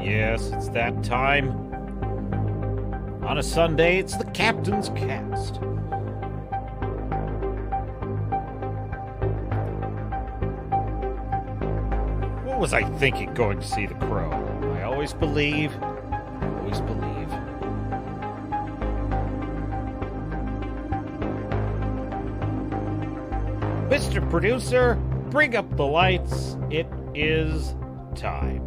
Yes, it's that time. On a Sunday, it's the Captain's Cast. What was I thinking going to see The Crow? I always believe. Mr. Producer, bring up the lights. It is time.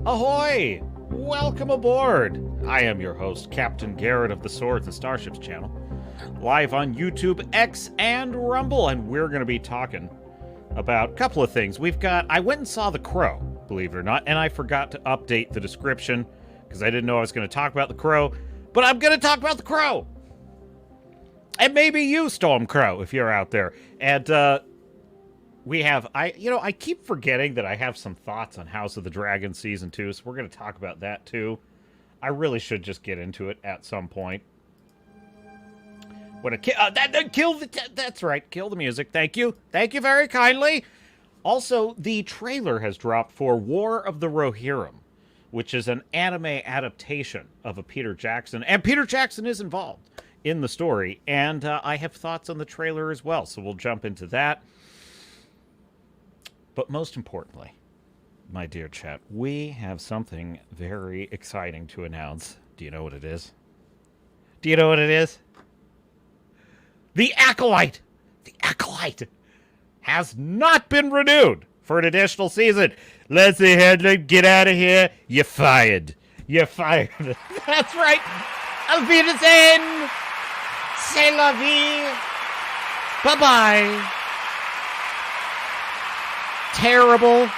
Ahoy! Welcome aboard! I am your host, Captain Garrett of the Swords and Starships channel, live on YouTube, X, and Rumble, and we're going to be talking about a couple of things. I went and saw The Crow, believe it or not, and I forgot to update the description because I didn't know I was going to talk about The Crow, but I'm going to talk about The Crow! And maybe you, Storm Crow, if you're out there. And, I keep forgetting that I have some thoughts on House of the Dragon Season 2, so we're going to talk about that, too. I really should just get into it at some point. That's right, kill the music, thank you. Thank you very kindly. Also, the trailer has dropped for War of the Rohirrim, which is an anime adaptation of a Peter Jackson, and Peter Jackson is involved in the story, and I have thoughts on the trailer as well, so we'll jump into that. But most importantly, my dear chat, we have something very exciting to announce. Do you know what it is? Do you know what it is? The Acolyte! The Acolyte has not been renewed for an additional season. Leslye Headland, get out of here. You're fired. You're fired. That's right. Auf Wiedersehen. C'est la vie. Bye-bye. Terrible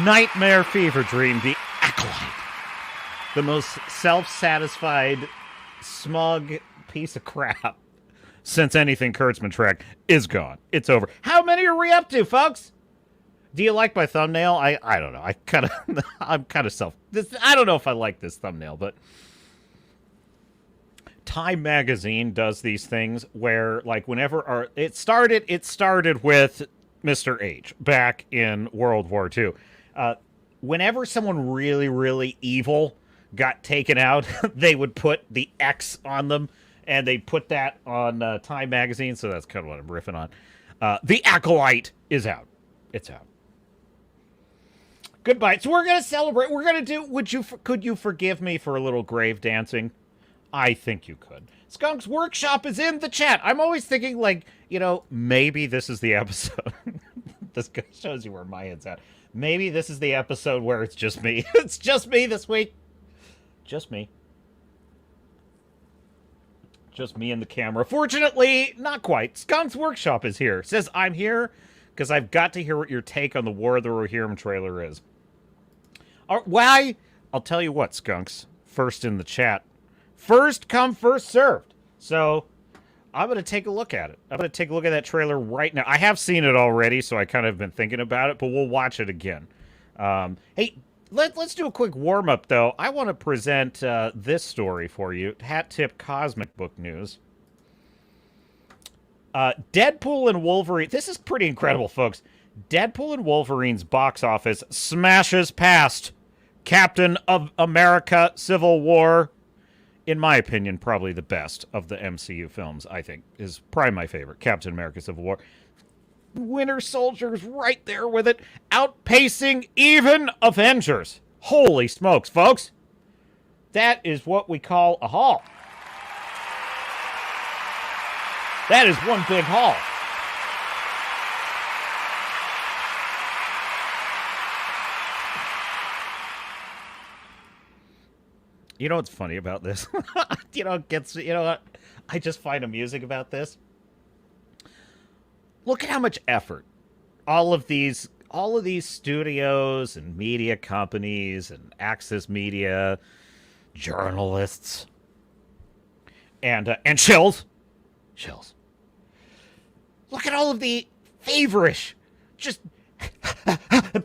nightmare fever dream, the Acolyte. The most self-satisfied, smug piece of crap since anything Kurtzman tracked is gone. It's over. How many are we up to, folks? Do you like my thumbnail? I don't know. I'm kind of I don't know if I like this thumbnail, but Time Magazine does these things where, like, whenever it started with Mr. H back in World War II. Whenever someone really, really evil got taken out, they would put the X on them, and they put that on Time Magazine, so that's kind of what I'm riffing on. The Acolyte is out. It's out. Goodbye. So we're going to celebrate. We're going to do, could you forgive me for a little grave dancing? I think you could. Skunk's Workshop is in the chat. I'm always thinking, like, maybe this is the episode. This shows you where my head's at. Maybe this is the episode where it's just me. It's just me this week. Just me. Just me and the camera. Fortunately, not quite. Skunk's Workshop is here. Says, I'm here because I've got to hear what your take on the War of the Rohirrim trailer is. Why? I'll tell you what, Skunks. First in the chat. First come, first served. So, I'm going to take a look at it. I'm going to take a look at that trailer right now. I have seen it already, so I kind of been thinking about it, but we'll watch it again. Hey, let's do a quick warm-up, though. I want to present this story for you. Hat Tip Cosmic Book News. Deadpool and Wolverine. This is pretty incredible, folks. Deadpool and Wolverine's box office smashes past Captain of America Civil War. In my opinion, probably the best of the MCU films, I think, is probably my favorite. Captain America Civil War. Winter Soldier's right there with it, outpacing even Avengers. Holy smokes, folks. That is what we call a haul. That is one big haul. You know what's funny about this? You know what? I just find amusing about this. Look at how much effort all of these studios and media companies and Access Media, journalists, and SHILLS. Look at all of the feverish, just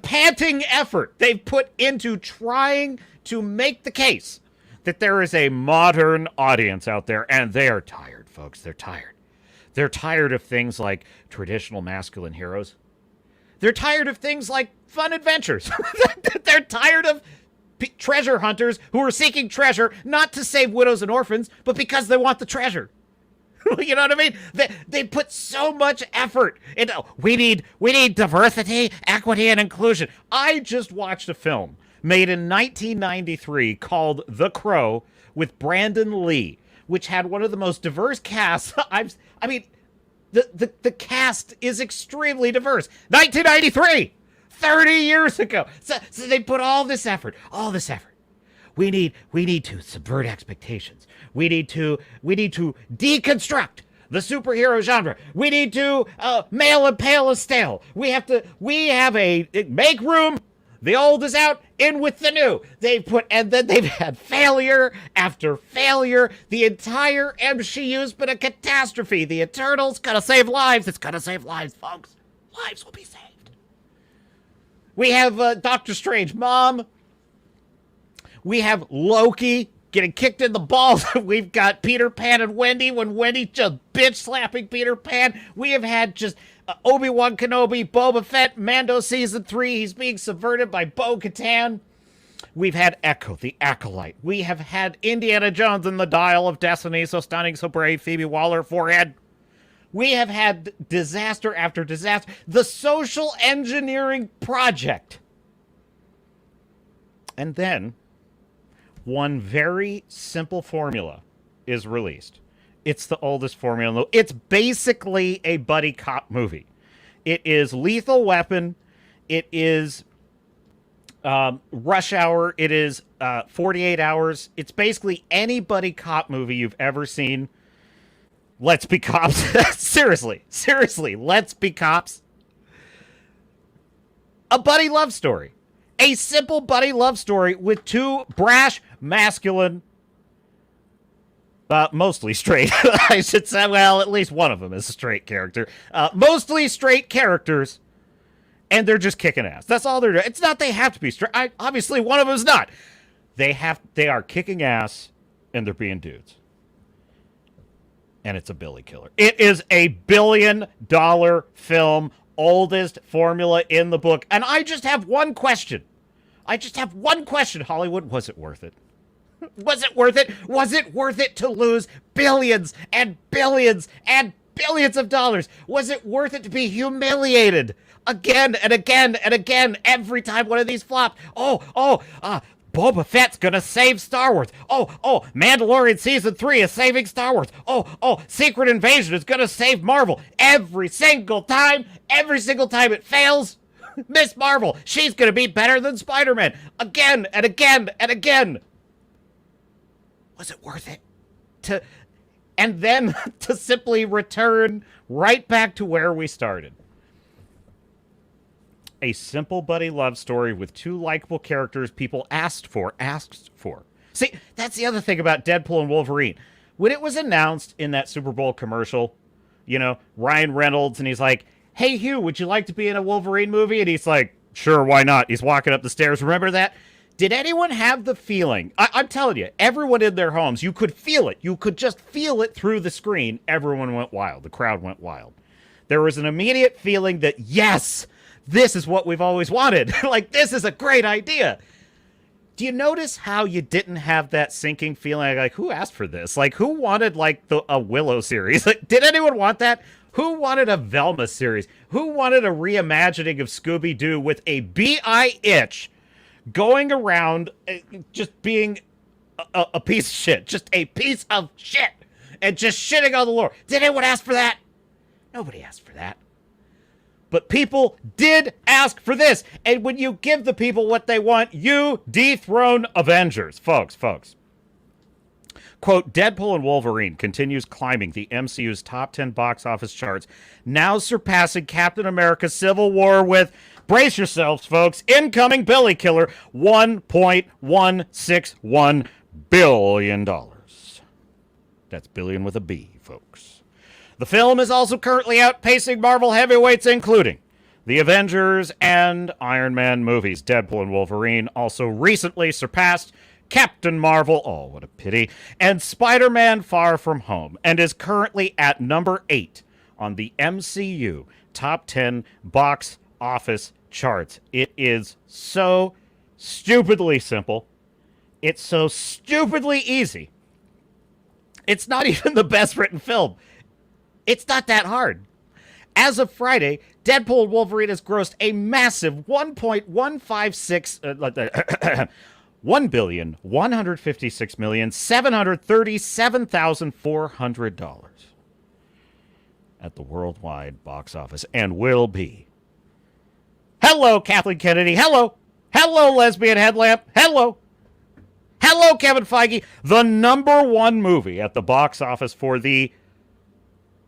panting effort they've put into trying to make the case that there is a modern audience out there, and they are tired, folks. They're tired. They're tired of things like traditional masculine heroes. They're tired of things like fun adventures. They're tired of treasure hunters who are seeking treasure not to save widows and orphans, but because they want the treasure. You know what I mean? They put so much effort into, we need diversity, equity, and inclusion. I just watched a film made in 1993 called The Crow with Brandon Lee, which had one of the most diverse casts. The cast is extremely diverse. 1993, 30 years ago. So they put all this effort. We need to subvert expectations. We need to deconstruct the superhero genre. We need to male and pale is stale. We have a make room. The old is out, in with the new. And then they've had failure after failure. The entire MCU's been a catastrophe. The Eternals gonna save lives. It's gonna save lives, folks. Lives will be saved. We have Doctor Strange Mom. We have Loki getting kicked in the balls. We've got Peter Pan and Wendy when Wendy just bitch slapping Peter Pan. We have had just Obi-Wan Kenobi, Boba Fett, Mando Season 3. He's being subverted by Bo-Katan. We've had Echo, the Acolyte. We have had Indiana Jones and the Dial of Destiny, so stunning, so brave, Phoebe Waller, forehead. We have had disaster after disaster. The social engineering project. And then one very simple formula is released. It's the oldest formula. It's basically a buddy cop movie. It is Lethal Weapon. It is Rush Hour. It is 48 Hours. It's basically any buddy cop movie you've ever seen. Let's be cops. Seriously, let's be cops. A buddy love story. A simple buddy love story with two brash, masculine, mostly straight, I should say. Well, at least one of them is a straight character. Mostly straight characters, and they're just kicking ass. That's all they're doing. It's not they have to be straight. Obviously, one of them is not. They are kicking ass, and they're being dudes. And it's a Billy killer. It is a $1 billion film, oldest formula in the book. And I just have one question. Hollywood, was it worth it? Was it worth it? Was it worth it to lose billions and billions and billions of dollars? Was it worth it to be humiliated again and again and again every time one of these flopped? Boba Fett's gonna save Star Wars. Mandalorian Season 3 is saving Star Wars. Secret Invasion is gonna save Marvel. Every single time it fails, Miss Marvel, she's gonna be better than Spider-Man. Again and again and again. Was it worth it? And then to simply return right back to where we started. A simple buddy love story with two likable characters people asked for. See, that's the other thing about Deadpool and Wolverine. When it was announced in that Super Bowl commercial, Ryan Reynolds, and he's like, hey, Hugh, would you like to be in a Wolverine movie? And he's like, sure, why not? He's walking up the stairs. Remember that? Did anyone have the feeling? I'm telling you, everyone in their homes, you could feel it. You could just feel it through the screen. Everyone went wild. The crowd went wild. There was an immediate feeling that, yes, this is what we've always wanted. Like, this is a great idea. Do you notice how you didn't have that sinking feeling? Like, who asked for this? Like, who wanted, a Willow series? Like, did anyone want that? Who wanted a Velma series? Who wanted a reimagining of Scooby-Doo with a B.I. itch going around just being a piece of shit? Just a piece of shit. And just shitting on the lore. Did anyone ask for that? Nobody asked for that. But people did ask for this. And when you give the people what they want, you dethrone Avengers. Folks. Quote, Deadpool and Wolverine continues climbing the MCU's top 10 box office charts, now surpassing Captain America Civil War with, brace yourselves, folks, incoming Billy killer, $1.161 billion. That's billion with a B, folks. The film is also currently outpacing Marvel heavyweights, including the Avengers and Iron Man movies. Deadpool and Wolverine also recently surpassed Captain Marvel, oh, what a pity, and Spider-Man Far From Home, and is currently at number 8 on the MCU top 10 box office charts. It is so stupidly simple. It's so stupidly easy. It's not even the best written film. It's not that hard. As of Friday, Deadpool and Wolverine has grossed a massive 1,156,737,400 at the worldwide box office, and will be. Hello, Kathleen Kennedy. Hello. Hello, Lesbian Headlamp. Hello. Hello, Kevin Feige. The #1 movie at the box office for the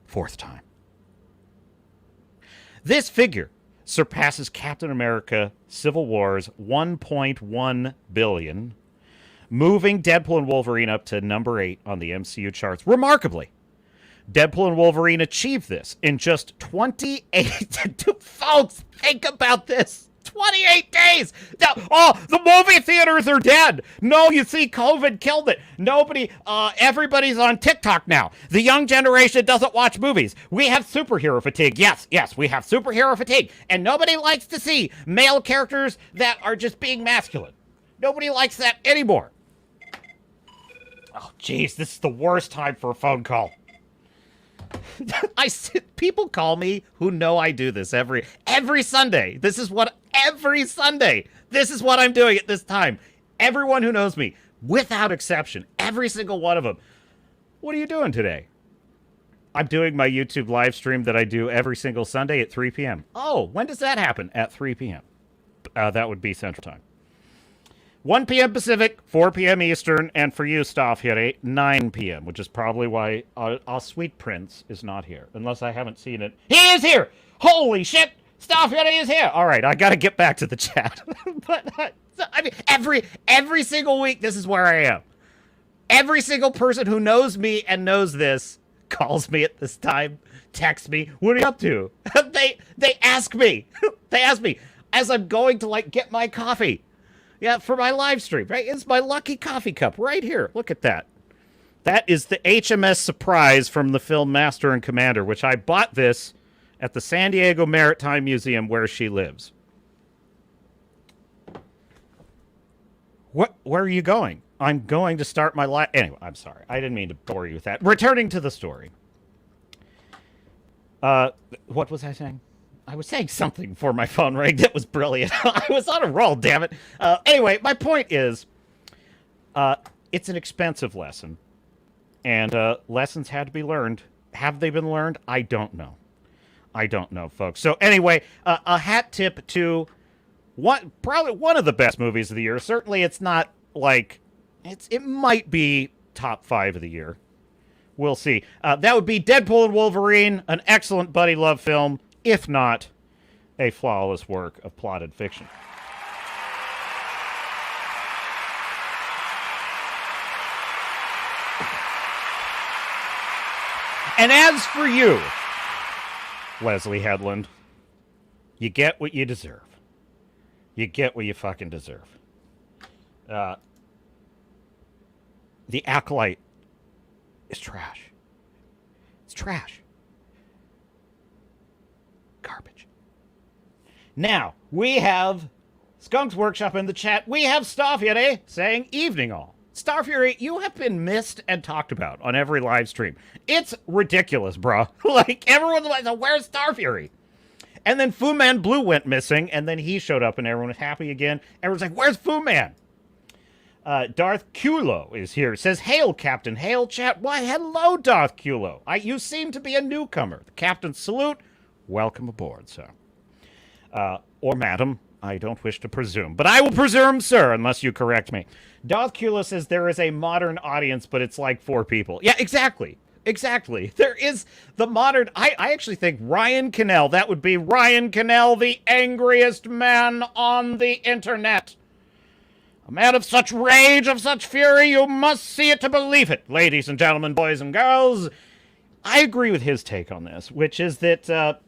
4th time. This figure surpasses Captain America Civil War's $1.1 billion, moving Deadpool and Wolverine up to number 8 on the MCU charts. Remarkably, Deadpool and Wolverine achieved this in just 28... Folks, think about this. 28 days! Oh, the movie theaters are dead! No, you see, COVID killed it. Everybody's on TikTok now. The young generation doesn't watch movies. We have superhero fatigue. Yes, we have superhero fatigue. And nobody likes to see male characters that are just being masculine. Nobody likes that anymore. Oh, jeez, this is the worst time for a phone call. People call me who know I do this every Sunday. Every Sunday. This is what I'm doing at this time. Everyone who knows me, without exception, every single one of them. What are you doing today? I'm doing my YouTube live stream that I do every single Sunday at 3 p.m. Oh, when does that happen? At 3 p.m. That would be Central Time. 1 p.m. Pacific, 4 p.m. Eastern, and for you, Staff here, 9 p.m., which is probably why our sweet prince is not here, unless I haven't seen it. He is here! Holy shit! Staff here is here! All right, I got to get back to the chat. But I mean, every single week, this is where I am. Every single person who knows me and knows this calls me at this time, texts me, what are you up to? They ask me. They ask me as I'm going to, get my coffee. Yeah, for my live stream, right? It's my lucky coffee cup right here. Look at that. That is the HMS Surprise from the film Master and Commander, which I bought this at the San Diego Maritime Museum where she lives. Where are you going? I'm going to start my live... Anyway, I'm sorry. I didn't mean to bore you with that. Returning to the story. What was I saying? I was saying something before my phone rang that was brilliant. I was on a roll, damn it. Anyway, my point is, it's an expensive lesson, and lessons had to be learned. Have they been learned? I don't know. I don't know, folks. So anyway, a hat tip to probably one of the best movies of the year. Certainly, it's not it might be top 5 of the year. We'll see. That would be Deadpool and Wolverine, an excellent buddy love film, if not a flawless work of plotted fiction. And as for you, Leslye Headland, you get what you deserve. You get what you fucking deserve. The Acolyte is trash. It's trash. Garbage. Now, we have Skunk's Workshop in the chat. We have Starfury saying, evening all. Starfury, you have been missed and talked about on every live stream. It's ridiculous, bro. Everyone's like, where's Starfury? And then Fu Man Blue went missing, and then he showed up, and everyone was happy again. Everyone's like, where's Fu Man? Darth Kulo is here. Says, hail, Captain. Hail, chat. Why, hello, Darth Kulo. You seem to be a newcomer. The Captain salute. Welcome aboard, sir. Or madam. I don't wish to presume. But I will presume, sir, unless you correct me. Darth Kulo says there is a modern audience, but it's like 4 people. Yeah, exactly. Exactly. There is the modern... I actually think Ryan Cannell, that would be Ryan Cannell, the angriest man on the internet. A man of such rage, of such fury, you must see it to believe it. Ladies and gentlemen, boys and girls, I agree with his take on this, which is that...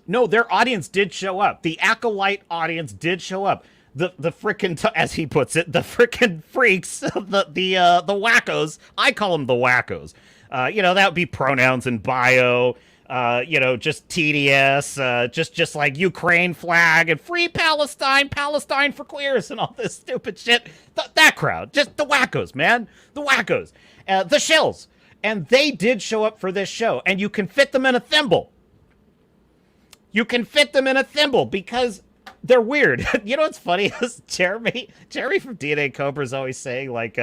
No, their audience did show up. The Acolyte audience did show up. The frickin', as he puts it, the frickin' freaks, the wackos. I call them the wackos. That would be pronouns in bio. just tedious, just like Ukraine flag and free Palestine, Palestine for queers and all this stupid shit. That crowd, just the wackos, man, the wackos, the SHILLS. And they did show up for this show, and you can fit them in a thimble. You can fit them in a thimble because they're weird. You know what's funny is Jeremy from DNA Cobra is always saying, like,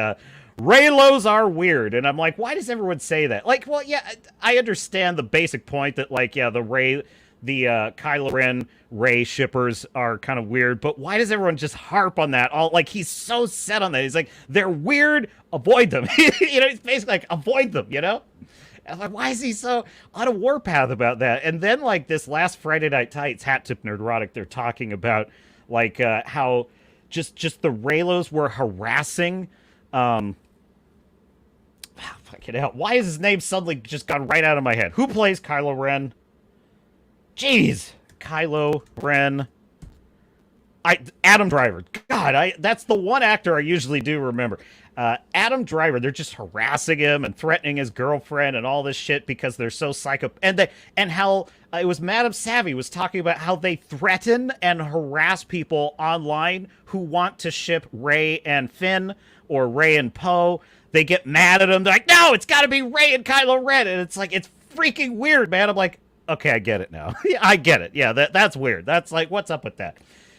Raylos are weird. And I'm like, why does everyone say that? Like, well, yeah, I understand the basic point that, like, yeah, the Kylo Ren Rey shippers are kind of weird, but why does everyone just harp on that? All like, he's so set on that. He's like, they're weird, avoid them. He's basically like, avoid them, And like, why is he so on a warpath about that? And then, like, this last Friday Night Tights, Hat Tip Nerdrotic, they're talking about, like, how just the Raylos were harassing, fucking hell. Why is his name suddenly just gone right out of my head? Who plays Kylo Ren? Jeez. Kylo Ren. Adam Driver. God, that's the one actor I usually do remember. Adam Driver, they're just harassing him and threatening his girlfriend and all this shit because they're so psycho. And how it was Madam Savvy was talking about how they threaten and harass people online who want to ship Rey and Finn or Rey and Poe. They get mad at them. They're like, no, it's got to be Rey and Kylo Ren. And it's like, it's freaking weird, man. I'm like, okay, I get it now. I get it. Yeah, that's weird. That's like, what's up with that?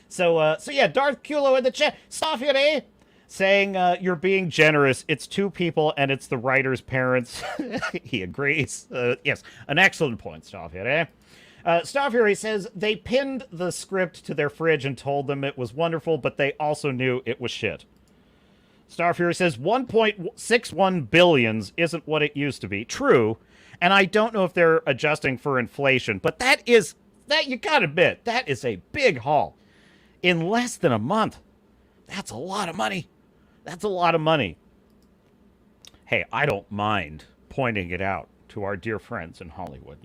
So yeah, Darth Kulo in the chat. Safire saying, you're being generous. It's two people and it's the writer's parents. He agrees. Yes, an excellent point, Safire. Starfury says, they pinned the script to their fridge and told them it was wonderful, but they also knew it was shit. Starfury says, 1.61 billions isn't what it used to be. True, and I don't know if they're adjusting for inflation, but that you gotta admit, that is a big haul. In less than a month. That's a lot of money. That's a lot of money. Hey, I don't mind pointing it out to our dear friends in Hollywood,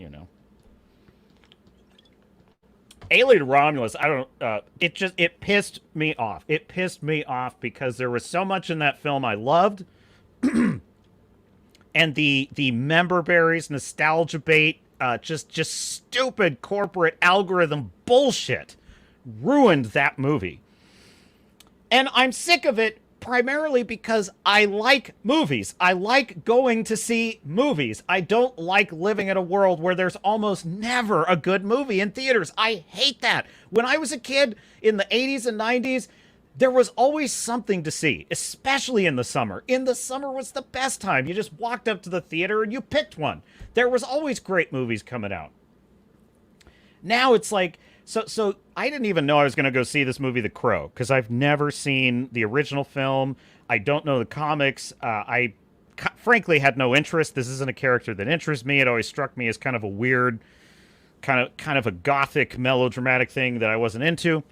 Alien Romulus, I don't, it pissed me off. It pissed me off because there was so much in that film I loved. And the member berries, nostalgia bait, just stupid corporate algorithm bullshit ruined that movie. And I'm sick of it primarily because I like movies. I like going to see movies. I don't like living in a world where there's almost never a good movie in theaters. I hate that. When I was a kid in the 80s and 90s, there was always something to see, especially in the summer. In the summer was the best time. You just walked up to the theater and you picked one. There was always great movies coming out. Now it's like, so I didn't even know I was going to go see this movie, The Crow, because I've never seen the original film. I don't know the comics. I frankly had no interest. This isn't a character that interests me. It always struck me as kind of a weird, kind of a gothic, melodramatic thing that I wasn't into.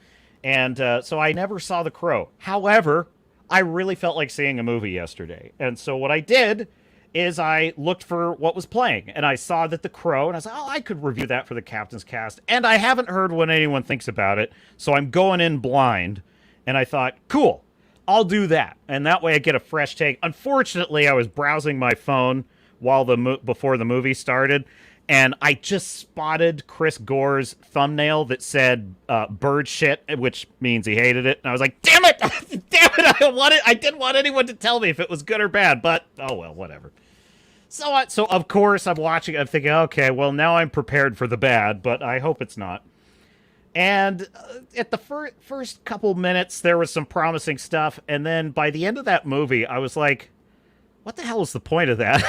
And so I never saw The Crow. However, I really felt like seeing a movie yesterday. And so what I did is I looked for what was playing. And I saw that The Crow, and I was like, oh, I could review that for the Captain's Cast. And I haven't heard what anyone thinks about it, so I'm going in blind. And I thought, cool, I'll do that. And that way I get a fresh take. Unfortunately, I was browsing my phone while before the movie started, and I just spotted Chris Gore's thumbnail that said bird shit, which means he hated it. And I was like, damn it! Damn it! I didn't want anyone to tell me if it was good or bad, but oh well, whatever. So of course I'm watching it. I'm thinking, okay, well now I'm prepared for the bad, but I hope it's not. And at the first couple minutes, there was some promising stuff, and then by the end of that movie, I was like, what the hell was the point of that?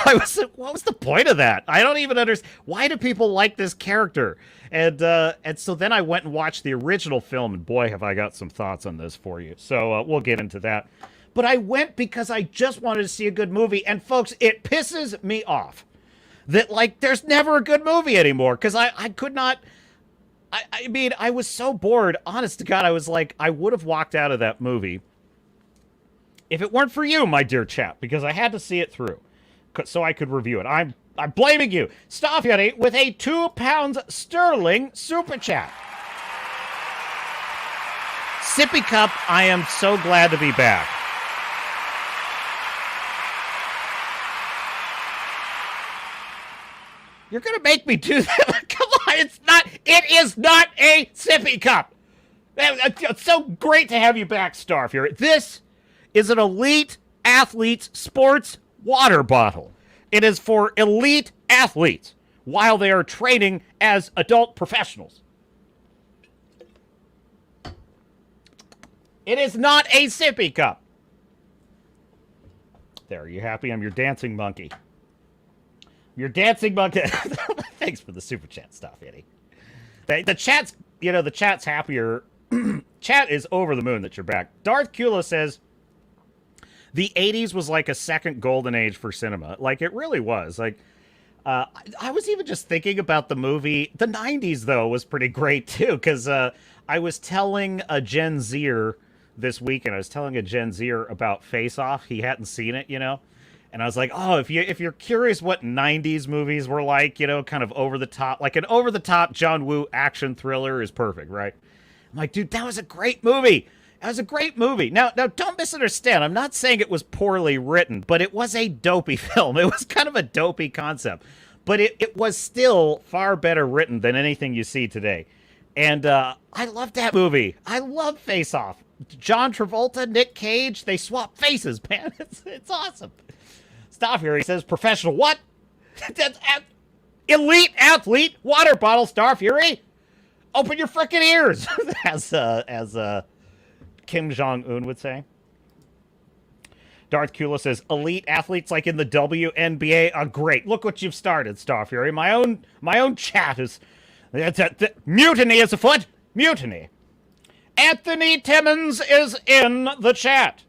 What was the point of that? I don't even understand. Why do people like this character? And so then I went and watched the original film, and boy, have I got some thoughts on this for you. So we'll get into that. But I went because I just wanted to see a good movie, and folks, it pisses me off that, like, there's never a good movie anymore, because I could not... I mean, I was so bored. Honest to God, I was like, I would have walked out of that movie if it weren't for you, my dear chap, because I had to see it through so I could review it. I'm blaming you. Staffy with a £2 sterling super chat. Sippy Cup, I am so glad to be back. You're gonna make me do that? Come on, it is not a sippy cup. It's so great to have you back, Starfury. This is an elite athlete's sports water bottle. It is for elite athletes while they are training as adult professionals. It is not a sippy cup. There, are you happy? I'm your dancing monkey. Your dancing monkey. Thanks for the super chat stuff, Eddie. The chat's, the chat's happier. Chat is over the moon that you're back. Darth Kula says, the 80s was like a second golden age for cinema. Like, it really was. Like, I was even just thinking about the movie. The 90s, though, was pretty great, too, because I was telling a Gen Zer this weekend. I was telling a Gen Zer about Face Off. He hadn't seen it, And I was like, oh, if you're curious what 90s movies were like, kind of over the top, like an over the top John Woo action thriller is perfect, right? I'm like, dude, that was a great movie. That was a great movie. Now, don't misunderstand. I'm not saying it was poorly written, but it was a dopey film. It was kind of a dopey concept. But it was still far better written than anything you see today. And I love that movie. I love Face Off. John Travolta, Nick Cage, they swap faces, man. It's awesome. Stop here. He says, professional what? That's elite athlete water bottle, Star Fury. Open your frickin' ears, as Kim Jong-un would say. Darth Kula says, elite athletes like in the WNBA are great. Look what you've started, Star Fury. My own chat is... mutiny is afoot. Mutiny. Anthony Timmons is in the chat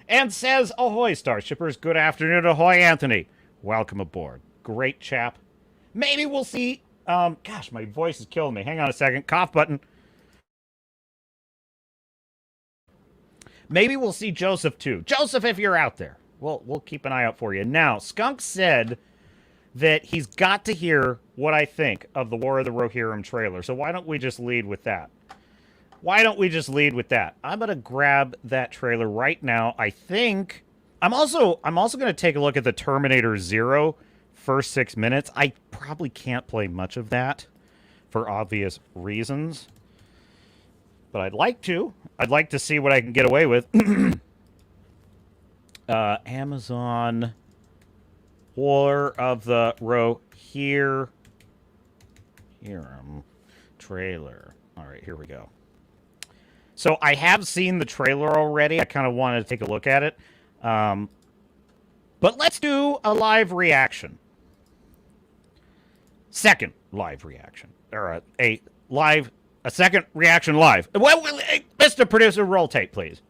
and says, ahoy, Starshippers. Good afternoon. Ahoy, Anthony. Welcome aboard. Great chap. Maybe we'll see... gosh, my voice is killing me. Hang on a second. Cough button. Maybe we'll see Joseph, too. Joseph, if you're out there, we'll keep an eye out for you. Now, Skunk said that he's got to hear what I think of the War of the Rohirrim trailer. So why don't we just lead with that? I'm going to grab that trailer right now. I think... I'm also going to take a look at the Terminator Zero first 6 minutes. I probably can't play much of that for obvious reasons. But I'd like to. I'd like to see what I can get away with. Amazon War of the Rohirrim trailer. All right, here we go. So I have seen the trailer already. I kind of wanted to take a look at it. But let's do a live reaction. Second live reaction. Or a second reaction live. Well, Mr. Producer, roll tape, please.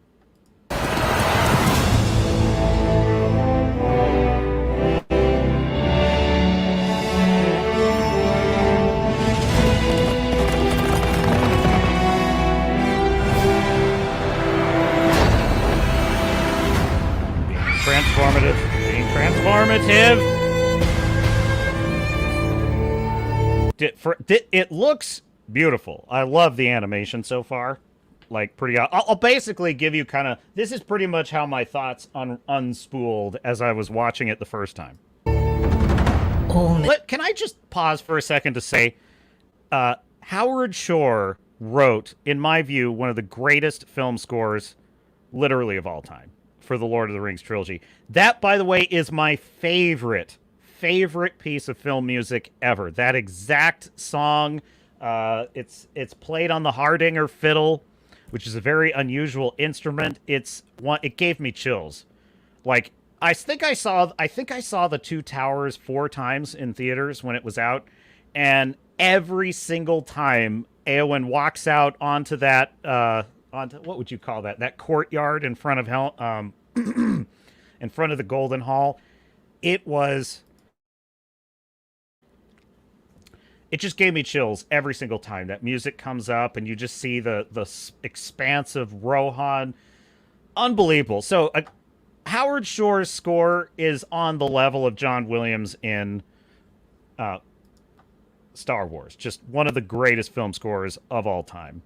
Being transformative. It looks beautiful. I love the animation so far. Like, pretty... I'll basically give you kind of... This is pretty much how my thoughts unspooled as I was watching it the first time. Can I just pause for a second to say... Howard Shore wrote, in my view, one of the greatest film scores, literally of all time, for the Lord of the Rings trilogy. That, by the way, is my favorite piece of film music ever. That exact song... it's played on the Hardinger fiddle, which is a very unusual instrument. It gave me chills. Like, I think I saw the Two Towers 4 times in theaters when it was out, and every single time Eowyn walks out onto that onto what would you call that? That courtyard in front of in front of the Golden Hall, it just gave me chills every single time. That music comes up, and you just see the expansive Rohan. Unbelievable. So, Howard Shore's score is on the level of John Williams in Star Wars. Just one of the greatest film scores of all time.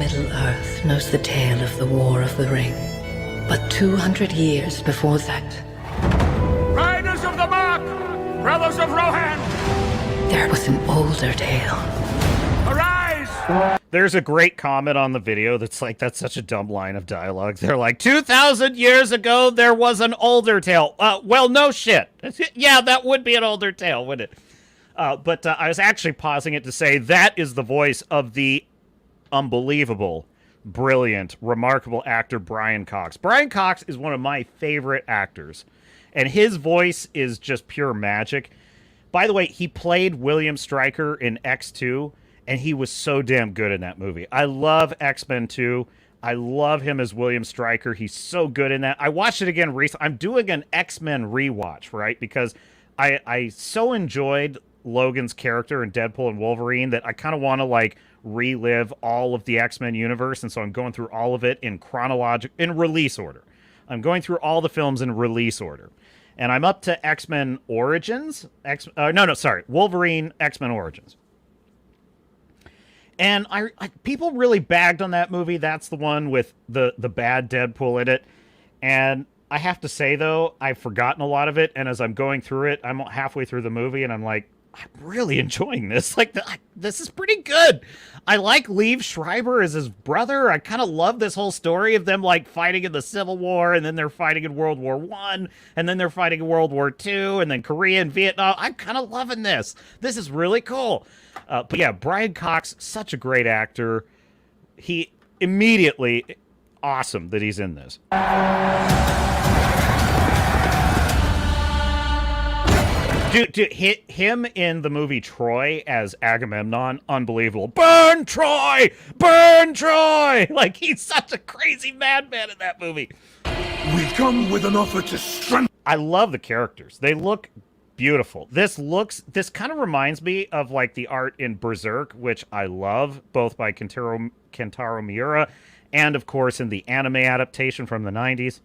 Middle-earth knows the tale of the War of the Ring. But 200 years before that... Riders of Brothers of Rohan, There was an older tale. arise! There's a great comment on the video that's like, that's such a dumb line of dialogue. They're like, 2,000 years ago, there was an older tale. Well, no shit. Yeah, that would be an older tale, wouldn't it? But I was actually pausing it to say that is the voice of the unbelievable, brilliant, remarkable actor Brian Cox. Brian Cox is one of my favorite actors, and his voice is just pure magic. By the way, he played William Stryker in X2, and he was so damn good in that movie. I love X-Men 2. I love him as William Stryker. He's so good in that. I watched it again recently. I'm doing an X-Men rewatch, right? Because I so enjoyed Logan's character in Deadpool and Wolverine that I kind of want to like relive all of the X-Men universe, and so I'm going through all of it in release order. I'm going through all the films in release order, and I'm up to X-Men Origins. Wolverine X-Men Origins. And people really bagged on that movie. That's the one with the bad Deadpool in it, and I have to say though, I've forgotten a lot of it, and as I'm going through it, I'm halfway through the movie, and I'm like, I'm really enjoying this. Like, this is pretty good. I like Liev Schreiber as his brother. I kind of love this whole story of them, like, fighting in the Civil War, and then they're fighting in World War I, and then they're fighting in World War II, and then Korea and Vietnam. I'm kind of loving this. This is really cool. But yeah, Brian Cox, such a great actor. He immediately, awesome that he's in this. Dude, him in the movie Troy as Agamemnon, unbelievable. Burn Troy! Burn Troy! Like, he's such a crazy madman in that movie. We come with an offer to strengthen. I love the characters. They look beautiful. This kind of reminds me of, like, the art in Berserk, which I love, both by Kentaro Miura and, of course, in the anime adaptation from the 90s.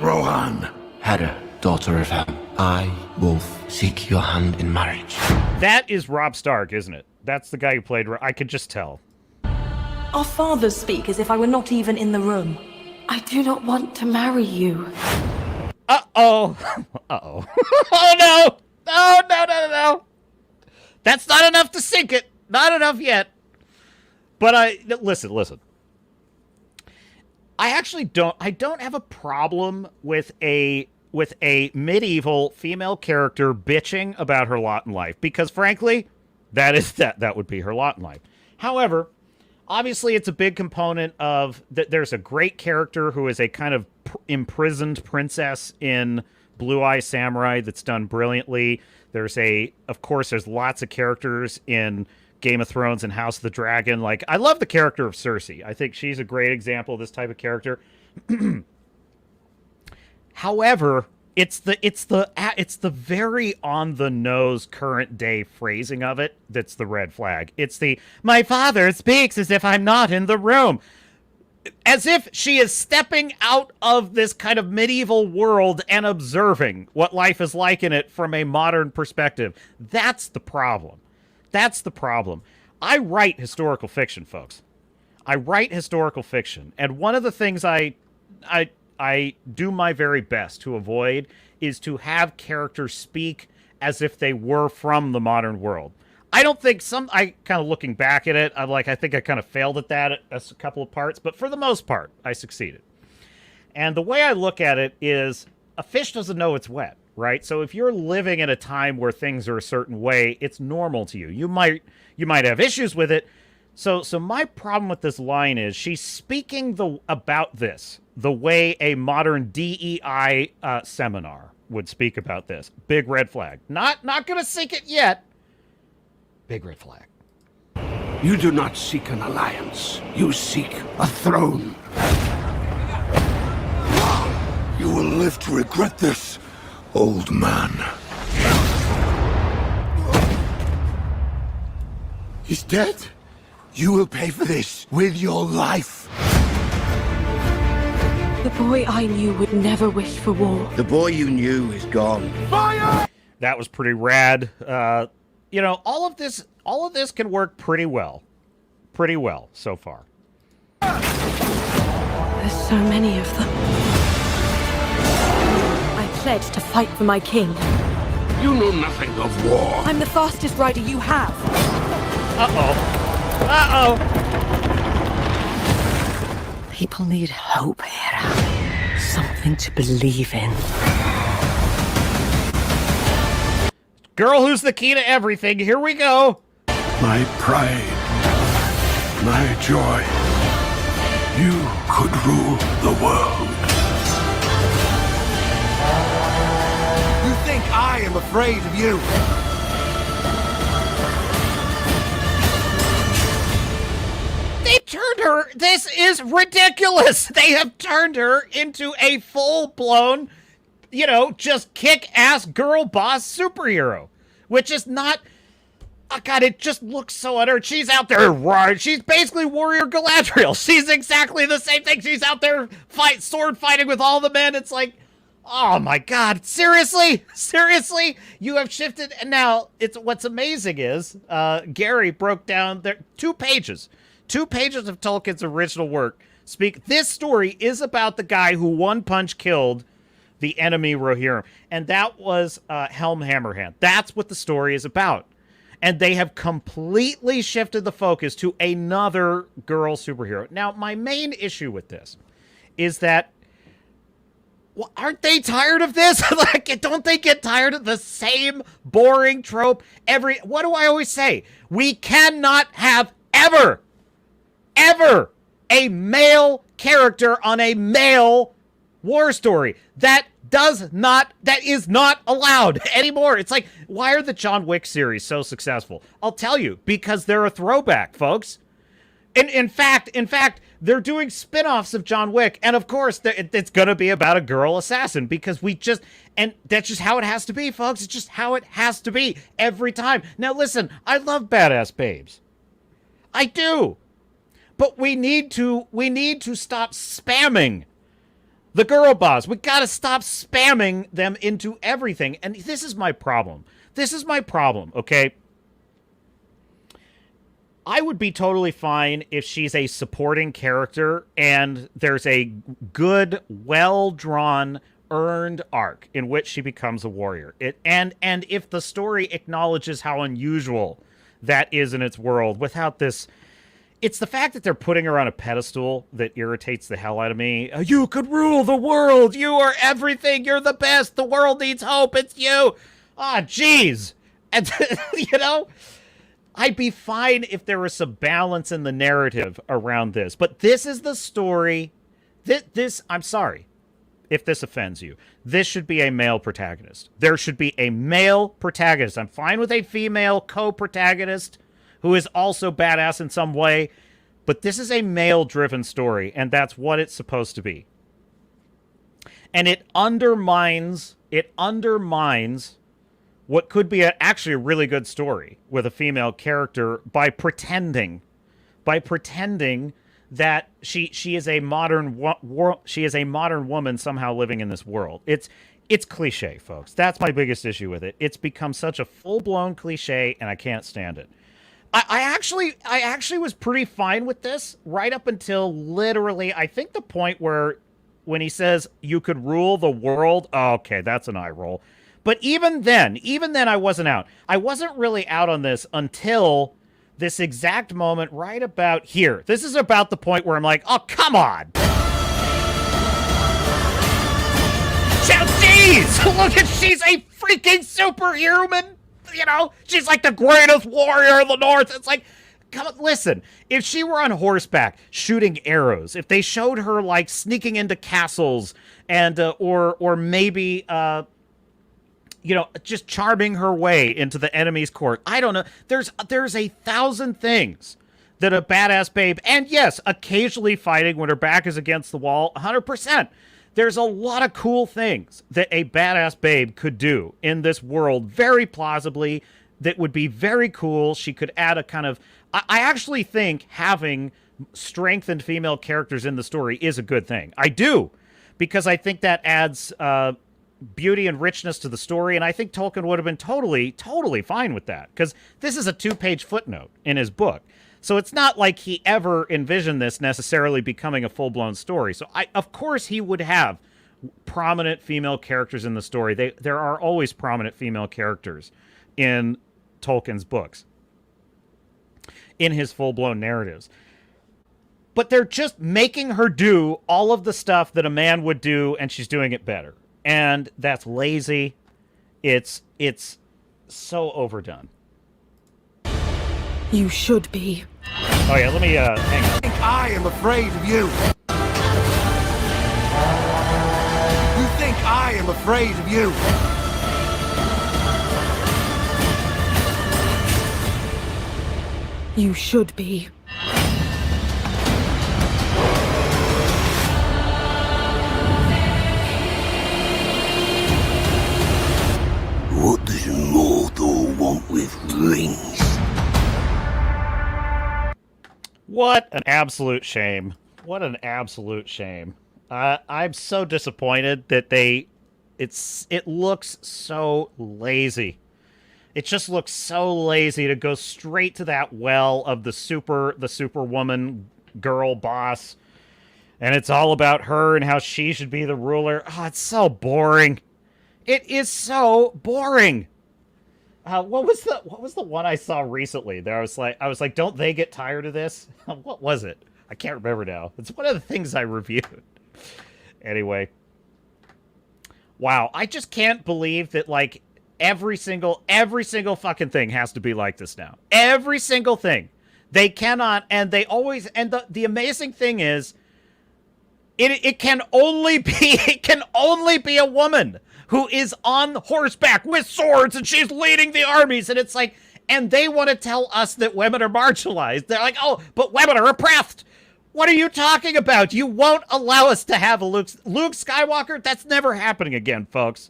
Rohan. Hera, daughter of Hem, I, Wolf, seek your hand in marriage. That is Rob Stark, isn't it? That's the guy who played... I could just tell. Our fathers speak as if I were not even in the room. I do not want to marry you. Uh-oh. Uh-oh. Oh, no. No. That's not enough to sink it. Not enough yet. But listen. I actually don't have a problem with a medieval female character bitching about her lot in life, because frankly, that would be her lot in life. However, obviously it's a big component of that. There's a great character who is a kind of imprisoned princess in Blue Eye Samurai that's done brilliantly. Of course, there's lots of characters in Game of Thrones and House of the Dragon. Like, I love the character of Cersei. I think she's a great example of this type of character. However, it's the very on the nose current day phrasing of it that's the red flag. It's my father speaks as if I'm not in the room. As if she is stepping out of this kind of medieval world and observing what life is like in it from a modern perspective. That's the problem. That's the problem. I write historical fiction, folks. I write historical fiction. And one of the things I do my very best to avoid is to have characters speak as if they were from the modern world. I don't think I kind of looking back at it, I think I kind of failed at that a couple of parts, but for the most part, I succeeded. And the way I look at it is a fish doesn't know it's wet. Right? So if you're living in a time where things are a certain way, it's normal to you. You might have issues with it. So my problem with this line is she's speaking about this the way a modern DEI seminar would speak about this. Big red flag. Not going to sink it yet. Big red flag. You do not seek an alliance. You seek a throne. You will live to regret this, old man. He's dead? You will pay for this with your life. The boy I knew would never wish for war. The boy you knew is gone. Fire! That was pretty rad. All of this can work pretty well so far. There's so many of them. I pledged to fight for my king. You know nothing of war. I'm the fastest rider you have. Uh-oh. Uh-oh. People need hope, Hera. Something to believe in. Girl who's the key to everything. Here we go. My pride. My joy. You could rule the world. You think I am afraid of you? They turned her. This is ridiculous. They have turned her into a full-blown, you know, just kick-ass girl boss superhero, which is not. Oh God, it just looks so utter. She's out there, right? She's basically Warrior Galadriel. She's exactly the same thing. She's out there sword fighting with all the men. It's like, oh my God, seriously? Seriously? You have shifted, and now it's what's amazing is Gary broke down there 2 pages. 2 pages of Tolkien's original work. This story is about the guy who one punch killed the enemy Rohirrim, and that was Helm Hammerhand. That's what the story is about. And they have completely shifted the focus to another girl superhero. Now, my main issue with this is that, well, aren't they tired of this? Like, don't they get tired of the same boring trope what do I always say? We cannot have ever a male character on a male war story. That is not allowed anymore. It's like, why are the John Wick series so successful? I'll tell you, because they're a throwback, folks. In fact, they're doing spin-offs of John Wick, and of course, it's going to be about a girl assassin, because and that's just how it has to be, folks. It's just how it has to be every time. Now, listen, I love badass babes. I do. But we need to stop spamming the girl boss. We gotta stop spamming them into everything. And this is my problem. Okay? I would be totally fine if she's a supporting character and there's a good, well-drawn, earned arc in which she becomes a warrior. And if the story acknowledges how unusual that is in its world without this. It's the fact that they're putting her on a pedestal that irritates the hell out of me. You could rule the world. You are everything. You're the best. The world needs hope. It's you. Ah, jeez. And, you know, I'd be fine if there was some balance in the narrative around this. But this is the story. I'm sorry if this offends you. This should be a male protagonist. There should be a male protagonist. I'm fine with a female co-protagonist who is also badass in some way, but this is a male-driven story, and that's what it's supposed to be. And it undermines what could be actually a really good story with a female character by pretending that she is a modern woman somehow living in this world. It's cliche, folks. That's my biggest issue with it. It's become such a full-blown cliche, and I can't stand it. I actually was pretty fine with this right up until literally, I think the point when he says you could rule the world. Oh, okay, that's an eye roll. But even then I wasn't out. I wasn't really out on this until this exact moment right about here. This is about the point where I'm like, oh, come on. Jeez, look at, she's a freaking superhuman. You know, she's like the greatest warrior in the North. It's like, come on, listen, if she were on horseback shooting arrows, if they showed her like sneaking into castles and or maybe you know, just charming her way into the enemy's court, I don't know. There's 1,000 things that a badass babe, and yes, occasionally fighting when her back is against the wall, 100%. There's a lot of cool things that a badass babe could do in this world very plausibly that would be very cool. She could add a kind of... I actually think having strengthened female characters in the story is a good thing. I do, because I think that adds beauty and richness to the story, and I think Tolkien would have been totally fine with that, because this is a 2-page footnote in his book. So it's not like he ever envisioned this necessarily becoming a full-blown story. So of course he would have prominent female characters in the story. There are always prominent female characters in Tolkien's books, in his full-blown narratives. But they're just making her do all of the stuff that a man would do, and she's doing it better. And that's lazy. It's so overdone. You should be. Oh yeah, let me hang on. I am afraid of you. You think I am afraid of you. You should be. What does Mordor want with rings? What an absolute shame. What an absolute shame. I'm so disappointed that it looks so lazy. It just looks so lazy to go straight to that well of the superwoman girl boss. And it's all about her and how she should be the ruler. Oh, it's so boring. It is so boring. What was the one I saw recently? There I was like, don't they get tired of this? What was it? I can't remember now. It's one of the things I reviewed. Anyway. Wow, I just can't believe that like every single fucking thing has to be like this now. Every single thing. They cannot, and they always, and the amazing thing is it can only be a woman who is on horseback with swords, and she's leading the armies, and it's like, and they want to tell us that women are marginalized. They're like, oh, but women are oppressed. What are you talking about? You won't allow us to have a Luke Skywalker? That's never happening again, folks.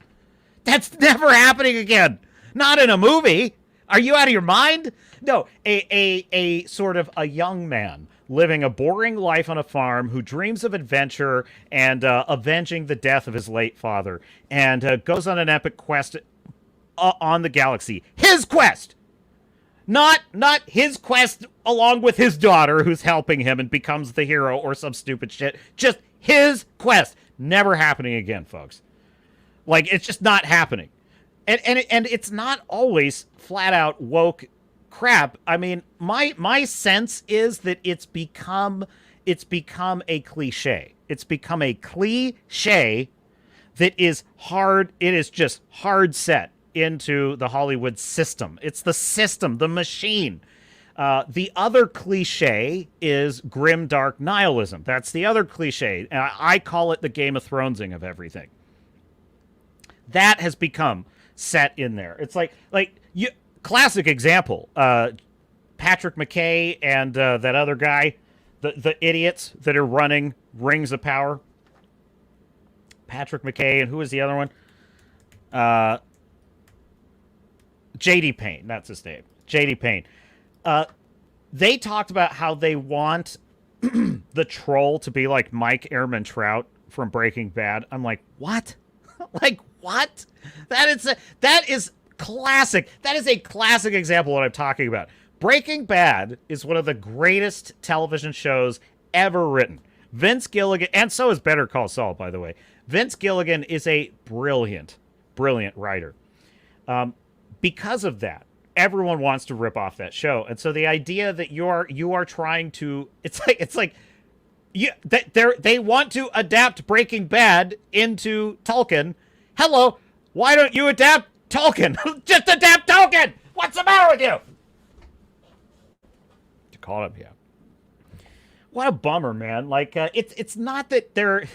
That's never happening again. Not in a movie. Are you out of your mind? No, a sort of a young man living a boring life on a farm who dreams of adventure and avenging the death of his late father, and goes on an epic quest on the galaxy. His quest! Not his quest along with his daughter who's helping him and becomes the hero or some stupid shit. Just his quest. Never happening again, folks. Like, it's just not happening. And it's not always flat out woke crap. I mean, my sense is that it's become a cliche. It's become a cliche that is hard. It is just hard set into the Hollywood system. It's the system, the machine. The other cliche is grim, dark nihilism. That's the other cliche. And I call it the Game of Thronesing of everything. That has become set in there. It's like classic example. Patrick McKay and that other guy, the idiots that are running Rings of Power. Patrick McKay, and who is the other one? J.D. Payne, that's his name. J.D. Payne. They talked about how they want the troll to be like Mike Ehrman Trout from Breaking Bad. I'm like, what? Like, what? That is classic. That is a classic example of what I'm talking about. Breaking Bad is one of the greatest television shows ever written. Vince Gilligan, and so is Better Call Saul, by the way. Vince Gilligan is a brilliant, brilliant writer. Because of that, everyone wants to rip off that show. And so the idea that you are trying to, they want to adapt Breaking Bad into Tolkien. Hello, why don't you adapt Tolkien? Just adapt Tolkien! What's the matter with you? To call him, yeah. What a bummer, man. Like, it's not that they're...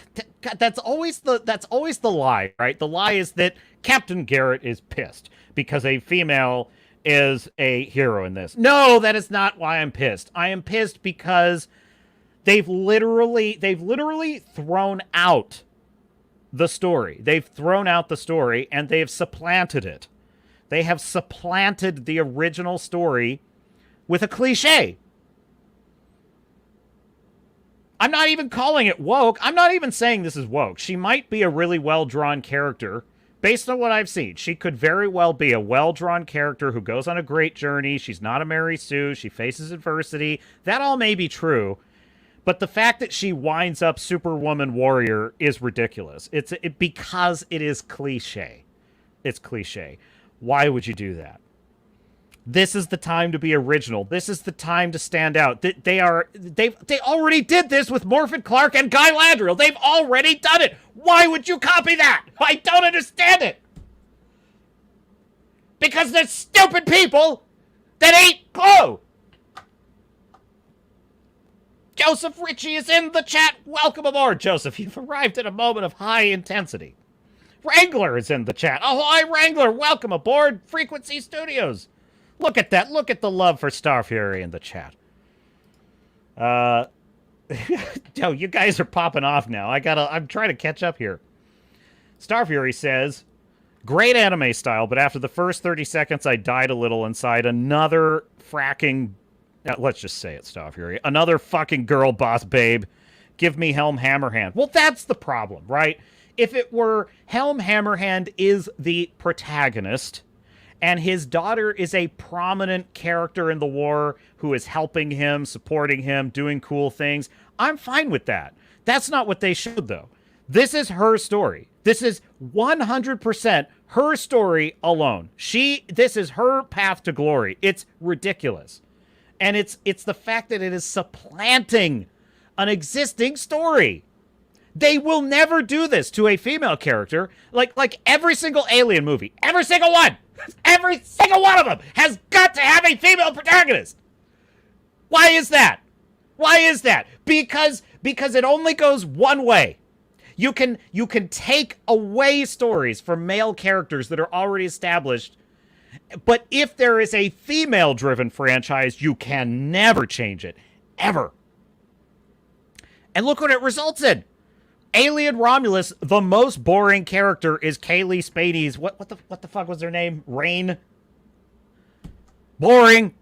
That's always the lie, right? The lie is that Captain Garrett is pissed because a female is a hero in this. No, that is not why I'm pissed. I am pissed because they've literally thrown out the story. They've thrown out the story and they've supplanted it. They have supplanted the original story with a cliche. I'm not even calling it woke. I'm not even saying this is woke. She might be a really well-drawn character. Based on what I've seen, she could very well be a well-drawn character who goes on a great journey. She's not a Mary Sue. She faces adversity. That all may be true. But the fact that she winds up Superwoman Warrior is ridiculous. Because it is cliche. It's cliche. Why would you do that? This is the time to be original. This is the time to stand out. They already did this with Morphin Clark and Guy Landriel. They've already done it. Why would you copy that? I don't understand it. Because there's stupid people that eat glue. Joseph Ritchie is in the chat. Welcome aboard, Joseph. You've arrived at a moment of high intensity. Wrangler is in the chat. Ahoy, Wrangler. Welcome aboard Frequency Studios. Look at that. Look at the love for Star Fury in the chat. Oh, you guys are popping off now. I'm trying to catch up here. Star Fury says, great anime style, but after the first 30 seconds, I died a little inside. Another fracking, let's just say it, Star Fury. Another fucking girl boss babe. Give me Helm Hammerhand. Well, that's the problem, right? If it were Helm Hammerhand is the protagonist, and his daughter is a prominent character in the war who is helping him, supporting him, doing cool things, I'm fine with that. That's not what they showed, though. This is her story. This is 100% her story alone. This is her path to glory. It's ridiculous. And it's the fact that it is supplanting an existing story. They will never do this to a female character. Like every single Alien movie, every single one of them has got to have a female protagonist. Why is that? Why is that? Because it only goes one way. You can take away stories from male characters that are already established, but if there is a female-driven franchise, you can never change it. Ever. And look what it results in. Alien Romulus, the most boring character is Kaylee Spade's, what the fuck was her name? Rain? Boring.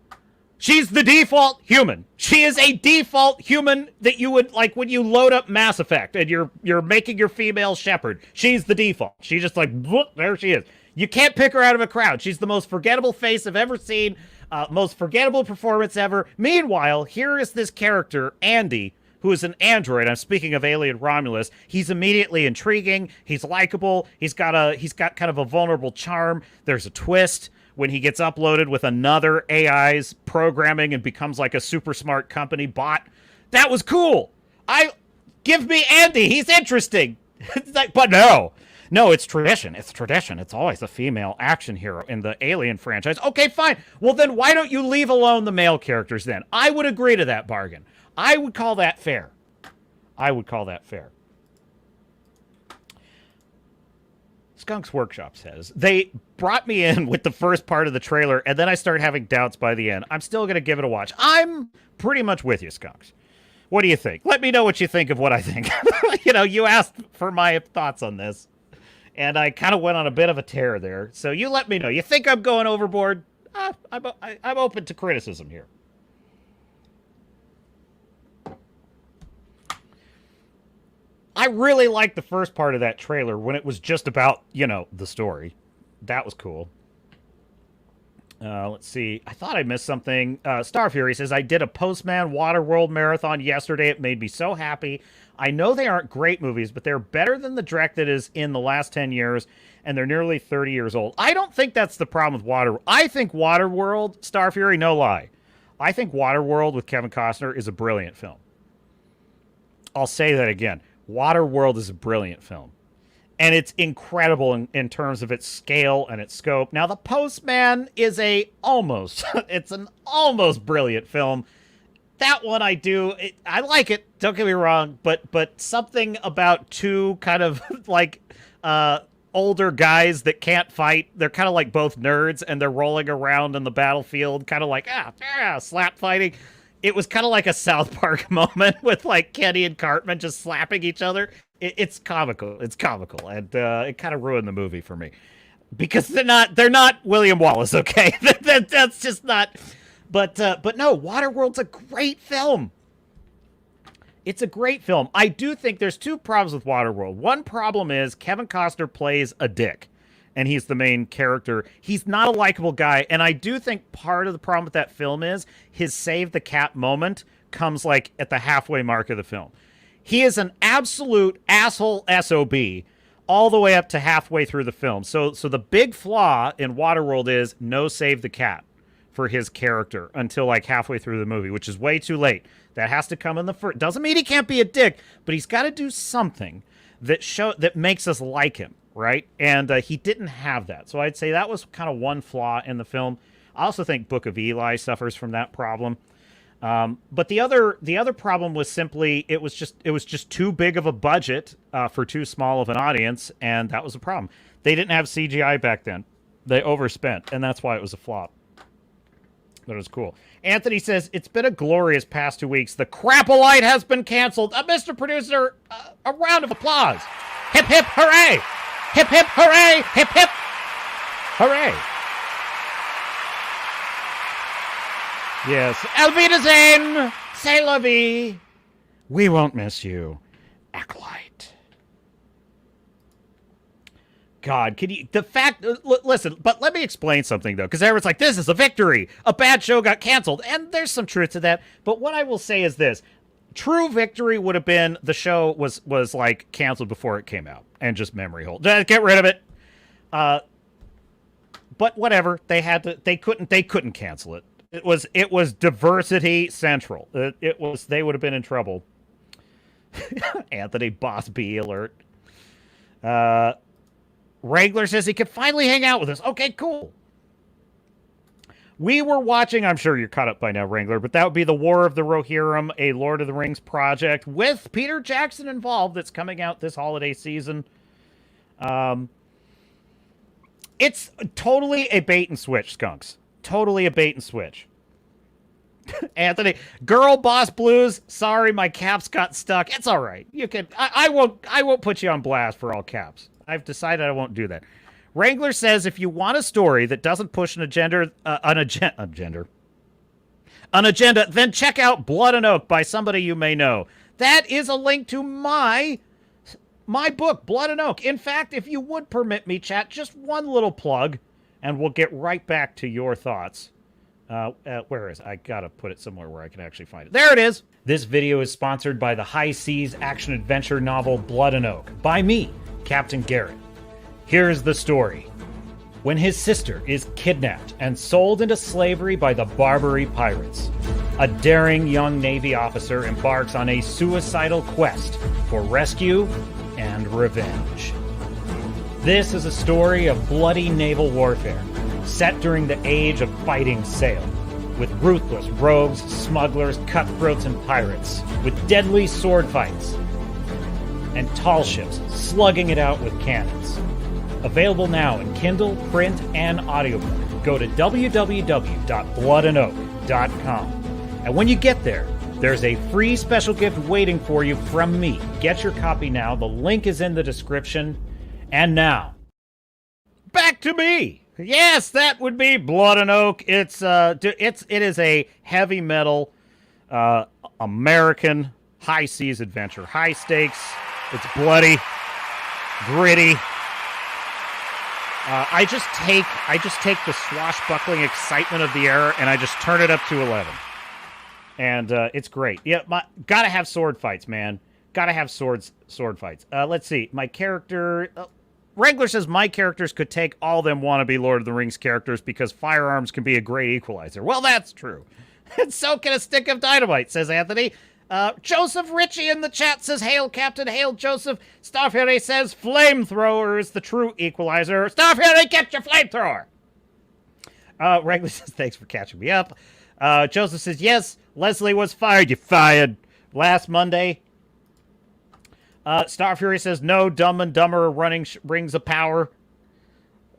She's the default human. She is a default human that you would, like, when you load up Mass Effect and you're making your female shepherd. She's the default. She's just like, whoop, there she is. You can't pick her out of a crowd. She's the most forgettable face I've ever seen. Most forgettable performance ever. Meanwhile, here is this character, Andy, who is an android. I'm speaking of Alien Romulus. He's immediately intriguing. He's likable. He's got kind of a vulnerable charm. There's a twist when he gets uploaded with another AI's programming and becomes like a super smart company bot. That was cool. Give me Andy. He's interesting. But no, it's tradition. It's tradition. It's always a female action hero in the Alien franchise. Okay, fine. Well, then why don't you leave alone the male characters then? I would agree to that bargain. I would call that fair. I would call that fair. Skunk's Workshop says, they brought me in with the first part of the trailer, and then I started having doubts by the end. I'm still going to give it a watch. I'm pretty much with you, Skunks. What do you think? Let me know what you think of what I think. You asked for my thoughts on this, and I kind of went on a bit of a tear there. So you let me know. You think I'm going overboard? I'm open to criticism here. I really liked the first part of that trailer when it was just about, the story. That was cool. Let's see. I thought I missed something. Star Fury says, I did a Postman Waterworld marathon yesterday. It made me so happy. I know they aren't great movies, but they're better than the Drek that is in the last 10 years, and they're nearly 30 years old. I don't think that's the problem with Waterworld. I think Waterworld, Star Fury, no lie. I think Waterworld with Kevin Costner is a brilliant film. I'll say that again. Waterworld is a brilliant film. And it's incredible in terms of its scale and its scope. Now, The Postman is it's an almost brilliant film. That one I like it, don't get me wrong, but something about two kind of like older guys that can't fight, they're kind of like both nerds, and they're rolling around in the battlefield, kind of like, slap fighting. It was kind of like a South Park moment with like Kenny and Cartman just slapping each other. It's comical. It's comical, and it kind of ruined the movie for me because they're not William Wallace. Okay, that's just not. But no, Waterworld's a great film. It's a great film. I do think there's two problems with Waterworld. One problem is Kevin Costner plays a dick, and he's the main character. He's not a likable guy, and I do think part of the problem with that film is his save the cat moment comes like at the halfway mark of the film. He is an absolute asshole SOB all the way up to halfway through the film. So the big flaw in Waterworld is no save the cat for his character until like halfway through the movie, which is way too late. That has to come in the first. Doesn't mean he can't be a dick, but he's got to do something that makes us like him, right? And he didn't have that. So I'd say that was kind of one flaw in the film. I also think Book of Eli suffers from that problem. But the other problem was simply it was just too big of a budget for too small of an audience, and that was a problem. They didn't have CGI back then. They overspent, and that's why it was a flop. But it was cool. Anthony says, it's been a glorious past 2 weeks. The Crappolite has been canceled. Mr. Producer, a round of applause. Hip, hip, hooray! Hip, hip, hooray! Hip, hip, hooray! Yes. Elvita Zane! C'est la vie! We won't miss you. Acolyte. God, can you... Listen, but let me explain something, though, because everyone's like, this is a victory. A bad show got canceled. And there's some truth to that. But what I will say is this. True victory would have been the show was like, canceled before it came out. And just memory hold. Get rid of it. But whatever. They couldn't cancel it. It was diversity central. They would have been in trouble. Anthony Boss B alert. Wrangler says he could finally hang out with us. Okay, cool. We were watching, I'm sure you're caught up by now, Wrangler, but that would be the War of the Rohirrim, a Lord of the Rings project with Peter Jackson involved that's coming out this holiday season. It's totally a bait and switch, Skunks. Totally a bait and switch. Anthony, girl boss blues. Sorry, my caps got stuck. It's all right. You can. I won't put you on blast for all caps. I've decided I won't do that. Wrangler says if you want a story that doesn't push an agenda, then check out Blood and Oak by somebody you may know. That is a link to my book, Blood and Oak. In fact, if you would permit me, chat, just one little plug, and we'll get right back to your thoughts. Where is it? I gotta put it somewhere where I can actually find it. There it is! This video is sponsored by the High Seas action-adventure novel Blood and Oak, by me, Captain Garrett. Here's the story. When his sister is kidnapped and sold into slavery by the Barbary pirates, a daring young Navy officer embarks on a suicidal quest for rescue and revenge. This is a story of bloody naval warfare, set during the age of fighting sail, with ruthless rogues, smugglers, cutthroats, and pirates, with deadly sword fights, and tall ships slugging it out with cannons. Available now in Kindle, print, and audiobook. Go to www.bloodandoak.com. And when you get there, there's a free special gift waiting for you from me. Get your copy now. The link is in the description. And now, back to me. Yes, that would be Blood and Oak. It is a heavy metal American high seas adventure. High stakes. It's bloody, gritty. I just take the swashbuckling excitement of the era and I just turn it up to 11. And it's great. Yeah, gotta have sword fights, man. Gotta have sword fights. Let's see. My character... Wrangler says my characters could take all them wannabe Lord of the Rings characters because firearms can be a great equalizer. Well, that's true. And so can a stick of dynamite, says Anthony. Joseph Ritchie in the chat says, hail, Captain, hail, Joseph. Starfury says, flamethrower is the true equalizer. Starfury, get your flamethrower! Wrangler says, thanks for catching me up. Joseph says, yes, Leslye was fired. You fired last Monday. Starfury says, no, Dumb and Dumber running rings of power.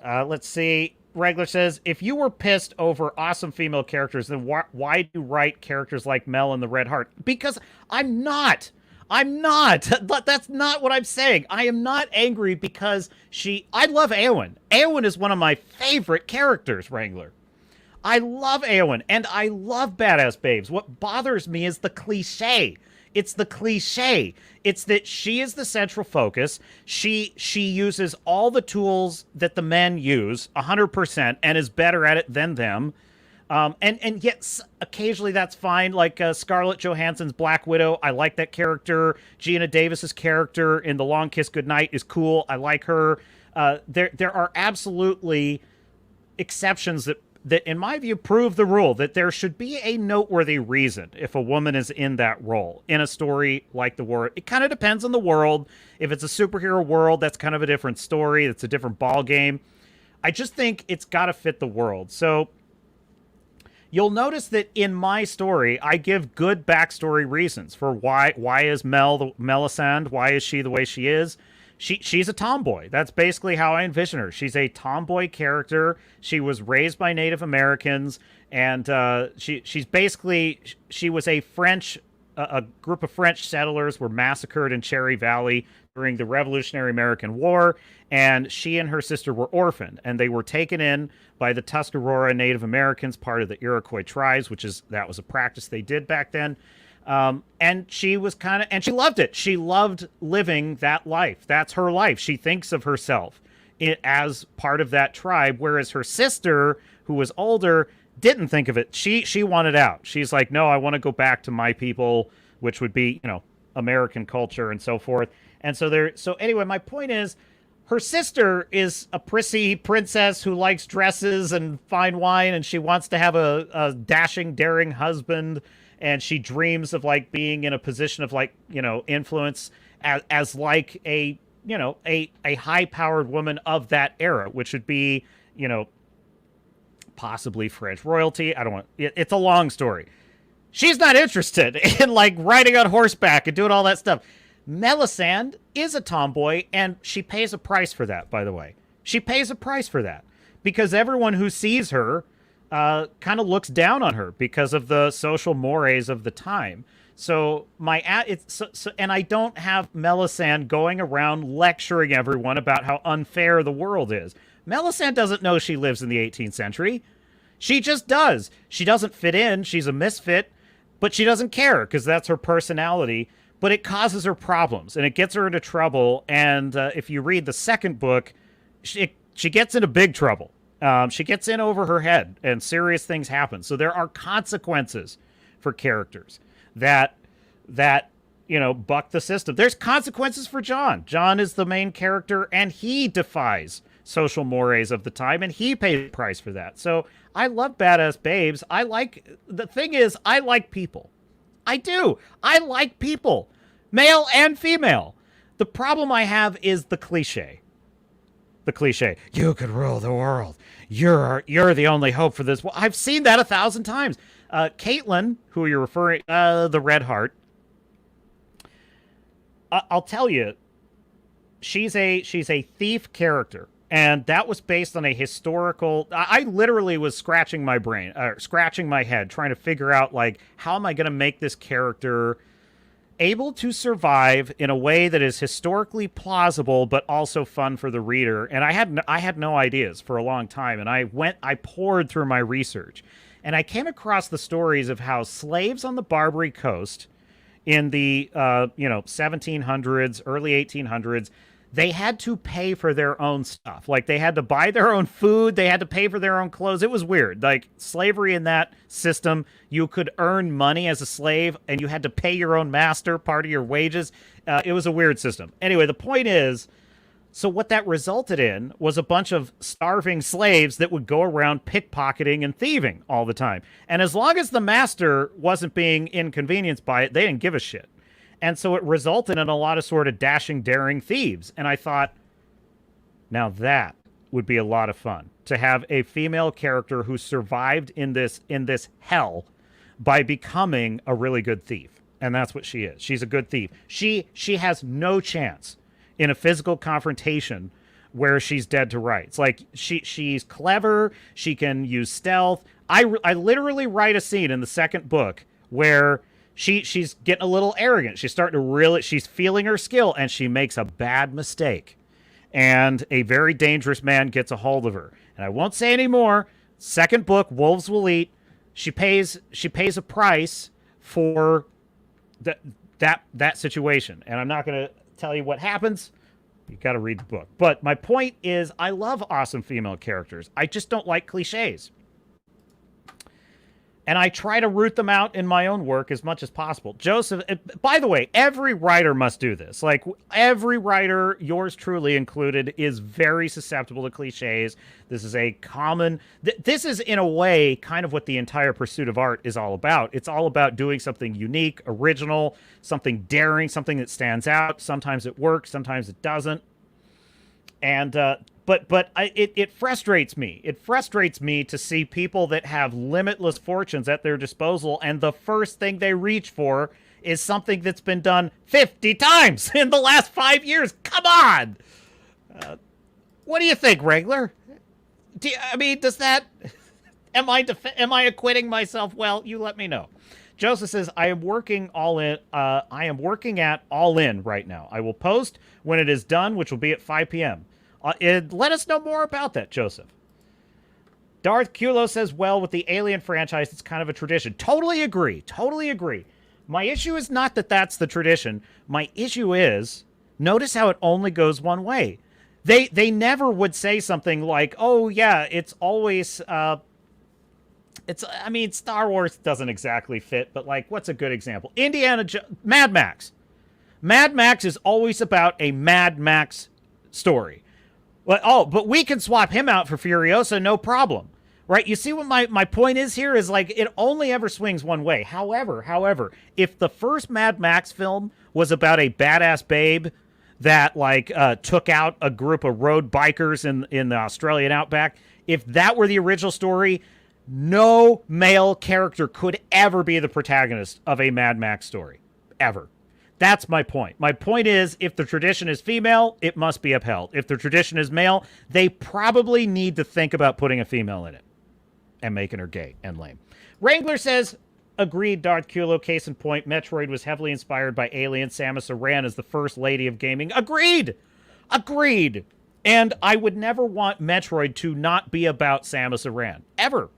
Let's see. Wrangler says, if you were pissed over awesome female characters, then why do you write characters like Mel and the Red Heart? Because I'm not. That's not what I'm saying. I am not angry because I love Éowyn. Éowyn is one of my favorite characters, Wrangler. I love Éowyn, and I love badass babes. What bothers me is the cliche. It's the cliche. It's that she is the central focus. She uses all the tools that the men use 100% and is better at it than them. And yet occasionally that's fine. Like Scarlett Johansson's Black Widow, I like that character. Geena Davis's character in The Long Kiss Goodnight is cool. I like her. There are absolutely exceptions that in my view prove the rule that there should be a noteworthy reason if a woman is in that role in a story like the war. It kind of depends on the world. If it's a superhero world, that's kind of a different story. It's a different ball game. I just think it's got to fit the world. So you'll notice that in my story, I give good backstory reasons for why is Melisande, why is she the way she is. She's a tomboy. That's basically how I envision her. She's a tomboy character. She was raised by Native Americans, and she was a group of French settlers were massacred in Cherry Valley during the Revolutionary American War, and she and her sister were orphaned, and they were taken in by the Tuscarora Native Americans, part of the Iroquois tribes, that was a practice they did back then. And she loved it. She loved living that life. That's her life. She thinks of herself as part of that tribe, whereas her sister, who was older, didn't think of it. She wanted out. She's like, no, I want to go back to my people, which would be, American culture and so forth. And so anyway, my point is, her sister is a prissy princess who likes dresses and fine wine, and she wants to have a dashing, daring husband. And she dreams of being in a position of influence as like a high-powered woman of that era, which would be, possibly French royalty. It's a long story. She's not interested in riding on horseback and doing all that stuff. Melisande is a tomboy, and she pays a price for that, by the way. She pays a price for that because everyone who sees her kind of looks down on her because of the social mores of the time. So and I don't have Melisande going around lecturing everyone about how unfair the world is. Melisande doesn't know she lives in the 18th century. She just does. She doesn't fit in. She's a misfit, but she doesn't care because that's her personality. But it causes her problems and it gets her into trouble. And if you read the second book, she gets into big trouble. She gets in over her head and serious things happen. So there are consequences for characters that buck the system. There's consequences for Jon. Jon is the main character and he defies social mores of the time and he paid the price for that. So I love badass babes. The thing is, I like people. I do. I like people, male and female. The problem I have is the cliche. The cliche. You could rule the world. You're the only hope for this. Well, I've seen that 1,000 times. Caitlin, who you're referring, the Red Heart. I'll tell you, she's a thief character, and that was based on a historical. I literally was scratching my head, trying to figure out how am I going to make this character able to survive in a way that is historically plausible but also fun for the reader. And I had no ideas for a long time, and I poured through my research, and I came across the stories of how slaves on the Barbary Coast in the 1700s, early 1800s, they had to pay for their own stuff. They had to buy their own food. They had to pay for their own clothes. It was weird. Slavery in that system, you could earn money as a slave, and you had to pay your own master part of your wages. It was a weird system. Anyway, the point is, so what that resulted in was a bunch of starving slaves that would go around pickpocketing and thieving all the time. And as long as the master wasn't being inconvenienced by it, they didn't give a shit. And so it resulted in a lot of sort of dashing, daring thieves. And I thought, now that would be a lot of fun, to have a female character who survived in this hell by becoming a really good thief. And that's what she is. She's a good thief. She has no chance in a physical confrontation where she's dead to rights. She's clever. She can use stealth. I literally write a scene in the second book where she's getting a little arrogant. She's feeling her skill, and she makes a bad mistake. And a very dangerous man gets a hold of her. And I won't say any more. Second book, Wolves Will Eat. She pays a price for that situation. And I'm not going to tell you what happens. You got to read the book. But my point is, I love awesome female characters. I just don't like cliches. And I try to root them out in my own work as much as possible. Joseph, by the way, every writer must do this. Like, every writer, yours truly included, is very susceptible to cliches. This is a common... this is, in a way, kind of what the entire pursuit of art is all about. It's all about doing something unique, original, something daring, something that stands out. Sometimes it works, sometimes it doesn't. And... it frustrates me. It frustrates me to see people that have limitless fortunes at their disposal, and the first thing they reach for is something that's been done 50 times in the last 5 years. Come on! What do you think, Wrangler? Does that... Am I acquitting myself? Well, you let me know. Joseph says, I am working all in. I am working at All In right now. I will post when it is done, which will be at 5 p.m. Let us know more about that, Joseph. Darth Kulo says, well, with the Alien franchise, it's kind of a tradition. Totally agree. Totally agree. My issue is not that that's the tradition. My issue is, notice how it only goes one way. They never would say something like, oh, yeah, it's always... Star Wars doesn't exactly fit, but, like, what's a good example? Mad Max. Mad Max is always about a Mad Max story. Well, but we can swap him out for Furiosa, no problem. Right? You see what my point is here? Is like, it only ever swings one way. However, if the first Mad Max film was about a badass babe that, like, took out a group of road bikers in the Australian outback, if that were the original story, no male character could ever be the protagonist of a Mad Max story. Ever. That's my point. My point is, if the tradition is female, it must be upheld. If the tradition is male, they probably need to think about putting a female in it and making her gay and lame. Wrangler says, agreed, Darth Kulo. Case in point, Metroid was heavily inspired by Alien. Samus Aran is the first lady of gaming. Agreed! Agreed! And I would never want Metroid to not be about Samus Aran. Ever.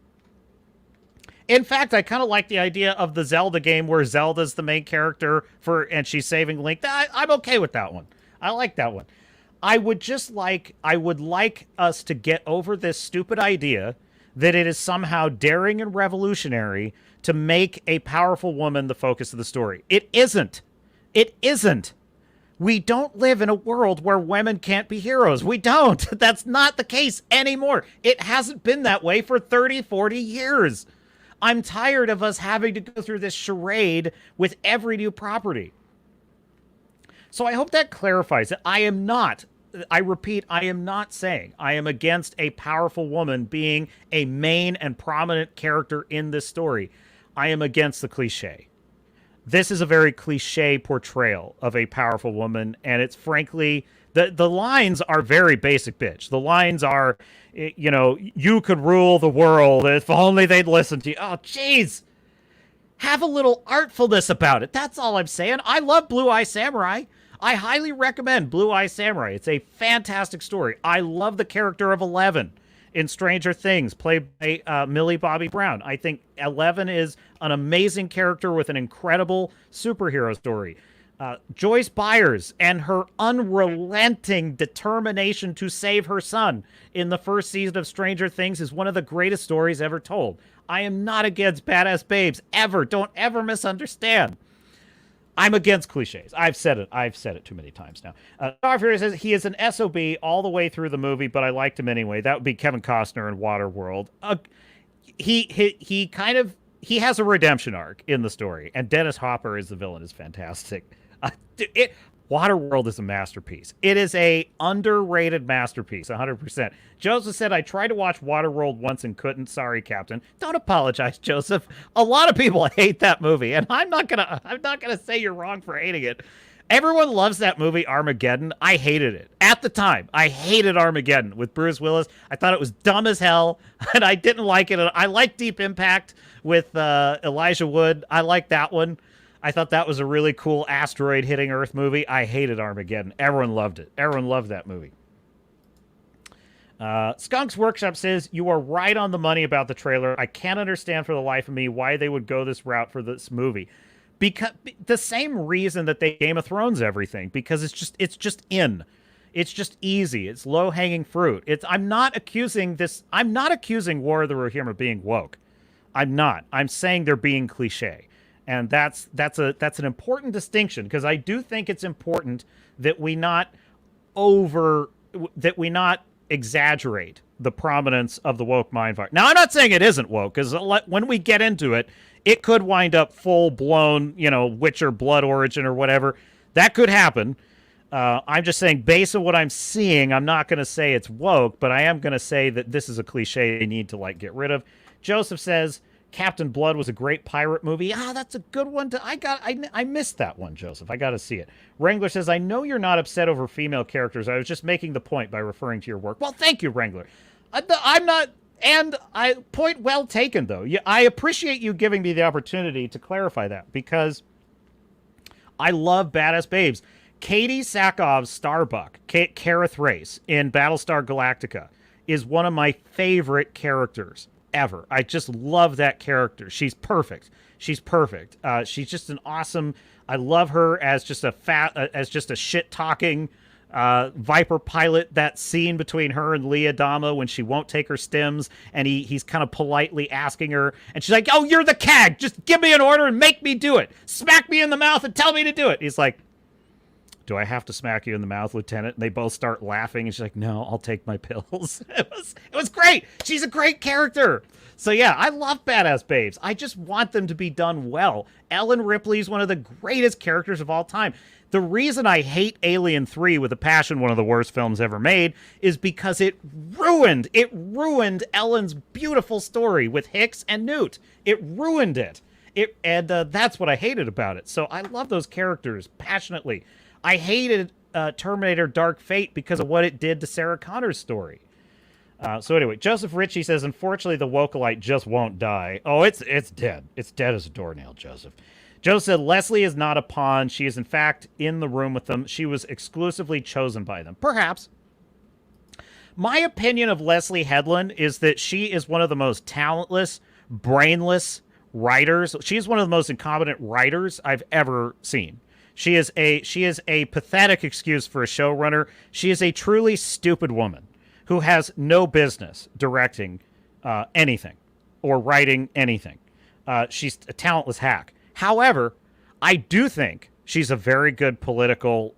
In fact, I kind of like the idea of the Zelda game where Zelda's the main character and she's saving Link. I'm okay with that one. I like that one. I would like us to get over this stupid idea that it is somehow daring and revolutionary to make a powerful woman the focus of the story. It isn't. It isn't. We don't live in a world where women can't be heroes. We don't. That's not the case anymore. It hasn't been that way for 30, 40 years. I'm tired of us having to go through this charade with every new property. So I hope that clarifies it. I repeat, I am not saying I am against a powerful woman being a main and prominent character in this story. I am against the cliche. This is a very cliche portrayal of a powerful woman, and it's frankly, the lines are very basic bitch. The lines are, you could rule the world if only they'd listen to you. Oh, jeez. Have a little artfulness about it. That's all I'm saying. I love Blue Eye Samurai. I highly recommend Blue Eye Samurai. It's a fantastic story. I love the character of Eleven in Stranger Things, played by Millie Bobby Brown. I think Eleven is an amazing character with an incredible superhero story. Joyce Byers and her unrelenting determination to save her son in the first season of Stranger Things is one of the greatest stories ever told. I am not against badass babes, ever. Don't ever misunderstand. I'm against cliches. I've said it too many times now. Starfury says he is an SOB all the way through the movie, but I liked him anyway. That would be Kevin Costner in Waterworld. He has a redemption arc in the story, and Dennis Hopper as the villain is fantastic. Waterworld is a masterpiece. It is a underrated masterpiece, 100%. Joseph said, I tried to watch Waterworld once and couldn't. Sorry, Captain. Don't apologize, Joseph. A lot of people hate that movie, and I'm not gonna say you're wrong for hating it. Everyone loves that movie, Armageddon. I hated it. At the time, I hated Armageddon with Bruce Willis. I thought it was dumb as hell, and I didn't like it. I liked Deep Impact with Elijah Wood. I liked that one. I thought that was a really cool asteroid hitting Earth movie. I hated Armageddon. Everyone loved it. Everyone loved that movie. Skunk's Workshop says, you are right on the money about the trailer. I can't understand for the life of me why they would go this route for this movie. because the same reason that they Game of Thrones everything, because it's just it's just easy. It's low hanging fruit. I'm not accusing War of the Rohirrim of being woke. I'm not. I'm saying they're being cliche. And that's an important distinction, because I do think it's important that we not exaggerate the prominence of the woke mind virus. Now, I'm not saying it isn't woke, because when we get into it, it could wind up full-blown, Witcher blood origin or whatever. That could happen. I'm just saying, based on what I'm seeing, I'm not going to say it's woke, but I am going to say that this is a cliche they need to, get rid of. Joseph says, Captain Blood was a great pirate movie. That's a good one. I missed that one, Joseph. I got to see it. Wrangler says, I know you're not upset over female characters. I was just making the point by referring to your work. Well, thank you, Wrangler. I'm not, and point well taken, though. I appreciate you giving me the opportunity to clarify that, because I love badass babes. Katie Sackhoff's Starbuck, Kara Thrace in Battlestar Galactica, is one of my favorite characters ever. I just love that character. She's perfect. She's just an awesome. I love her as just a shit talking Viper pilot. That scene between her and Leah Dama when she won't take her stims, and he's kind of politely asking her, and she's like, "Oh, you're the CAG. Just give me an order and make me do it. Smack me in the mouth and tell me to do it." He's like, "Do I have to smack you in the mouth, Lieutenant?" And they both start laughing, and she's like, "No, I'll take my pills." It was great. She's a great character. So yeah, I love badass babes. I just want them to be done well. Ellen Ripley's one of the greatest characters of all time. The reason I hate Alien 3 with a passion, one of the worst films ever made, is because it ruined Ellen's beautiful story with Hicks and Newt. It ruined it. That's what I hated about it. So I love those characters passionately. I hated Terminator Dark Fate because of what it did to Sarah Connor's story. So anyway, Joseph Ritchie says, unfortunately, the Wokalite just won't die. Oh, it's dead. It's dead as a doornail, Joseph. Joe said, Leslye is not a pawn. She is, in fact, in the room with them. She was exclusively chosen by them. Perhaps. My opinion of Leslye Headland is that she is one of the most talentless, brainless writers. She's one of the most incompetent writers I've ever seen. She is a pathetic excuse for a showrunner. She is a truly stupid woman who has no business directing anything or writing anything. She's a talentless hack. However, I do think she's a very good political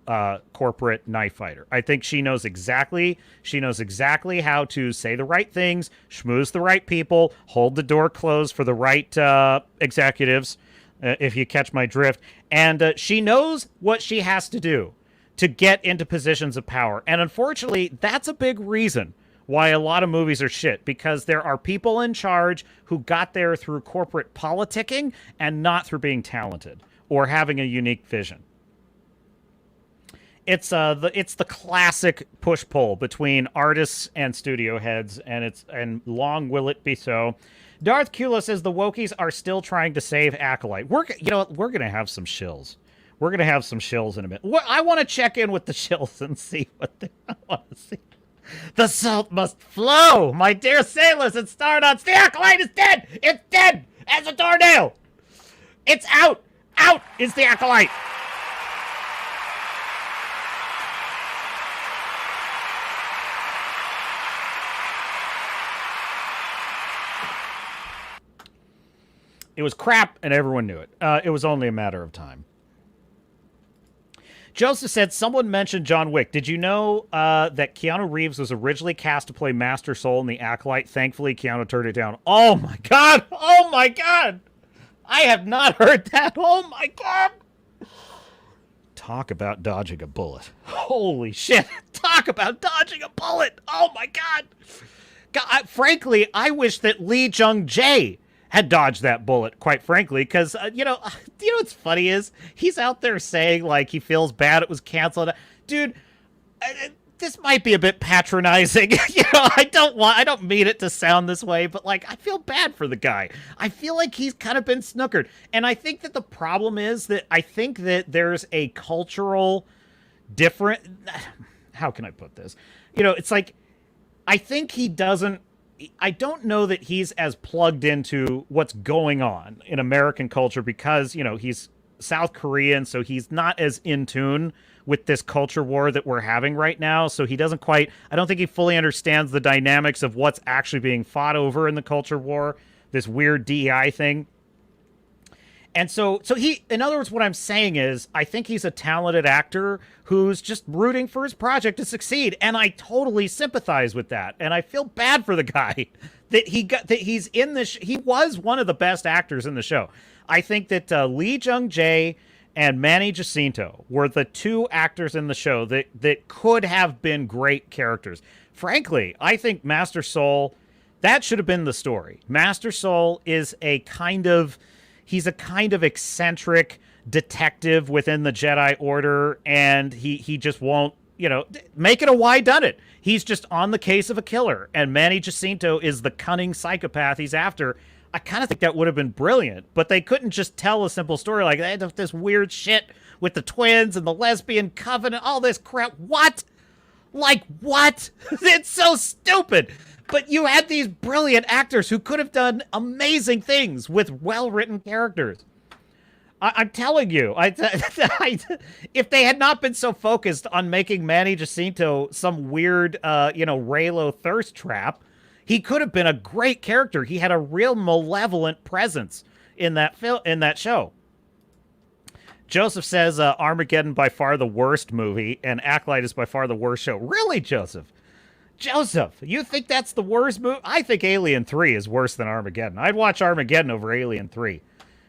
corporate knife fighter. I think she knows exactly how to say the right things, schmooze the right people, hold the door closed for the right executives, if you catch my drift. And she knows what she has to do to get into positions of power. And unfortunately, that's a big reason why a lot of movies are shit, because there are people in charge who got there through corporate politicking and not through being talented or having a unique vision. It's the classic push-pull between artists and studio heads, and long will it be so. Darth Kula says the Wokies are still trying to save Acolyte. We're gonna have some shills. We're gonna have some shills in a minute. I want to check in with the shills and see what I want to see. The salt must flow, my dear sailors and Stardust. The Acolyte is dead. It's dead as a doornail. It's out. Out is the Acolyte. It was crap, and everyone knew it. It was only a matter of time. Joseph said, someone mentioned John Wick. Did you know that Keanu Reeves was originally cast to play Master Soul in The Acolyte? Thankfully, Keanu turned it down. Oh, my God. Oh, my God. I have not heard that. Oh, my God. Talk about dodging a bullet. Holy shit. Talk about dodging a bullet. Oh, my God. Frankly, I wish that Lee Jung-jae had dodged that bullet, quite frankly, because, you know what's funny is he's out there saying, like, he feels bad it was canceled. Dude, this might be a bit patronizing. I don't mean it to sound this way, but, like, I feel bad for the guy. I feel like he's kind of been snookered. And I think that the problem is that I think that there's a cultural different... How can I put this? It's like, I think he doesn't... I don't know that he's as plugged into what's going on in American culture because, he's South Korean, so he's not as in tune with this culture war that we're having right now. So he doesn't quite, I don't think he fully understands the dynamics of what's actually being fought over in the culture war, this weird DEI thing. And so he, in other words, what I'm saying is, I think he's a talented actor who's just rooting for his project to succeed. And I totally sympathize with that. And I feel bad for the guy that he's in this. He was one of the best actors in the show. I think that Lee Jung-jae and Manny Jacinto were the two actors in the show that could have been great characters. Frankly, I think Master Soul, that should have been the story. Master Soul is he's a kind of eccentric detective within the Jedi Order, and he just won't, make it a whodunit. He's just on the case of a killer, and Manny Jacinto is the cunning psychopath he's after. I kind of think that would have been brilliant, but they couldn't just tell a simple story like they had this weird shit with the twins and the lesbian covenant, all this crap. What? Like, what? It's so stupid. But you had these brilliant actors who could have done amazing things with well-written characters. I'm telling you, if they had not been so focused on making Manny Jacinto some weird, Raylo thirst trap, he could have been a great character. He had a real malevolent presence in that show. Joseph says Armageddon by far the worst movie, and Acolyte is by far the worst show. Really, Joseph? Joseph, you think that's the worst movie? I think Alien 3 is worse than Armageddon. I'd watch Armageddon over Alien 3.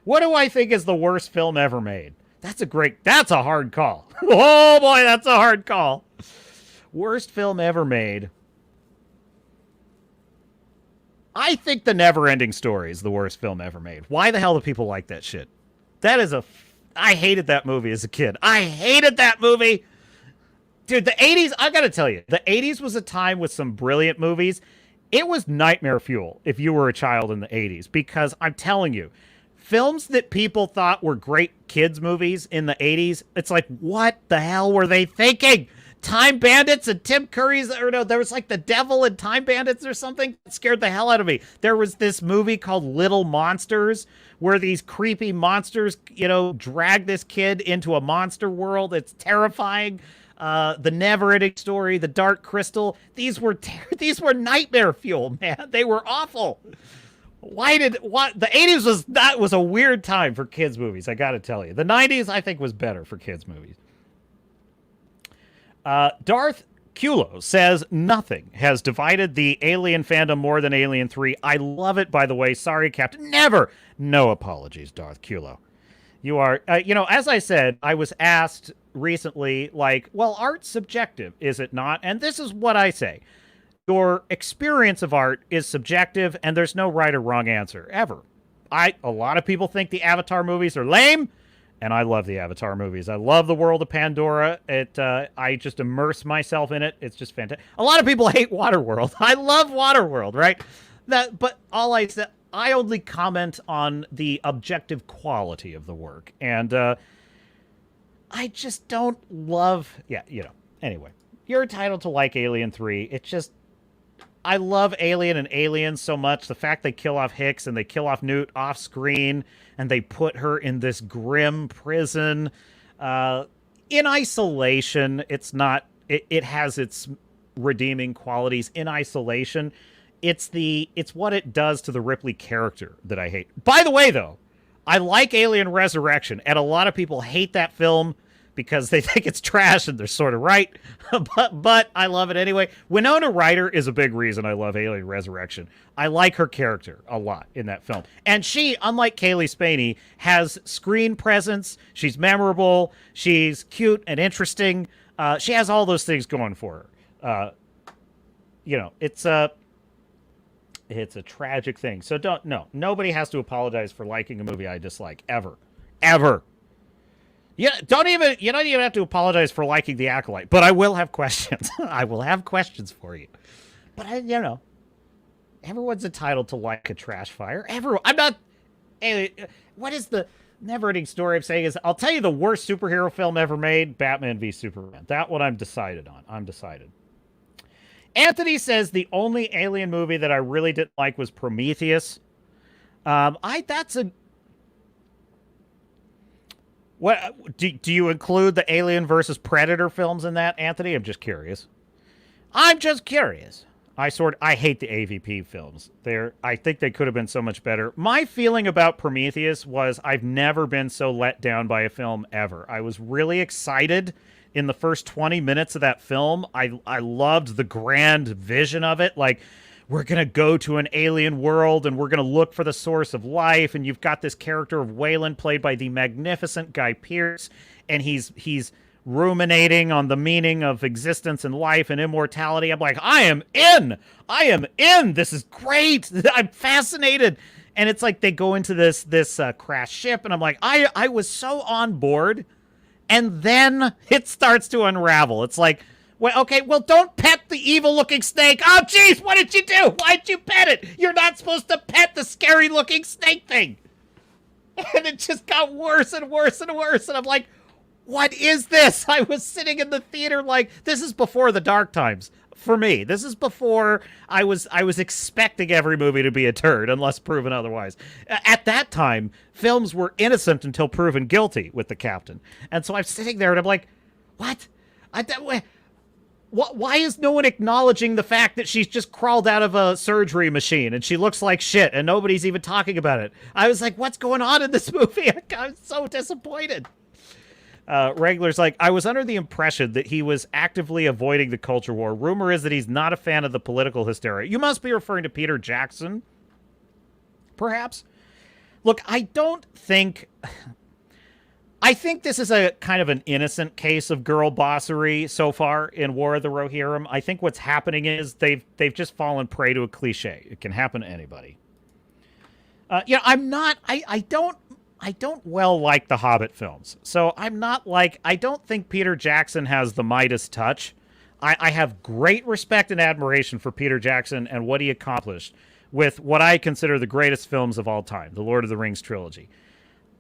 What do I think is the worst film ever made? That's a hard call. Oh boy, that's a hard call. Worst film ever made. I think The Never-Ending Story is the worst film ever made. Why the hell do people like that shit? I hated that movie as a kid. I hated that movie. Dude, the 80s, I gotta tell you, the 80s was a time with some brilliant movies. It was nightmare fuel if you were a child in the 80s, because I'm telling you, films that people thought were great kids movies in the 80s, it's like, what the hell were they thinking? Time Bandits and Tim Curry's, there was like The Devil and Time Bandits or something. It scared the hell out of me. There was this movie called Little Monsters where these creepy monsters, drag this kid into a monster world. It's terrifying. The Never-Ending Story, The Dark Crystal. These were nightmare fuel, man. They were awful. The 80s was a weird time for kids movies, I gotta tell you. The 90s, I think, was better for kids movies. Darth Kulo says nothing has divided the Alien fandom more than Alien 3. I love it, by the way. Sorry, Captain. Never. No apologies, Darth Kulo. You are, as I said, I was asked recently, well, art's subjective, is it not? And this is what I say. Your experience of art is subjective, and there's no right or wrong answer, ever. A lot of people think the Avatar movies are lame, and I love the Avatar movies. I love the world of Pandora. I just immerse myself in it. It's just fantastic. A lot of people hate Waterworld. I love Waterworld, right? But all I said, I only comment on the objective quality of the work. And I just don't love... Anyway, you're entitled to like Alien 3. I love Alien and Aliens so much. The fact they kill off Hicks and they kill off Newt off screen and they put her in this grim prison. In isolation, it's not... It has its redeeming qualities. In isolation, it's what it does to the Ripley character that I hate. By the way, though, I like Alien Resurrection, and a lot of people hate that film because they think it's trash, and they're sort of right. but I love it anyway. Winona Ryder is a big reason I love Alien Resurrection. I like her character a lot in that film. And she, unlike Kaylee Spaney, has screen presence. She's memorable. She's cute and interesting. She has all those things going for her. It's a tragic thing. So nobody has to apologize for liking a movie I dislike, ever. Ever. You don't even have to apologize for liking The Acolyte, but I will have questions. I will have questions for you. But everyone's entitled to like a trash fire. I'm not. What is the Never-Ending Story I'm saying is, I'll tell you the worst superhero film ever made, Batman v Superman. That one I'm decided on. I'm decided. Anthony says the only Alien movie that I really didn't like was Prometheus. What do you include the Alien versus Predator films in that, Anthony? I'm just curious. I'm just curious. I hate the AVP films. I think they could have been so much better. My feeling about Prometheus was I've never been so let down by a film ever. I was really excited in the first 20 minutes of that film. I loved the grand vision of it. Like, we're going to go to an alien world and we're going to look for the source of life. And you've got this character of Wayland played by the magnificent Guy Pearce. And he's ruminating on the meaning of existence and life and immortality. I'm like, I am in. This is great. I'm fascinated. And it's like they go into this crashed ship, and I'm like, I was so on board. And then it starts to unravel. It's like, well, okay, well, don't pet the evil-looking snake. Oh, jeez, what did you do? Why'd you pet it? You're not supposed to pet the scary-looking snake thing. And it just got worse and worse and worse. And I'm like, what is this? I was sitting in the theater like, this is before the dark times for me. This is before I was expecting every movie to be a turd unless proven otherwise. At that time, films were innocent until proven guilty with the Captain. And so I'm sitting there and I'm like, what? Why is no one acknowledging the fact that she's just crawled out of a surgery machine and she looks like shit and nobody's even talking about it? I was like, what's going on in this movie? I'm so disappointed. Regular's like, I was under the impression that he was actively avoiding the culture war. Rumor is that he's not a fan of the political hysteria. You must be referring to Peter Jackson, perhaps? Look, I think this is a kind of an innocent case of girl bossery so far in War of the Rohirrim. I think what's happening is they've just fallen prey to a cliche. It can happen to anybody. I don't like the Hobbit films. So I don't think Peter Jackson has the Midas touch. I have great respect and admiration for Peter Jackson and what he accomplished with what I consider the greatest films of all time, the Lord of the Rings trilogy.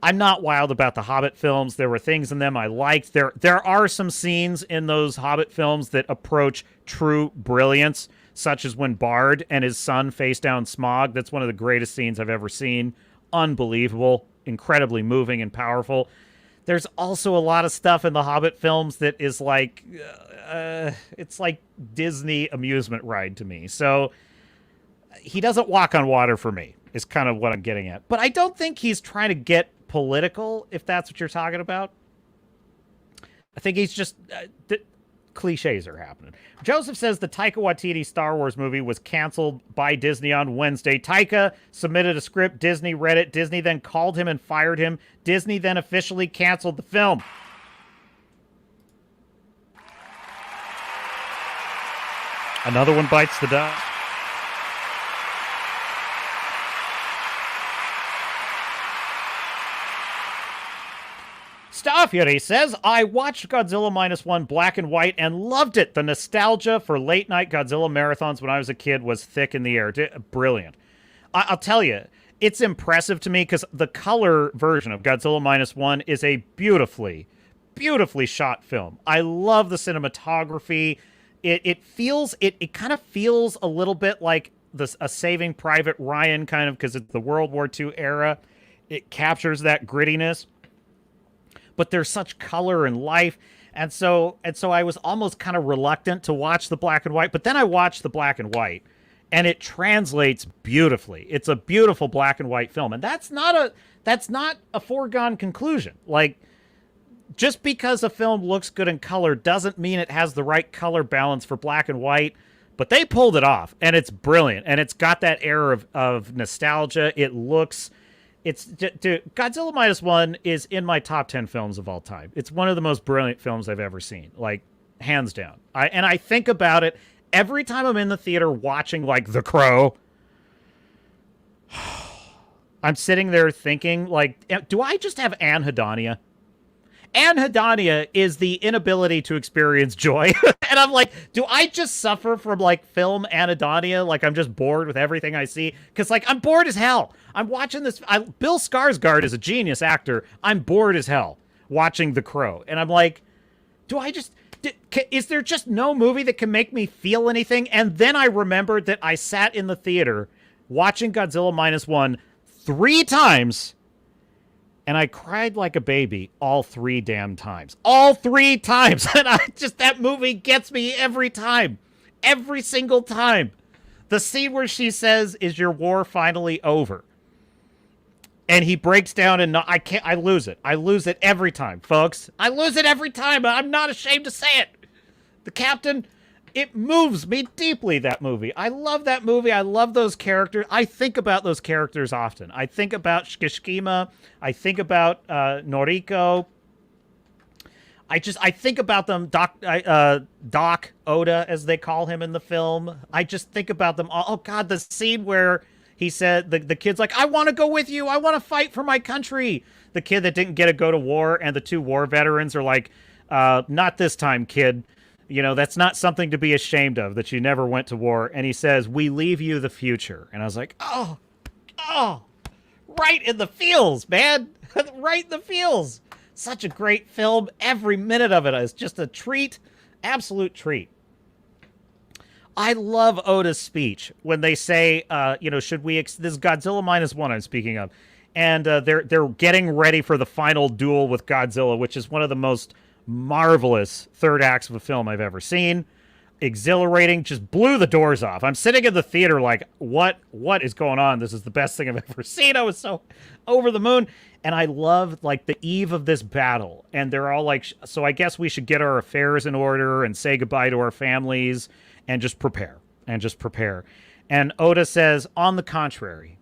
I'm not wild about the Hobbit films. There were things in them I liked. There are some scenes in those Hobbit films that approach true brilliance, such as when Bard and his son face down Smaug. That's one of the greatest scenes I've ever seen. Unbelievable. Incredibly moving and powerful. There's also a lot of stuff in the Hobbit films that is like, it's like Disney amusement ride to me. So he doesn't walk on water for me, is kind of what I'm getting at. But I don't think he's trying to get political, if that's what you're talking about. I think he's just, cliches are happening. Joseph says the Taika Waititi Star Wars movie was canceled by Disney on Wednesday. Taika submitted a script. Disney read it. Disney then called him and fired him. Disney then officially canceled the film. Another one bites the dust. Starfury says, I watched Godzilla -1 black and white and loved it. The nostalgia for late night Godzilla marathons when I was a kid was thick in the air. Brilliant. I'll tell you, it's impressive to me because the color version of Godzilla -1 is a beautifully, beautifully shot film. I love the cinematography. It kind of feels a little bit like a Saving Private Ryan kind of, because it's the World War II era. It captures that grittiness. But there's such color and life. And so I was almost kind of reluctant to watch the black and white. But then I watched the black and white, and it translates beautifully. It's a beautiful black and white film. And that's not a foregone conclusion. Like, just because a film looks good in color doesn't mean it has the right color balance for black and white. But they pulled it off, and it's brilliant. And it's got that air of nostalgia. It looks... Godzilla -1 is in my top 10 films of all time. It's one of the most brilliant films I've ever seen, like, hands down. I think about it every time I'm in the theater watching, like, The Crow. I'm sitting there thinking, like, do I just have anhedonia? Anhedonia is the inability to experience joy. And I'm like, do I just suffer from, like, film anhedonia? Like, I'm just bored with everything I see? Because, like, I'm bored as hell. I'm watching this. Bill Skarsgård is a genius actor. I'm bored as hell watching The Crow. And I'm like, is there just no movie that can make me feel anything? And then I remembered that I sat in the theater watching Godzilla -1 3 times And I cried like a baby all 3 damn times. All 3 times! And that movie gets me every time. Every single time. The scene where she says, "Is your war finally over?" And he breaks down and I lose it. I lose it every time, folks. I lose it every time. I'm not ashamed to say it. The Captain, it moves me deeply, that movie. I love that movie. I love those characters. I think about those characters often. I think about Shkishkima. I think about Noriko. I think about them, Doc Oda, as they call him in the film. I just think about them all. Oh, God, the scene where he said, the kid's like, "I want to go with you. I want to fight for my country." The kid that didn't get to go to war, and the 2 war veterans are like, "Not this time, kid. You know, that's not something to be ashamed of, that you never went to war." And he says, "We leave you the future." And I was like, oh, right in the feels, man. Right in the feels. Such a great film. Every minute of it is just a treat. Absolute treat. I love Oda's speech when they say, should we... this is Godzilla -1 I'm speaking of. And they're getting ready for the final duel with Godzilla, which is one of the most marvelous third acts of a film I've ever seen. Exhilarating. Just blew the doors off. I'm sitting in the theater like, what is going on? This is the best thing I've ever seen. I was so over the moon. And I love, like, the eve of this battle. And they're all like, so I guess we should get our affairs in order and say goodbye to our families and just prepare. And Oda says, "On the contrary,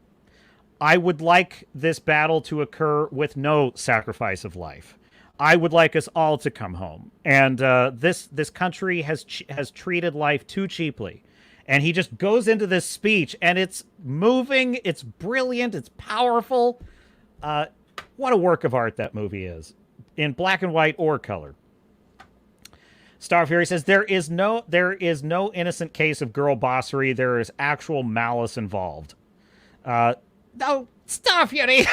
I would like this battle to occur with no sacrifice of life. I would like us all to come home. And this country has treated life too cheaply." And he just goes into this speech, and it's moving, it's brilliant, it's powerful. What a work of art that movie is, in black and white or color. Star Fury says, there is no innocent case of girl bossery. There is actual malice involved. No, Star Fury.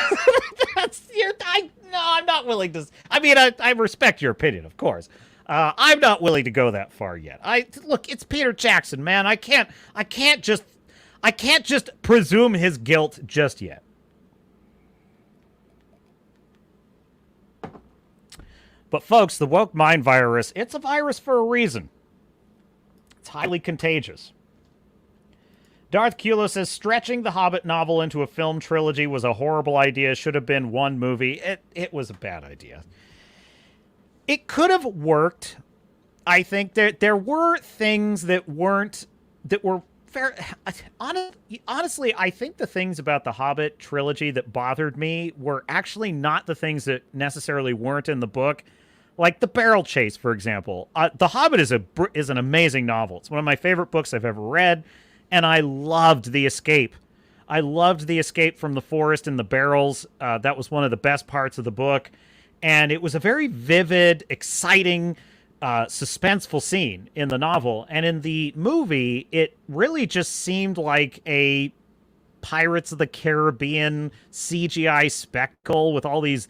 I'm not willing to. I mean, I respect your opinion, of course. I'm not willing to go that far yet. Look, it's Peter Jackson, man. I can't just presume his guilt just yet. But folks, the woke mind virus, it's a virus for a reason. It's highly contagious. Darth Kulo says, stretching the Hobbit novel into a film trilogy was a horrible idea. Should have been one movie. It was a bad idea. It could have worked. I think there were things that were fair. Honestly, I think the things about the Hobbit trilogy that bothered me were actually not the things that necessarily weren't in the book. Like the barrel chase, for example. The Hobbit is an amazing novel. It's one of my favorite books I've ever read, and I loved the escape. I loved the escape from the forest and the barrels. That was one of the best parts of the book, and it was a very vivid, exciting, suspenseful scene in the novel. And in the movie, it really just seemed like a Pirates of the Caribbean CGI spectacle with all these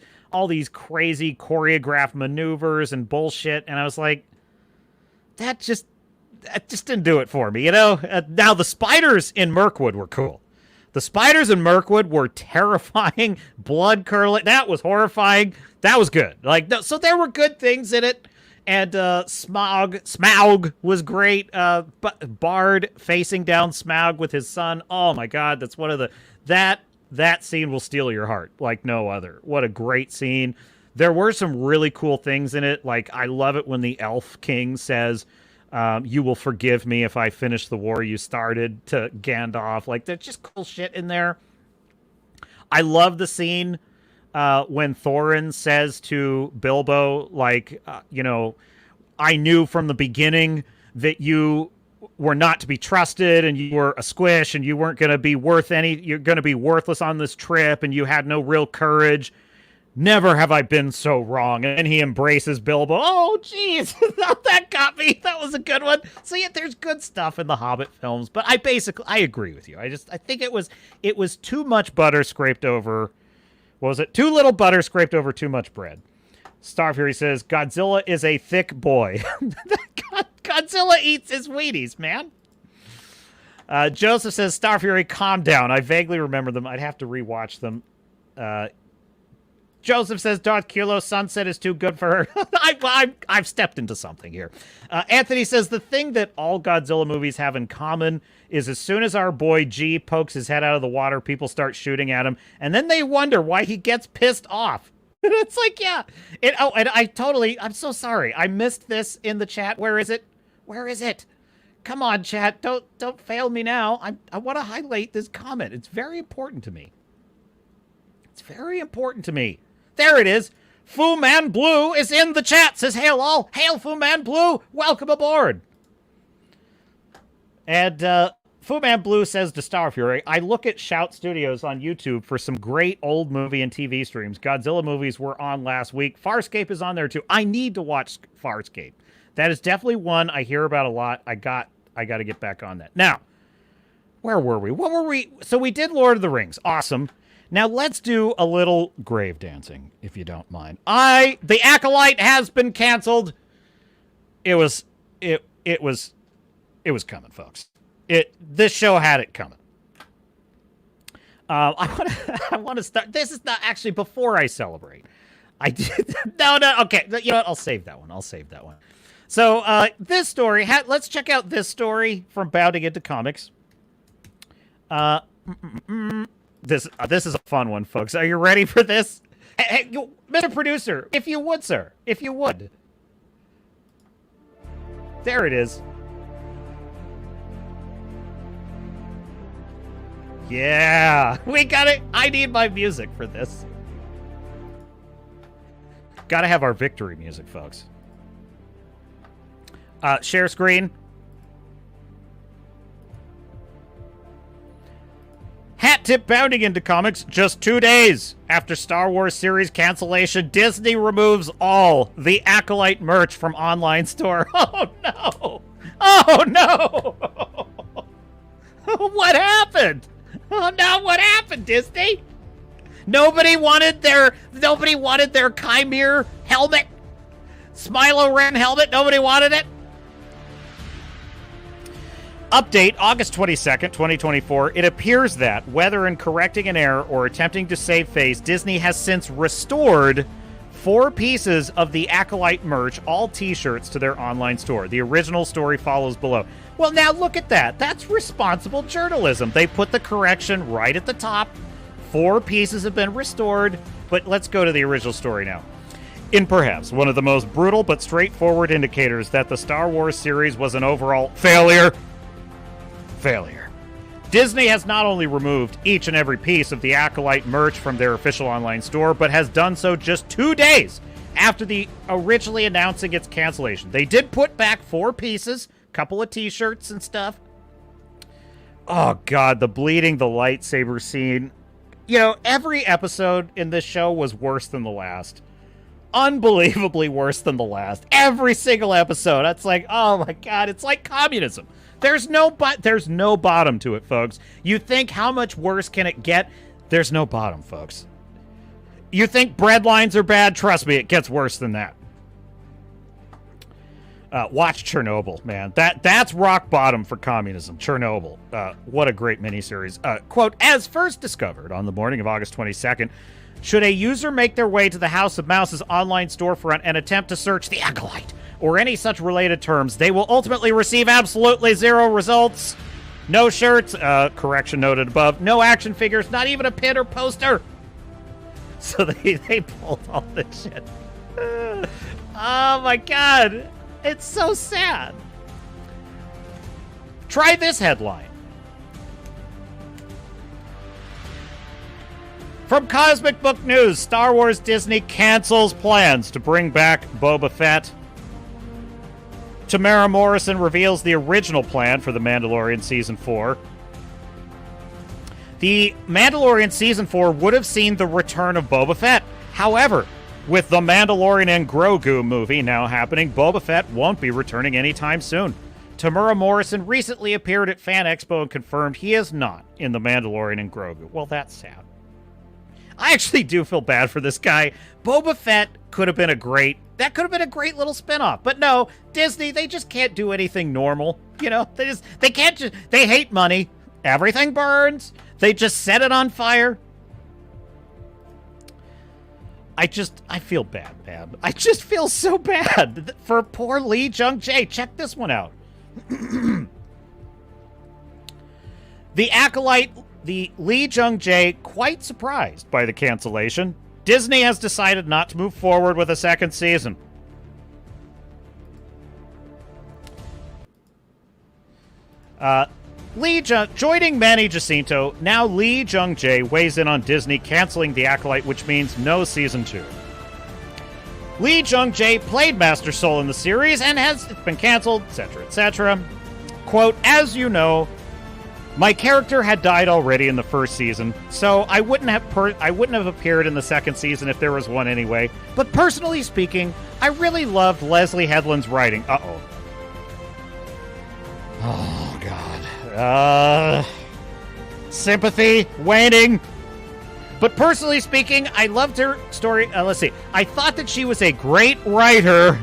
crazy choreographed maneuvers and bullshit. And I was like, that just didn't do it for me, you know? Now, the spiders in Mirkwood were cool. The spiders in Mirkwood were terrifying, blood-curdling. That was horrifying. That was good. So there were good things in it. And Smaug was great. But Bard facing down Smaug with his son. Oh, my God. That's one of the... That scene will steal your heart like no other. What a great scene. There were some really cool things in it. Like, I love it when the Elf King says, you will forgive me if I finish the war you started, to Gandalf. Like, there's just cool shit in there. I love the scene when Thorin says to Bilbo, like, I knew from the beginning that you were not to be trusted, and you were a squish, and you weren't going to be you're going to be worthless on this trip, and you had no real courage. Never have I been so wrong. And he embraces Bilbo. Oh, jeez. That got me. That was a good one. So, yeah, there's good stuff in the Hobbit films, but I agree with you. I think it was too much butter scraped over. What was it? Too little butter scraped over too much bread. Star Fury says, Godzilla is a thick boy. Godzilla eats his Wheaties, man. Joseph says, Star Fury, calm down. I vaguely remember them. I'd have to rewatch them. Joseph says Darth Kulo Sunset is too good for her. I've stepped into something here. Anthony says the thing that all Godzilla movies have in common is as soon as our boy G pokes his head out of the water, people start shooting at him, and then they wonder why he gets pissed off. It's like, yeah. I'm so sorry. I missed this in the chat. Where is it? Where is it? Come on, chat. Don't fail me now. I want to highlight this comment. It's very important to me. It's very important to me. There it is. Fu Man Blue is in the chat. Says, hail all. Hail Fu Man Blue. Welcome aboard. And Fu Man Blue says to Star Fury, I look at Shout Studios on YouTube for some great old movie and TV streams. Godzilla movies were on last week. Farscape is on there too. I need to watch Farscape. That is definitely one I hear about a lot. I got to get back on that. Now, where were we? What were we? So we did Lord of the Rings. Awesome. Now let's do a little grave dancing, if you don't mind. The Acolyte has been canceled. It was coming, folks. This show had it coming. I want to start. This is not actually before I celebrate. I did no. Okay, you know what? I'll save that one. So this story. Let's check out this story from Bounding Into Comics. This is a fun one, folks. Are you ready for this? Hey, Mr. Producer, if you would, sir, if you would. There it is. Yeah, we got it. I need my music for this. Gotta have our victory music, folks. Share screen. Hat tip Bounding Into Comics. Just 2 days after Star Wars series cancellation, Disney removes all the Acolyte merch from online store. Oh no! Oh no! What happened? Oh no! What happened, Disney? Nobody wanted their Chimere helmet, Smilo Ren helmet. Nobody wanted it. Update, August 22nd, 2024. It appears that, whether in correcting an error or attempting to save face, Disney has since restored 4 pieces of the Acolyte merch, all t-shirts, to their online store. The original story follows below. Well, now look at that. That's responsible journalism. They put the correction right at the top. 4 pieces have been restored, but let's go to the original story now. In perhaps one of the most brutal but straightforward indicators that the Star Wars series was an overall failure, Disney has not only removed each and every piece of the Acolyte merch from their official online store, but has done so just 2 days after the originally announcing its cancellation. They did put back 4 pieces, a couple of t-shirts and stuff. Oh god, the bleeding, the lightsaber scene. You know, every episode in this show was worse than the last. Unbelievably worse than the last. Every single episode. It's like, oh my god, it's like communism. There's no bottom to it, folks. You think how much worse can it get? There's no bottom, folks. You think bread lines are bad? Trust me, it gets worse than that. Watch Chernobyl, man. That's rock bottom for communism. Chernobyl. What a great miniseries. Quote, as first discovered on the morning of August 22nd, should a user make their way to the House of Mouse's online storefront and attempt to search the Acolyte or any such related terms, they will ultimately receive absolutely 0 results. No shirts, correction noted above, no action figures, not even a pin or poster. So they pulled all this shit. Oh my god. It's so sad. Try this headline. From Cosmic Book News, Star Wars Disney cancels plans to bring back Boba Fett. Tamara Morrison reveals the original plan for The Mandalorian Season 4. The Mandalorian Season 4 would have seen the return of Boba Fett. However, with The Mandalorian and Grogu movie now happening, Boba Fett won't be returning anytime soon. Tamara Morrison recently appeared at Fan Expo and confirmed he is not in The Mandalorian and Grogu. Well, that's sad. I actually do feel bad for this guy. Boba Fett could have been a great little spinoff. But no, Disney, they just can't do anything normal. You know, they hate money. Everything burns. They just set it on fire. I feel bad, man. I just feel so bad for poor Lee Jung-jae. Check this one out. The Acolyte, the Lee Jung-jae, quite surprised by the cancellation. Disney has decided not to move forward with a second season. Joining Manny Jacinto, now Lee Jung-jae weighs in on Disney canceling The Acolyte, which means no season 2. Lee Jung-jae played Master Soul in the series and has been canceled, etc., etc. Quote, as you know, my character had died already in the first season, so I wouldn't have appeared in the second season if there was one anyway. But personally speaking, I really loved Leslye Headland's writing. Uh-oh. Oh, God. Sympathy waning. But personally speaking, I loved her story. Let's see. I thought that she was a great writer.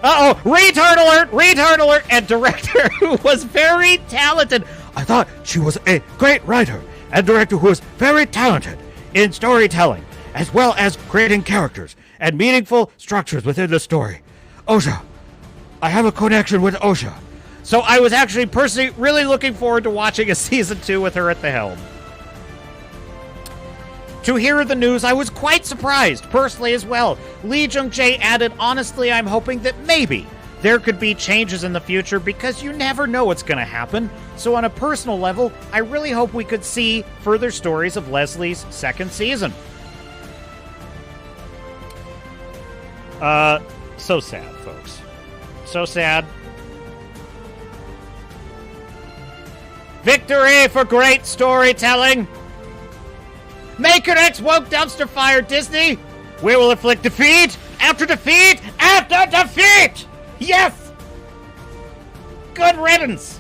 Uh-oh. Retard alert. And director who was very talented. I thought she was a great writer and director who was very talented in storytelling, as well as creating characters and meaningful structures within the story. Osha. I have a connection with Osha. So I was actually personally really looking forward to watching a season 2 with her at the helm. To hear the news, I was quite surprised, personally as well. Lee Jung-jae added, honestly, I'm hoping that maybe there could be changes in the future because you never know what's going to happen. So on a personal level, I really hope we could see further stories of Leslie's second season. So sad, folks. So sad. Victory for great storytelling! Make your next woke dumpster fire, Disney! We will inflict defeat after defeat after defeat! Yes! Good riddance!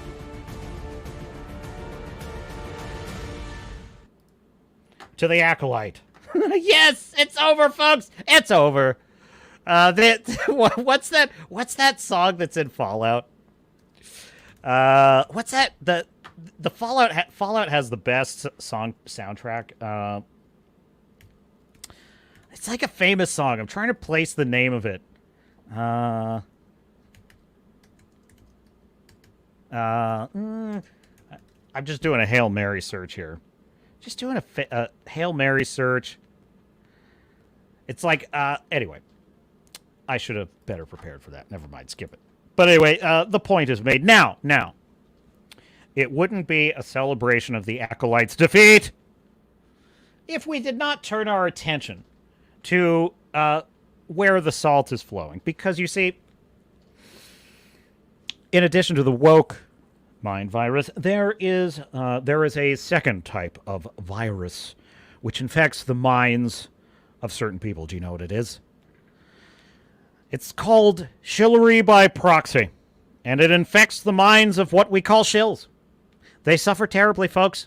To the Acolyte. Yes! It's over, folks! It's over. What's that song that's in Fallout? What's that? The Fallout has the best soundtrack. It's like a famous song. I'm trying to place the name of it. I'm just doing a Hail Mary search here. Just doing a Hail Mary search. It's like, anyway. I should have better prepared for that. Never mind, skip it. But anyway, the point is made. Now, it wouldn't be a celebration of the Acolyte's defeat if we did not turn our attention to where the salt is flowing. Because, you see, in addition to the woke mind virus, there is a second type of virus which infects the minds of certain people. Do you know what it is? It's called shillery by proxy, and it infects the minds of what we call shills. They suffer terribly, folks.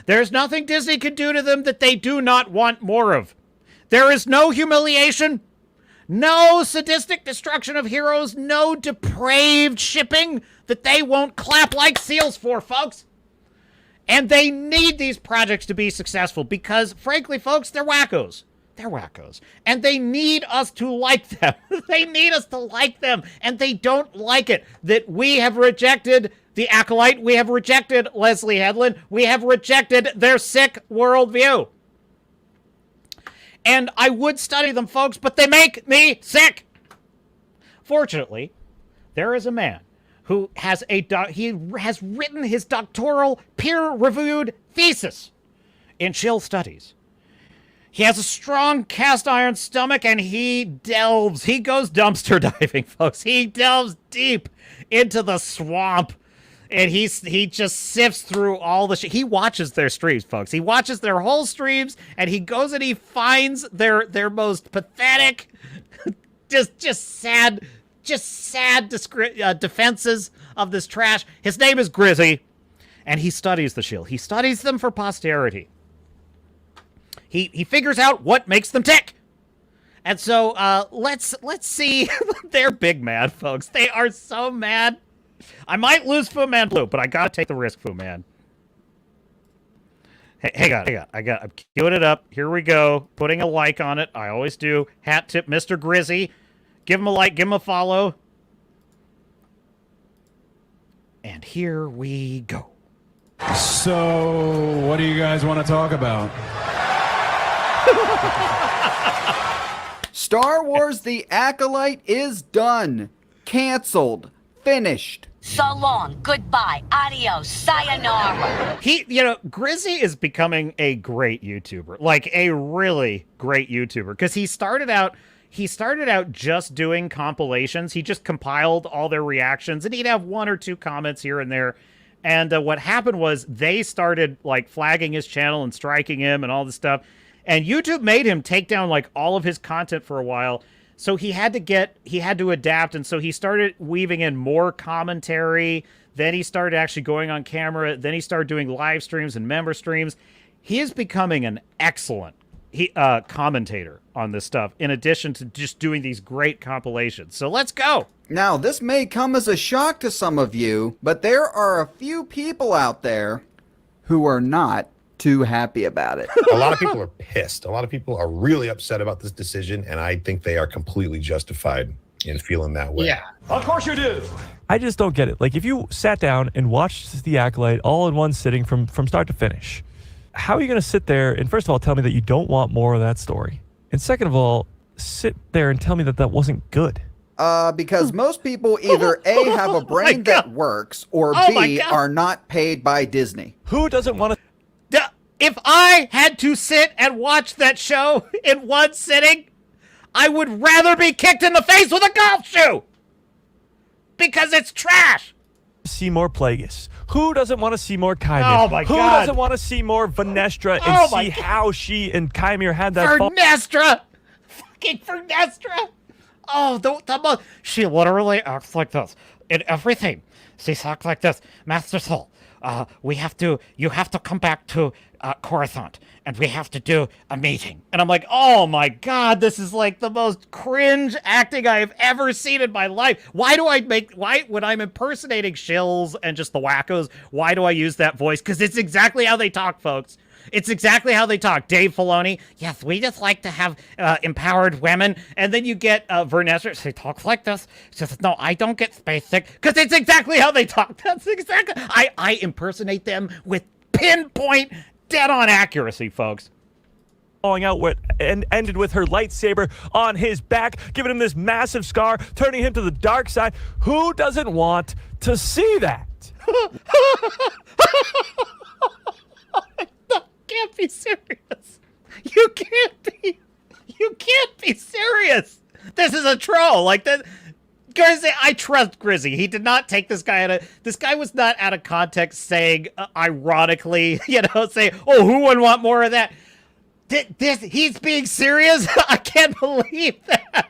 There's nothing Disney can do to them that they do not want more of. There is no humiliation, no sadistic destruction of heroes, no depraved shipping that they won't clap like seals for, folks. And they need these projects to be successful because, frankly, folks, they're wackos. They're wackos. And they need us to like them. They need us to like them. And they don't like it that we have rejected the Acolyte. We have rejected Leslye Headland. We have rejected their sick worldview. And I would study them, folks, but they make me sick. Fortunately, there is a man who has he has written his doctoral peer-reviewed thesis in Shill Studies. He has a strong cast iron stomach, and he goes dumpster diving, folks. He delves deep into the swamp, and he just sifts through all the shit. He watches their streams, folks. He watches their whole streams, and he goes and he finds their most pathetic, just sad defenses of this trash. His name is GRIZZY, and he studies the shill. He studies them for posterity. He figures out what makes them tick. And so let's see. They're big mad, folks. They are so mad. I might lose Fu Man Blue, but I gotta take the risk, Fu Man. Hey, hang on. I'm queuing it up. Here we go. Putting a like on it. I always do. Hat tip, Mr. GRIZZY. Give him a like. Give him a follow. And here we go. So, what do you guys want to talk about? Star Wars The Acolyte is done. Canceled. Finished. So long, goodbye, adios, sayonara. GRIZZY is becoming a great YouTuber. Like, a really great YouTuber. Because he started out just doing compilations. He just compiled all their reactions, and he'd have one or two comments here and there. And what happened was they started, like, flagging his channel and striking him and all this stuff. And YouTube made him take down, like, all of his content for a while. So he had to adapt, and so he started weaving in more commentary. Then he started actually going on camera. Then he started doing live streams and member streams. He is becoming an excellent commentator on this stuff, in addition to just doing these great compilations. So let's go. Now, this may come as a shock to some of you, but there are a few people out there who are not too happy about it. A lot of people are pissed. A lot of people are really upset about this decision, and I think they are completely justified in feeling that way. Yeah, of course you do. I just don't get it. Like, if you sat down and watched The Acolyte all in one sitting from start to finish, how are you going to sit there and, first of all, tell me that you don't want more of that story? And second of all, sit there and tell me that that wasn't good. Because most people either A, have a brain that works, or B, are not paid by Disney. Who doesn't want to... If I had to sit and watch that show in one sitting, I would rather be kicked in the face with a golf shoe! Because it's trash! See more Plagueis. Who doesn't want to see more Kymir? Oh my Who God. doesn't want to see more Vanestra and see how she and Kymir had that... Vernestra! Fucking Vernestra! Oh, she literally acts like this in everything. She acts like this. Master Soul, you have to come back to Coruscant, and we have to do a meeting. And I'm like, oh my God, this is like the most cringe acting I have ever seen in my life. Why when I'm impersonating Shills and just the wackos, why do I use that voice? Because it's exactly how they talk, folks. It's exactly how they talk. Dave Filoni, yes, we just like to have empowered women. And then you get Vernestra, she talks like this. She says, no, I don't get space sick. Because it's exactly how they talk. That's exactly... I impersonate them with pinpoint, dead-on accuracy, folks. Falling out and ended with her lightsaber on his back, giving him this massive scar, turning him to the dark side. Who doesn't want to see that? Can't be serious. You can't be serious. This is a troll. Like that. GRIZZY, I trust GRIZZY. He did not take this guy this guy was not out of context saying, ironically, say, oh, who wouldn't want more of that? He's being serious? I can't believe that.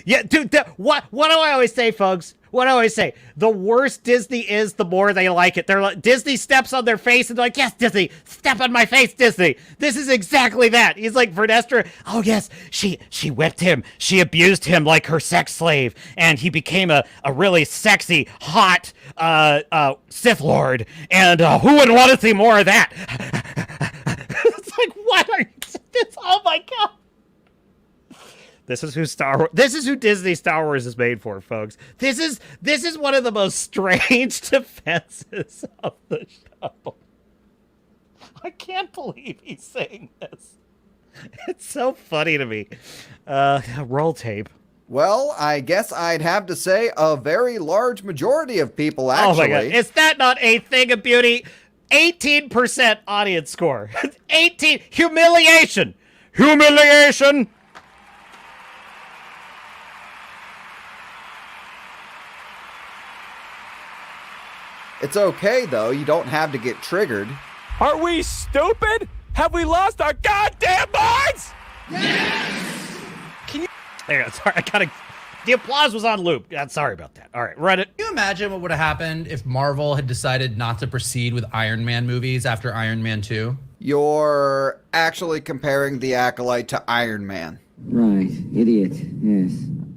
Yeah, dude, what do I always say, folks? What do I always say? The worse Disney is, the more they like it. They're like, Disney steps on their face and they're like, yes, Disney, step on my face, Disney. This is exactly that. He's like, Vernestra, oh yes, she whipped him. She abused him like her sex slave. And he became a really sexy, hot Sith Lord. And who wouldn't want to see more of that? It's like, what are you... Oh my God. This is who Disney Star Wars is made for, folks. This is one of the most strange defenses of the show. I can't believe he's saying this. It's so funny to me. Roll tape. Well, I guess I'd have to say a very large majority of people actually. Oh my God. Is that not a thing of beauty? 18% audience score. 18. Humiliation. Humiliation. It's okay, though. You don't have to get triggered. Are we stupid? Have we lost our goddamn minds? Yes! Sorry, the applause was on loop. Sorry about that. All right, run it. Can you imagine what would have happened if Marvel had decided not to proceed with Iron Man movies after Iron Man 2? You're actually comparing The Acolyte to Iron Man. Right, idiot, yes.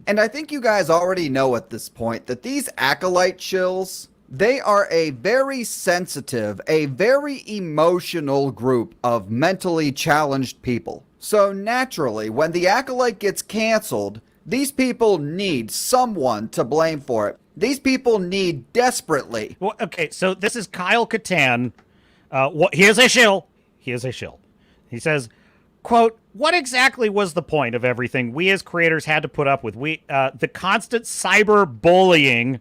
And I think you guys already know at this point that these Acolyte shills They are a very sensitive, a very emotional group of mentally challenged people. So naturally, when the Acolyte gets canceled, these people need someone to blame for it. These people need desperately. Well, okay, so this is Kyle Katan. He is a shill. He is a shill. He says, quote, what exactly was the point of everything we as creators had to put up with? The constant cyber bullying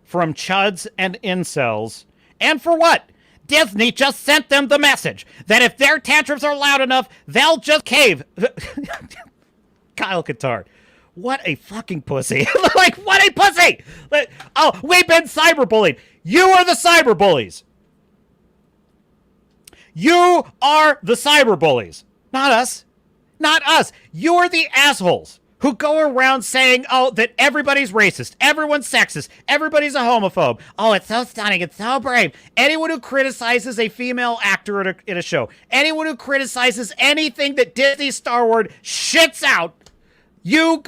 from chuds and incels. And for what? Disney just sent them the message that if their tantrums are loud enough, they'll just cave. Kyle Katarn. What a fucking pussy. Like, what a pussy! Like, oh, we've been cyberbullied. You are the cyberbullies. You are the cyberbullies. Not us. Not us. You are the assholes who go around saying, oh, that everybody's racist, everyone's sexist, everybody's a homophobe. Oh, it's so stunning, it's so brave. Anyone who criticizes a female actor in a show, anyone who criticizes anything that Disney Star Wars shits out, you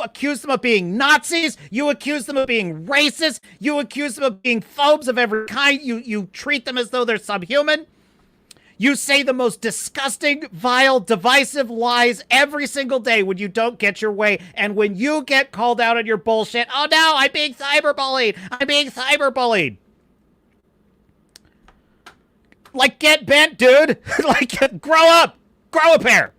accuse them of being Nazis, you accuse them of being racist, you accuse them of being phobes of every kind, you treat them as though they're subhuman. You say the most disgusting, vile, divisive lies every single day when you don't get your way. And when you get called out on your bullshit, oh no, I'm being cyberbullied. I'm being cyberbullied. Like, get bent, dude. Like, grow up. Grow a pair.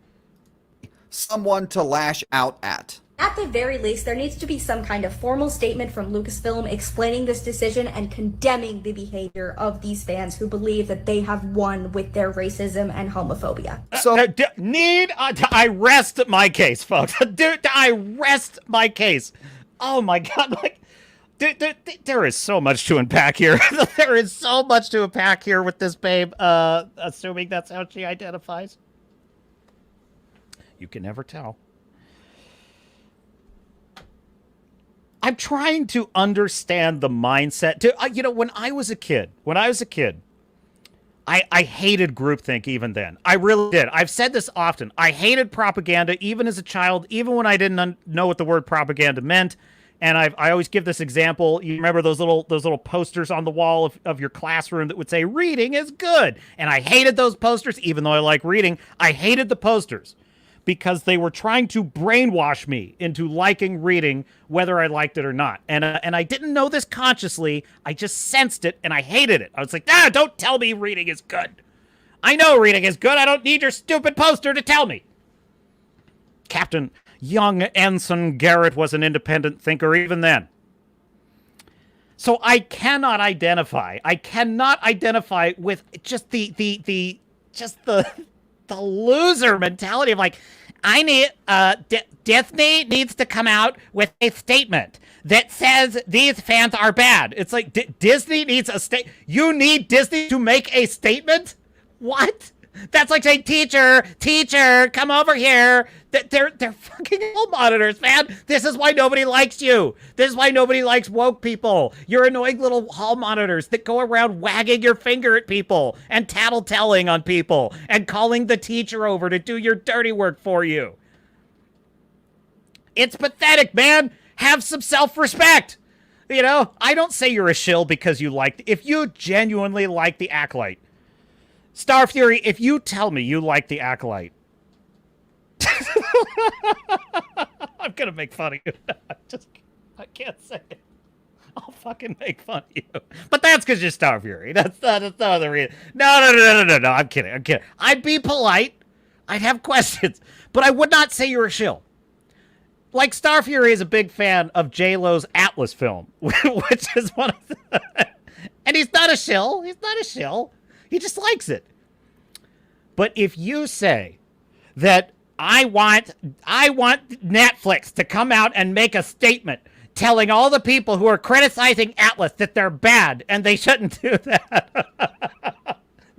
Someone to lash out at. At the very least, there needs to be some kind of formal statement from Lucasfilm explaining this decision and condemning the behavior of these fans who believe that they have won with their racism and homophobia. So, I rest my case, folks. Dude, I rest my case. Oh my God, like, there is so much to unpack here. There is so much to unpack here with this babe, assuming that's how she identifies. You can never tell. I'm trying to understand the mindset. When I was a kid, I hated groupthink even then. I really did. I've said this often. I hated propaganda even as a child, even when I didn't know what the word propaganda meant. And I always give this example. You remember those little posters on the wall of your classroom that would say, reading is good. And I hated those posters, even though I like reading. I hated the posters, because they were trying to brainwash me into liking reading, whether I liked it or not. And I didn't know this consciously. I just sensed it, and I hated it. I was like, don't tell me reading is good. I know reading is good. I don't need your stupid poster to tell me. Captain Young Ensign Garrett was an independent thinker even then. So I cannot identify with just the loser mentality of like, Disney needs to come out with a statement that says these fans are bad. It's like, Disney needs a you need Disney to make a statement? What? That's like saying, teacher, come over here. They're fucking hall monitors, man. This is why nobody likes you. This is why nobody likes woke people. You're annoying little hall monitors that go around wagging your finger at people and tattletelling on people and calling the teacher over to do your dirty work for you. It's pathetic, man. Have some self-respect. I don't say you're a shill because you if you genuinely like the Acolyte, Star Fury, if you tell me you like the Acolyte, I'm gonna make fun of you. I can't say it. I'll fucking make fun of you. But that's because you're Star Fury. That's not the reason. No. I'm kidding. I'd be polite. I'd have questions. But I would not say you're a shill. Like, Star Fury is a big fan of J-Lo's Atlas film, which is one of the... And he's not a shill. He just likes it. But if you say that I want Netflix to come out and make a statement telling all the people who are criticizing Atlas that they're bad and they shouldn't do that,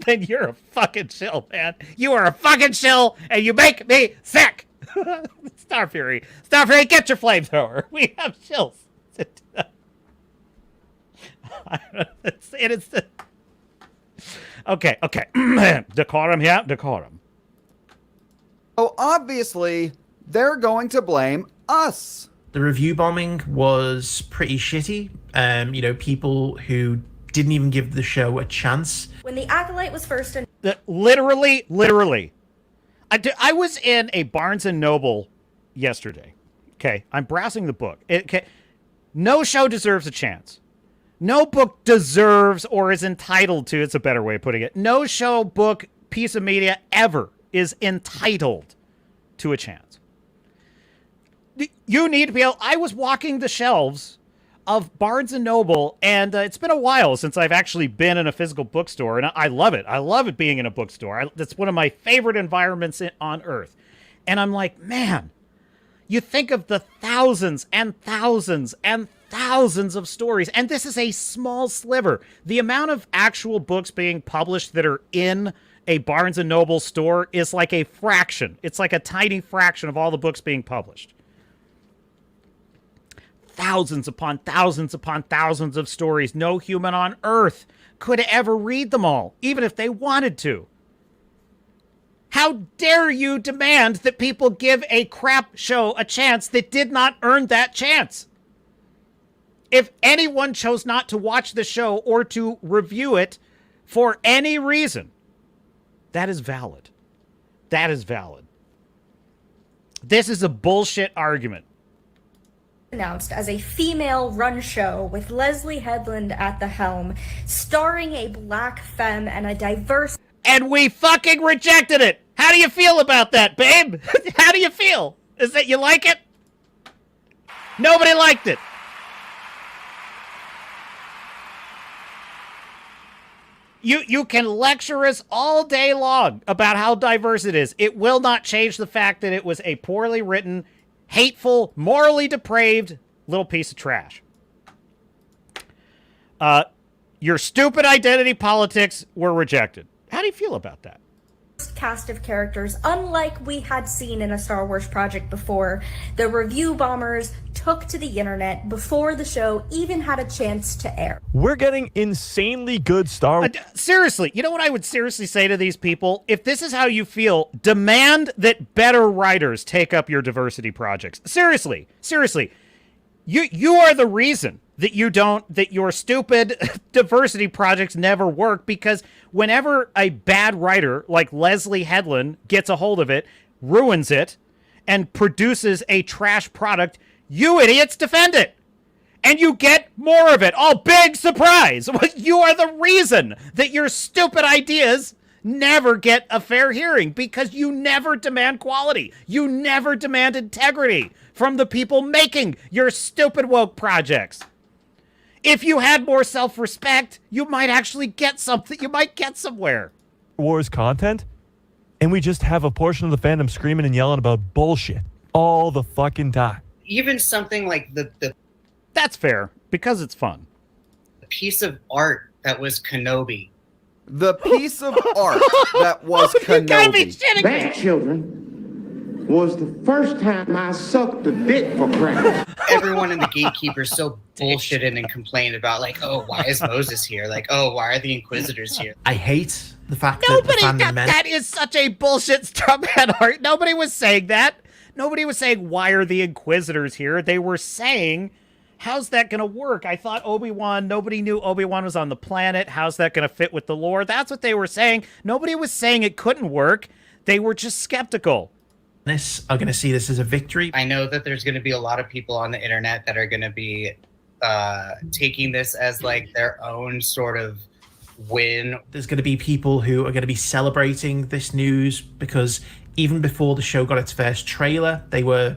then you're a fucking shill, man. You are a fucking shill, and you make me sick. Star Fury, get your flamethrower. We have shills. Okay. Decorum here, decorum. Oh, obviously, they're going to blame us. The review bombing was pretty shitty. You know, people who didn't even give the show a chance. When The Acolyte was first in Literally. I was in a Barnes & Noble yesterday. Okay, I'm browsing the book. Okay, no show deserves a chance. No book deserves or is entitled to, it's a better way of putting it. No show, book, piece of media ever is entitled to a chance. You need to be able... I was walking the shelves of Barnes & Noble, and it's been a while since I've actually been in a physical bookstore, and I love it. I love it being in a bookstore. That's one of my favorite environments on Earth. And I'm like, man, you think of the thousands and thousands and thousands of stories, and this is a small sliver. The amount of actual books being published that are in a Barnes & Noble store is like a fraction. It's like a tiny fraction of all the books being published. Thousands upon thousands upon thousands of stories. No human on Earth could ever read them all, even if they wanted to. How dare you demand that people give a crap show a chance that did not earn that chance? If anyone chose not to watch the show or to review it for any reason, that is valid. That is valid. This is a bullshit argument. Announced as a female-run show with Leslye Headland at the helm, starring a black femme and a diverse... And we fucking rejected it! How do you feel about that, babe? How do you feel? Is that you like it? Nobody liked it. You can lecture us all day long about how diverse it is. It will not change the fact that it was a poorly written, hateful, morally depraved little piece of trash. Your stupid identity politics were rejected. How do you feel about that? Cast of characters, unlike we had seen in a Star Wars project before. The review bombers took to the internet before the show even had a chance to air. We're getting insanely good Star Wars. Seriously, you know what I would seriously say to these people? If this is how you feel, demand that better writers take up your diversity projects. Seriously. You are the reason that your stupid diversity projects never work, because whenever a bad writer like Leslye Headland gets a hold of it, ruins it, and produces a trash product, you idiots defend it. And you get more of it. Oh, big surprise. You are the reason that your stupid ideas never get a fair hearing, because you never demand quality. You never demand integrity from the people making your stupid woke projects. If you had more self-respect, you might actually get something. You might get somewhere. Wars content, and we just have a portion of the fandom screaming and yelling about bullshit all the fucking time. Even something like the That's fair, because it's fun. piece of art that was Kenobi. The piece of art that was You gotta be Kenobi. shitting me. That, children, was the first time I sucked a dick for crack. Everyone in the Gatekeeper so bullshitted and complained about, like, oh, why is Moses here? Like, oh, why are the Inquisitors here? I hate the fact Nobody that the got that is such a bullshit strawman art. Nobody was saying that. Nobody was saying, why are the Inquisitors here? They were saying, how's that going to work? I thought Obi-Wan, nobody knew Obi-Wan was on the planet. How's that going to fit with the lore? That's what they were saying. Nobody was saying it couldn't work. They were just skeptical. are going to see this as a victory. I know that there's going to be a lot of people on the internet that are going to be taking this as like their own sort of win. There's going to be people who are going to be celebrating this news because even before the show got its first trailer, they were,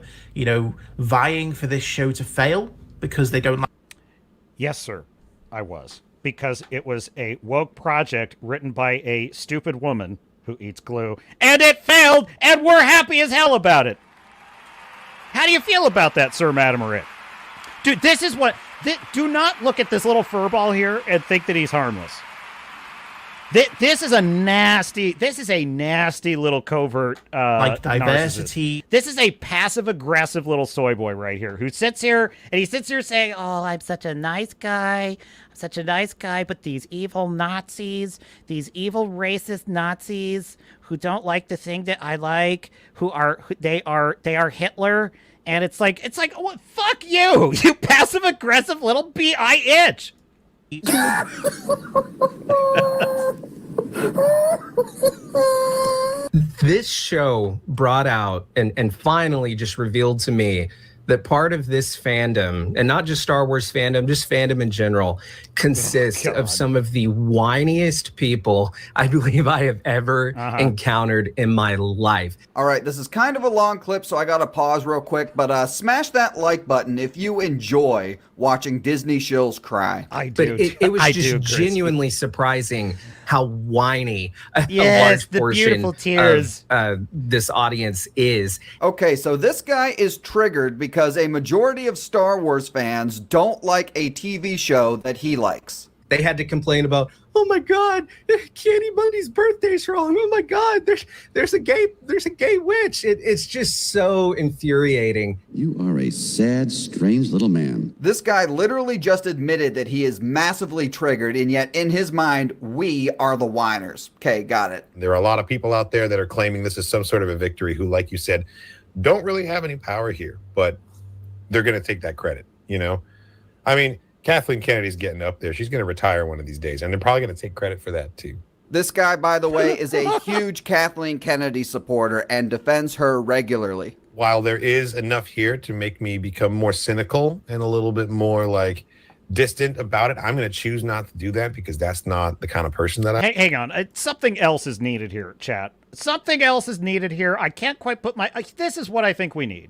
vying for this show to fail because they don't like. Yes, sir, I was. Because it was a woke project written by a stupid woman who eats glue, and it failed, and we're happy as hell about it. How do you feel about that, Sir Madamorit? Dude, this is what... do not look at this little furball here and think that he's harmless. This is a nasty little covert like diversity. Narcissist. This is a passive-aggressive little soy boy right here who sits here, and he sits here saying, oh, I'm such a nice guy. I'm such a nice guy, but these evil Nazis, these evil racist Nazis who don't like the thing that I like, they are Hitler, And it's like, what? Fuck you, you passive aggressive little itch. This show brought out and finally just revealed to me that part of this fandom, and not just Star Wars fandom, just fandom in general, consists of some of the whiniest people I believe I have ever encountered in my life. All right, this is kind of a long clip, so I gotta pause real quick, but smash that like button if you enjoy watching Disney shills cry. I do. But it was just genuinely surprising how whiny a large the portion beautiful tears of this audience is. Okay, so this guy is triggered because a majority of Star Wars fans don't like a TV show that he likes. They had to complain about, oh my God, Candy Bunny's birthday's wrong. Oh my God, there's a gay witch. It's just so infuriating. You are a sad, strange little man. This guy literally just admitted that he is massively triggered, and yet in his mind, we are the whiners. Okay, got it. There are a lot of people out there that are claiming this is some sort of a victory who, like you said, don't really have any power here, but they're going to take that credit, you know? I mean, Kathleen Kennedy's getting up there. She's going to retire one of these days, and they're probably going to take credit for that, too. This guy, by the way, is a huge Kathleen Kennedy supporter and defends her regularly. While there is enough here to make me become more cynical and a little bit more, like, distant about it, I'm going to choose not to do that because that's not the kind of person that I am. Hang on. Something else is needed here, chat. Something else is needed here. I can't quite put my... this is what I think we need.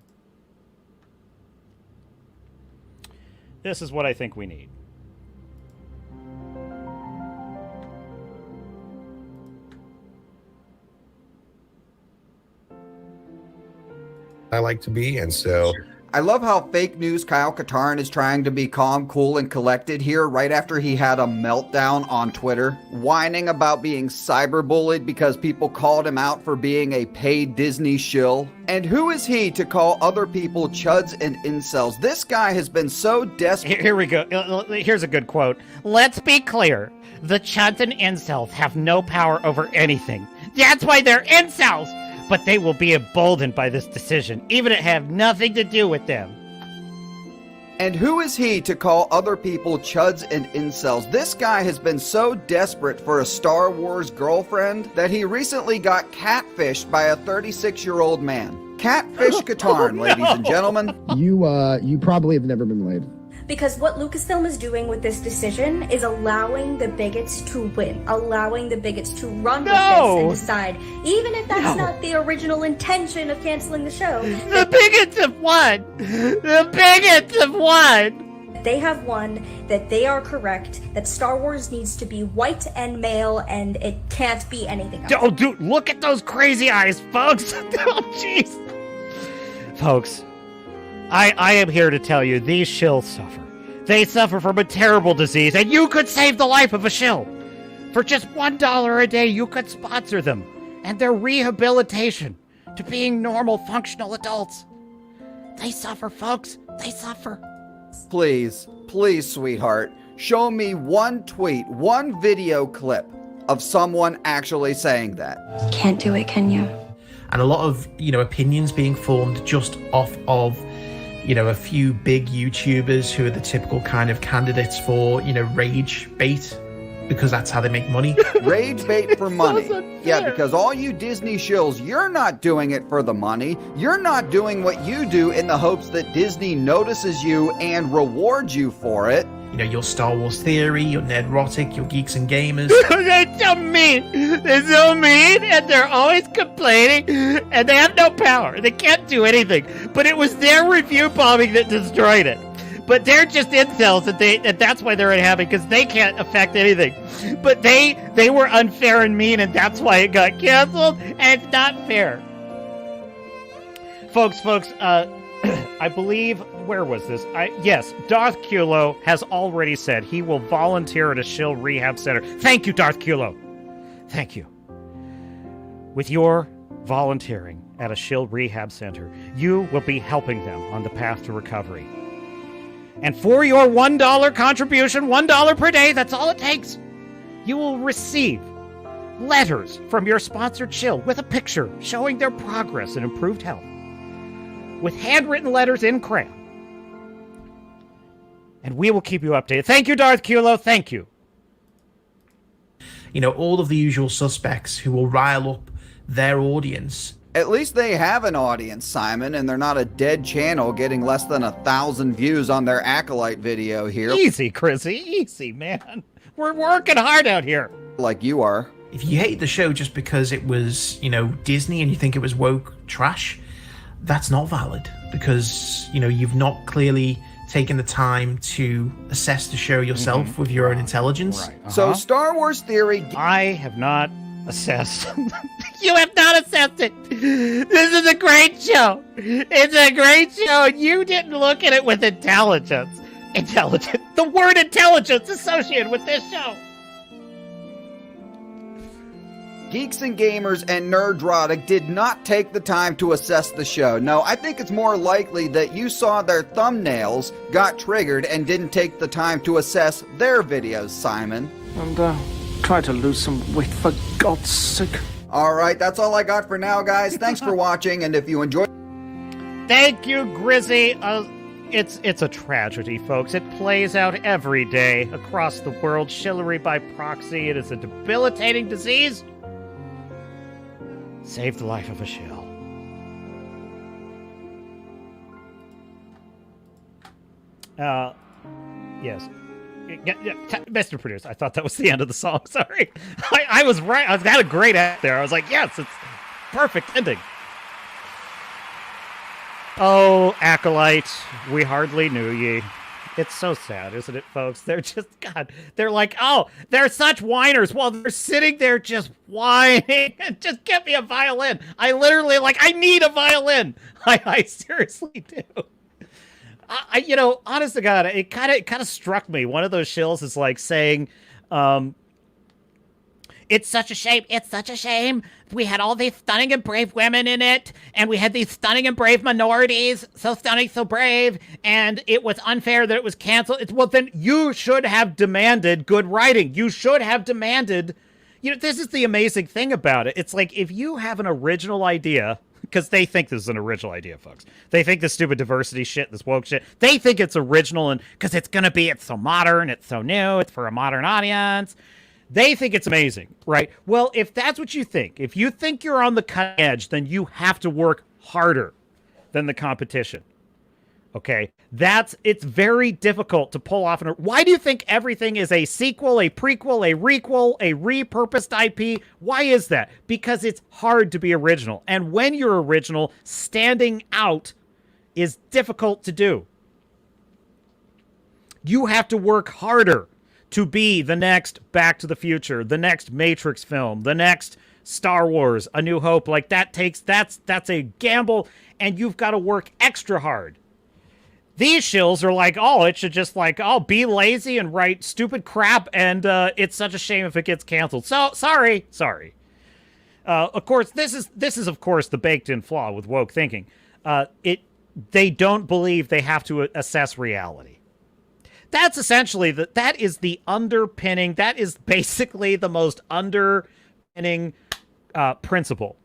This is what I think we need. I like to be, and so... I love how fake news Kyle Katarn is trying to be calm, cool, and collected here right after he had a meltdown on Twitter, whining about being cyberbullied because people called him out for being a paid Disney shill. And who is he to call other people chuds and incels? This guy has been so desperate. Here we go. Here's a good quote. Let's be clear. The chuds and incels have no power over anything. That's why they're incels! But they will be emboldened by this decision, even if it have nothing to do with them. And who is he to call other people chuds and incels? This guy has been so desperate for a Star Wars girlfriend that he recently got catfished by a 36-year-old man. Catfish Katarn, ladies and gentlemen. You probably have never been laid. Because what Lucasfilm is doing with this decision is allowing the bigots to win, allowing the bigots to run with this and decide, even if that's not the original intention of canceling the show. The bigots have won! The bigots have won! They have won, that they are correct, that Star Wars needs to be white and male, and it can't be anything else. Oh, dude, look at those crazy eyes, folks! Oh, jeez! Folks, I am here to tell you, these shills suffer. They suffer from a terrible disease, and you could save the life of a shill. For just $1 a day, you could sponsor them and their rehabilitation to being normal, functional adults. They suffer, folks. They suffer. Please, sweetheart, show me one tweet, one video clip of someone actually saying that. Can't do it, can you? And a lot of, opinions being formed just off of, a few big YouTubers who are the typical kind of candidates for, rage bait, because that's how they make money. Rage bait for money. Yeah, because all you Disney shills, you're not doing it for the money. You're not doing what you do in the hopes that Disney notices you and rewards you for it. Your Star Wars theory, your Nerdrotic, your Geeks and Gamers. They're so mean. They're so mean, and they're always complaining, and they have no power. They can't do anything. But it was their review bombing that destroyed it. But they're just incels, and that's why they're unhappy, because they can't affect anything. But they were unfair and mean, and that's why it got canceled, and it's not fair. Folks, I believe, where was this? Yes, Darth Kulo has already said he will volunteer at a shill rehab center. Thank you, Darth Kulo. Thank you. With your volunteering at a shill rehab center, you will be helping them on the path to recovery. And for your $1 contribution, $1 per day, that's all it takes, you will receive letters from your sponsored shill with a picture showing their progress and improved health. with handwritten letters in crayon. And we will keep you updated. Thank you, Darth Kulo. Thank you. You know, all of the usual suspects who will rile up their audience. At least they have an audience, Simon, and they're not a dead channel getting less than 1,000 views on their Acolyte video here. Easy, Chrissy. Easy, man. We're working hard out here. Like you are. If you hate the show just because it was, you know, Disney and you think it was woke trash, that's not valid because, you know, you've not clearly taken the time to assess the show yourself with your own intelligence. Right. So Star Wars Theory... I have not assessed. You have not assessed it. This is a great show. It's a great show, and you didn't look at it with intelligence. Intelligence. The word intelligence associated with this show. Geeks and Gamers and Nerdrotic did not take the time to assess the show. No, I think it's more likely that you saw their thumbnails, got triggered, and didn't take the time to assess their videos, Simon. And, try to lose some weight, for God's sake. Alright, that's all I got for now, guys. Thanks for watching, and if you enjoyed... Thank you, Grizzy. It's a tragedy, folks. It plays out every day across the world. Shillery by proxy. It is a debilitating disease. Save the life of a shill. Yes. Mr. Producer, I thought that was the end of the song. Sorry. I was right. I had a great act there. I was like, yes, it's perfect ending. Oh, Acolyte, we hardly knew ye. It's so sad, isn't it, folks? They're just, God, they're like, oh, they're such whiners while they're sitting there just whining. Just get me a violin. I literally, like, I need a violin. I seriously do. You know, honest to God, it kind of struck me. One of those shills is like saying, it's such a shame. It's such a shame. We had all these stunning and brave women in it, and we had these stunning and brave minorities. So stunning, so brave. And it was unfair that it was canceled. Well, then you should have demanded good writing. You should have demanded, you know, this is the amazing thing about it. It's like, if you have an original idea, because they think this is an original idea, folks. They think this stupid diversity shit, this woke shit, they think it's original, and because it's so modern, it's so new, it's for a modern audience. They think it's amazing, right? Well, if that's what you think, if you think you're on the cutting edge, then you have to work harder than the competition. Okay? It's very difficult to pull off. Why do you think everything is a sequel, a prequel, a requel, a repurposed IP? Why is that? Because it's hard to be original. And when you're original, standing out is difficult to do. You have to work harder to be the next Back to the Future, the next Matrix film, the next Star Wars, A New Hope. Like, that's a gamble, and you've got to work extra hard. These shills are like, oh, it should just like, oh, be lazy and write stupid crap, and it's such a shame if it gets canceled. So, sorry. Of course, this is of course the baked-in flaw with woke thinking. They don't believe they have to assess reality. That's essentially that is the underpinning. That is basically the most underpinning principle.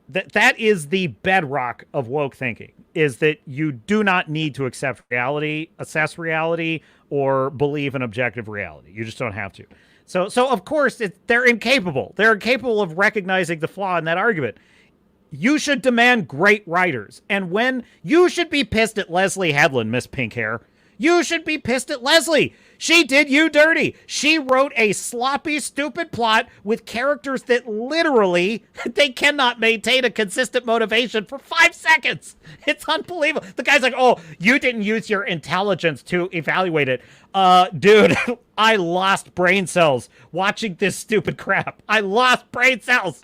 That is the bedrock of woke thinking, is that you do not need to accept reality, assess reality, or believe in objective reality. You just don't have to. So of course, they're incapable. They're incapable of recognizing the flaw in that argument. You should demand great writers. And when you should be pissed at Leslye Headland, Miss Pink Hair. You should be pissed at Leslye. She did you dirty. She wrote a sloppy, stupid plot with characters that literally, they cannot maintain a consistent motivation for 5 seconds. It's unbelievable. The guy's like, oh, you didn't use your intelligence to evaluate it. Dude, I lost brain cells watching this stupid crap. I lost brain cells.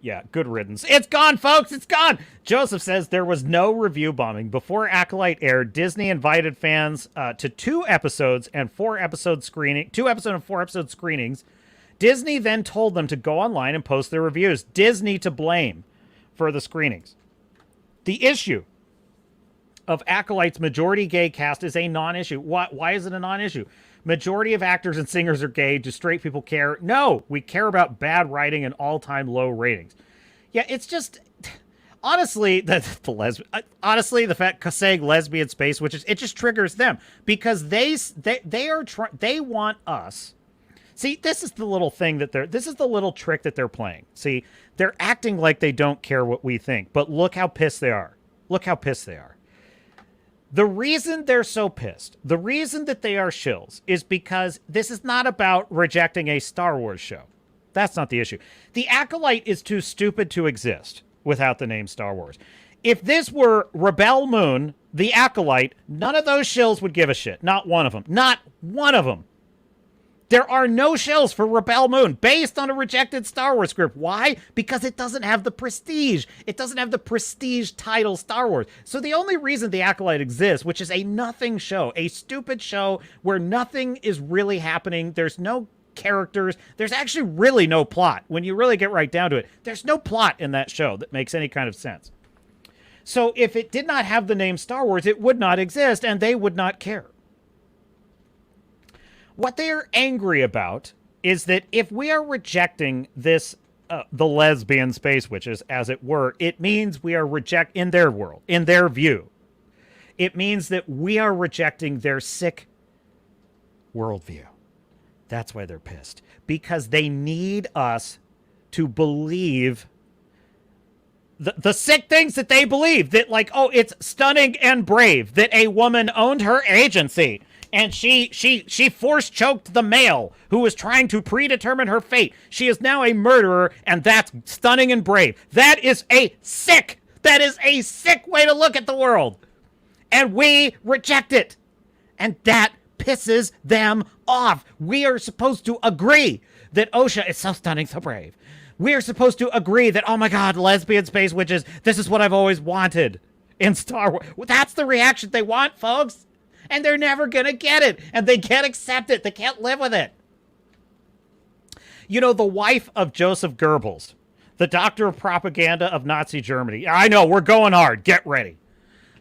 Yeah, good riddance. It's gone, folks. It's gone. Joseph says there was no review bombing. Before Acolyte aired, Disney invited fans to 2 episodes and 4 episode screening, 2 episode and 4 episode screenings. Disney then told them to go online and post their reviews. Disney to blame for the screenings. The issue of Acolyte's majority gay cast is a non-issue. Why is it a non-issue? Majority of actors and singers are gay. Do straight people care? No, we care about bad writing and all-time low ratings. Yeah, it's just honestly the fact saying lesbian space witches, it just triggers them because they want us. See, this is the little thing that this is the little trick that they're playing. See, they're acting like they don't care what we think, but look how pissed they are. Look how pissed they are. The reason they're so pissed, the reason that they are shills, is because this is not about rejecting a Star Wars show. That's not the issue. The Acolyte is too stupid to exist without the name Star Wars. If this were Rebel Moon, the Acolyte, none of those shills would give a shit. Not one of them. Not one of them. There are no shills for Rebel Moon based on a rejected Star Wars script. Why? Because it doesn't have the prestige. It doesn't have the prestige title Star Wars. So the only reason The Acolyte exists, which is a nothing show, a stupid show where nothing is really happening, there's no characters, there's actually really no plot. When you really get right down to it, there's no plot in that show that makes any kind of sense. So if it did not have the name Star Wars, it would not exist and they would not care. What they're angry about is that if we are rejecting this, the lesbian space witches, as it were, it means we are in their world, in their view. It means that we are rejecting their sick worldview. That's why they're pissed. Because they need us to believe the sick things that they believe. That like, oh, it's stunning and brave that a woman owned her agency. And she force choked the male who was trying to predetermine her fate. She is now a murderer, and that's stunning and brave. That is a sick way to look at the world. And we reject it. And that pisses them off. We are supposed to agree that OSHA is so stunning, so brave. We are supposed to agree that, oh my God, lesbian space witches, this is what I've always wanted in Star Wars. That's the reaction they want, folks. And they're never going to get it. And they can't accept it. They can't live with it. You know, the wife of Joseph Goebbels, the doctor of propaganda of Nazi Germany. I know, we're going hard. Get ready.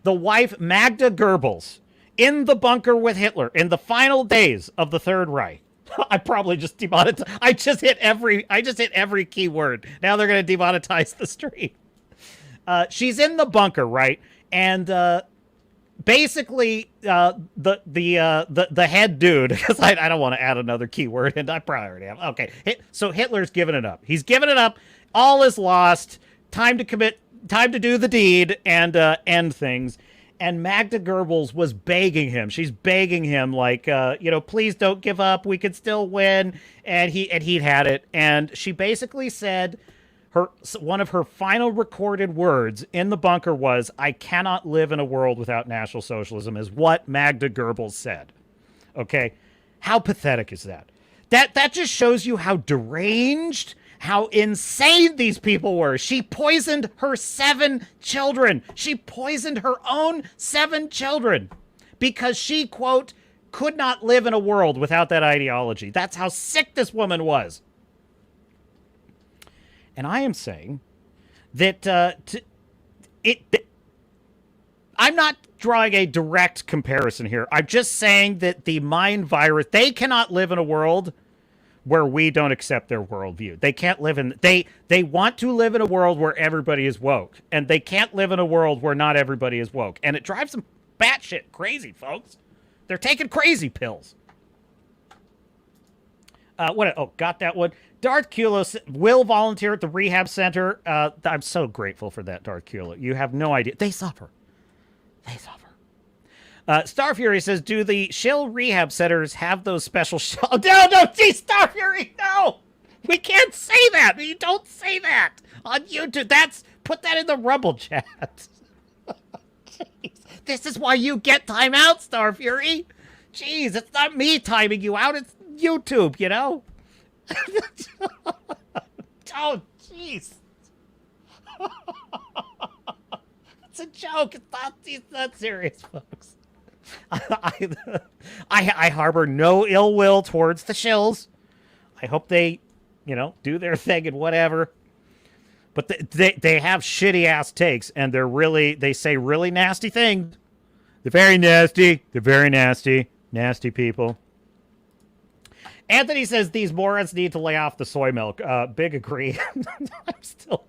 The wife, Magda Goebbels, in the bunker with Hitler in the final days of the Third Reich. I probably just demonetized. I just hit every keyword. Now they're going to demonetize the stream. She's in the bunker, right? And basically, the head dude, because I don't want to add another keyword, and I probably already have. Okay, so Hitler's given it up. He's given it up. All is lost. Time to do the deed and end things. And Magda Goebbels was begging him. She's begging him, like, please don't give up. We could still win. And he'd had it. And she basically said, one of her final recorded words in the bunker was, "I cannot live in a world without National Socialism," is what Magda Goebbels said. Okay? How pathetic is that? That just shows you how deranged, how insane these people were. She poisoned her 7 children. She poisoned her own 7 children because she, quote, could not live in a world without that ideology. That's how sick this woman was. And I am saying that I'm not drawing a direct comparison here. I'm just saying that the mind virus, they cannot live in a world where we don't accept their worldview. They can't live in, they want to live in a world where everybody is woke. And they can't live in a world where not everybody is woke. And it drives them batshit crazy, folks. They're taking crazy pills. Got that one. Darth Kulo will volunteer at the rehab center. I'm so grateful for that, Darth Kulo. You have no idea. They suffer. They suffer. Star Fury says, do the shill rehab centers have those special Oh, no, see, Star Fury, no! We can't say that. You don't say that on YouTube. Put that in the Rumble chat. Jeez. This is why you get time out, Star Fury. Jeez, it's not me timing you out. It's YouTube, you know? Oh, jeez. It's a joke. It's not serious, folks. I harbor no ill will towards the shills. I hope they, do their thing and whatever. But they have shitty ass takes, and they say really nasty things. They're very nasty. They're very nasty. Nasty people. Anthony says these morons need to lay off the soy milk. Big agree. I'm still.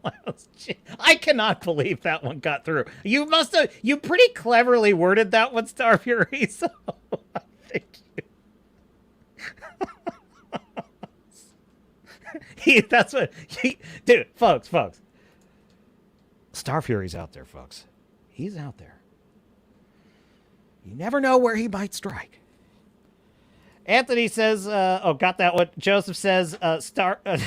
I cannot believe that one got through. You must have. You pretty cleverly worded that one, Star Fury. So thank you. That's what. Dude, folks. Star Fury's out there, folks. He's out there. You never know where he might strike. Anthony says, got that one. Joseph says, Starfire.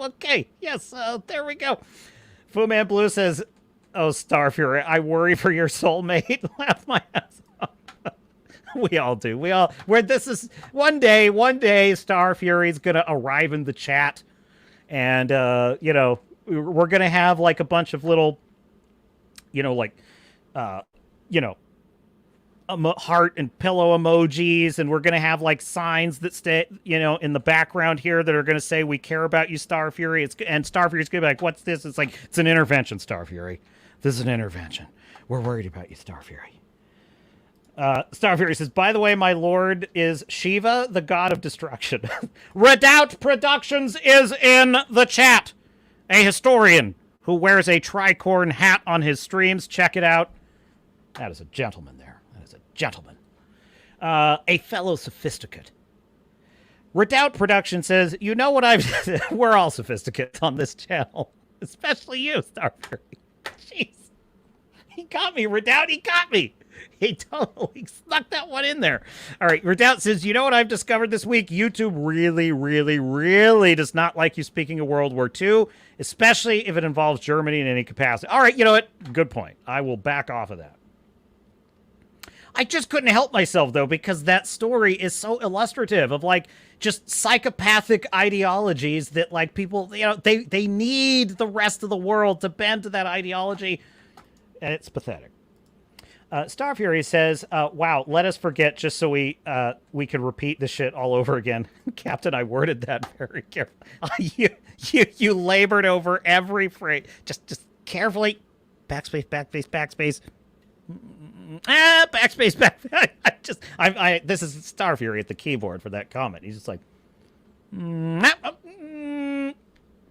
Okay. Yes, there we go. Fu Man Blue says, oh, Star Fury, I worry for your soulmate. Laugh my ass off. We all do. One day, Star Fury's going to arrive in the chat. And, we're going to have like a bunch of little, heart and pillow emojis, and we're going to have like signs that stay, in the background here that are going to say, we care about you, Star Fury. And Star Fury's going to be like, what's this? It's like, it's an intervention, Star Fury. This is an intervention. We're worried about you, Star Fury. Star Fury says, by the way, my lord is Shiva, the god of destruction. Redoubt Productions is in the chat. A historian who wears a tricorn hat on his streams. Check it out. That is a gentleman there. That is a gentleman. A fellow sophisticate. Redoubt Production says, you know what I've... We're all sophisticates on this channel. Especially you, Star Fury. Jeez. He got me, Redoubt. He got me. He totally snuck that one in there. All right, Redoubt says, you know what I've discovered this week? YouTube really, really, really does not like you speaking of World War II, especially if it involves Germany in any capacity. All right, you know what? Good point. I will back off of that. I just couldn't help myself, though, because that story is so illustrative of, like, just psychopathic ideologies that, like, people, they need the rest of the world to bend to that ideology, and it's pathetic. Star Fury says, wow, let us forget just so we can repeat the shit all over again. Captain, I worded that very carefully. You labored over every phrase. Just carefully. Backspace, backspace, backspace. Backspace, back. This is Star Fury at the keyboard for that comment. He's just like,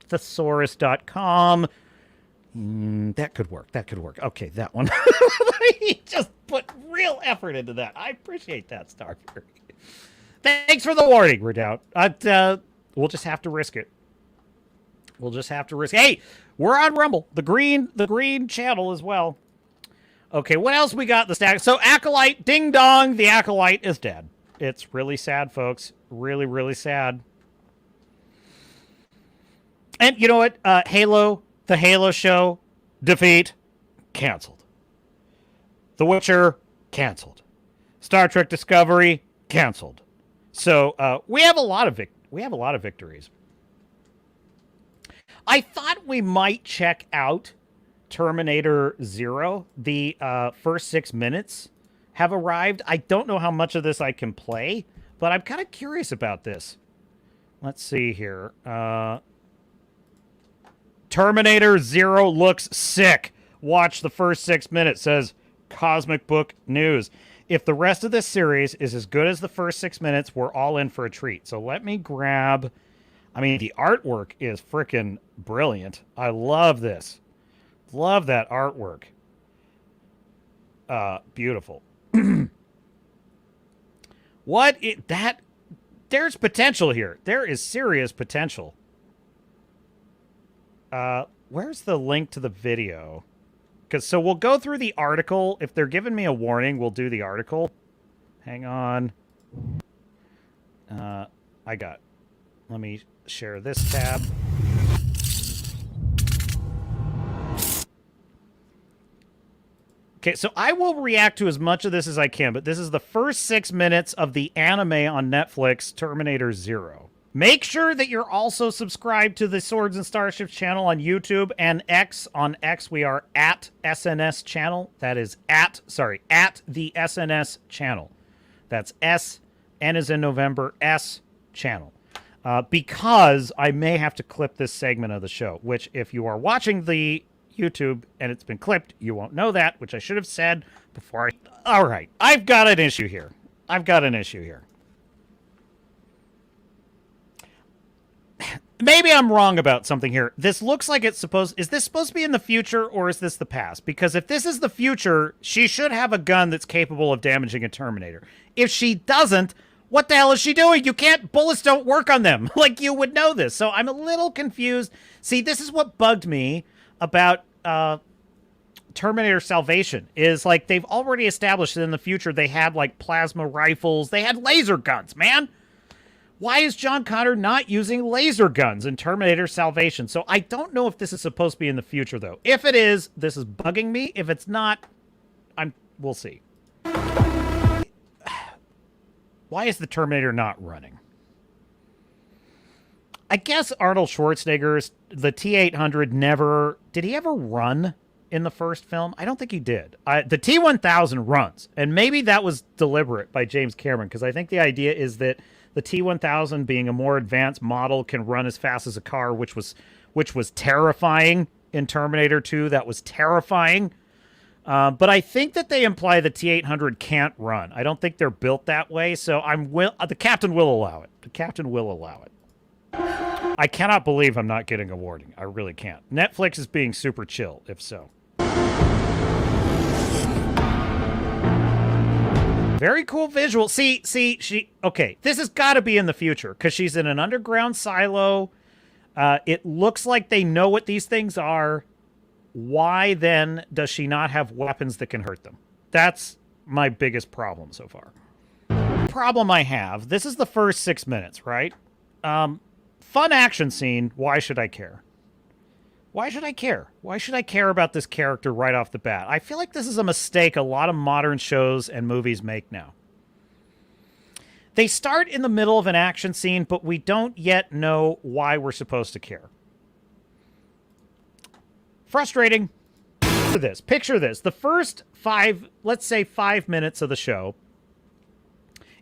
thesaurus.com. That could work. Okay, that one. He just put real effort into that. I appreciate that, Star Fury. Thanks for the warning, Redoubt. We'll just have to risk it. Hey, we're on Rumble. The green channel as well. Okay, what else we got in the stack? So, Acolyte, ding dong, the Acolyte is dead. It's really sad, folks. Really, really sad. And you know what? Halo, the Halo show, defeat, canceled. The Witcher, canceled. Star Trek Discovery, canceled. So, we have a lot of victories. I thought we might check out Terminator 0. The first 6 minutes have arrived. I don't know how much of this I can play, but I'm kind of curious about this. Let's see here. Terminator 0 looks sick. Watch the first 6 minutes, says Cosmic Book News. If the rest of this series is as good as the first 6 minutes, we're all in for a treat. So let me grab... I mean, the artwork is freaking brilliant. I love this. Love that artwork. Beautiful. There's potential here. There is serious potential. Where's the link to the video? So we'll go through the article. If they're giving me a warning, we'll do the article. Hang on. Let me share this tab. Okay, so I will react to as much of this as I can, but this is the first 6 minutes of the anime on Netflix, Terminator 0. Make sure that you're also subscribed to the Swords and Starships channel on YouTube and X. On X, we are at SNS channel. That is at the SNS channel. That's S, N as in November, S channel. Because I may have to clip this segment of the show, which if you are watching the YouTube and it's been clipped, you won't know that, which I should have said before All right, I've got an issue here. I've got an issue here. Maybe I'm wrong about something here. This looks like is this supposed to be in the future or is this the past? Because if this is the future, she should have a gun that's capable of damaging a Terminator. If she doesn't, what the hell is she doing? Bullets don't work on them. Like, you would know this. So I'm a little confused. See, this is what bugged me about Terminator Salvation, is like they've already established that in the future they had like plasma rifles. They had laser guns, man. Why is John Connor not using laser guns in Terminator Salvation? So I don't know if this is supposed to be in the future, though. If it is, this is bugging me. If it's not, we'll see. Why is the Terminator not running? I guess Arnold Schwarzenegger's, the T-800 did he ever run in the first film? I don't think he did. The T-1000 runs, and maybe that was deliberate by James Cameron, because I think the idea is that the T-1000, being a more advanced model, can run as fast as a car, which was terrifying in Terminator 2. That was terrifying. But I think that they imply the T-800 can't run. I don't think they're built that way, so the captain will allow it. The captain will allow it. I cannot believe I'm not getting a warning. I really can't. Netflix is being super chill, if so. Very cool visual. See, okay, this has got to be in the future, because she's in an underground silo. It looks like they know what these things are. Why, then, does she not have weapons that can hurt them? That's my biggest problem so far. Problem I have, this is the first 6 minutes, right? Fun action scene, why should I care? Why should I care? Why should I care about this character right off the bat? I feel like this is a mistake a lot of modern shows and movies make now. They start in the middle of an action scene, but we don't yet know why we're supposed to care. Frustrating. Picture this. The first let's say 5 minutes of the show,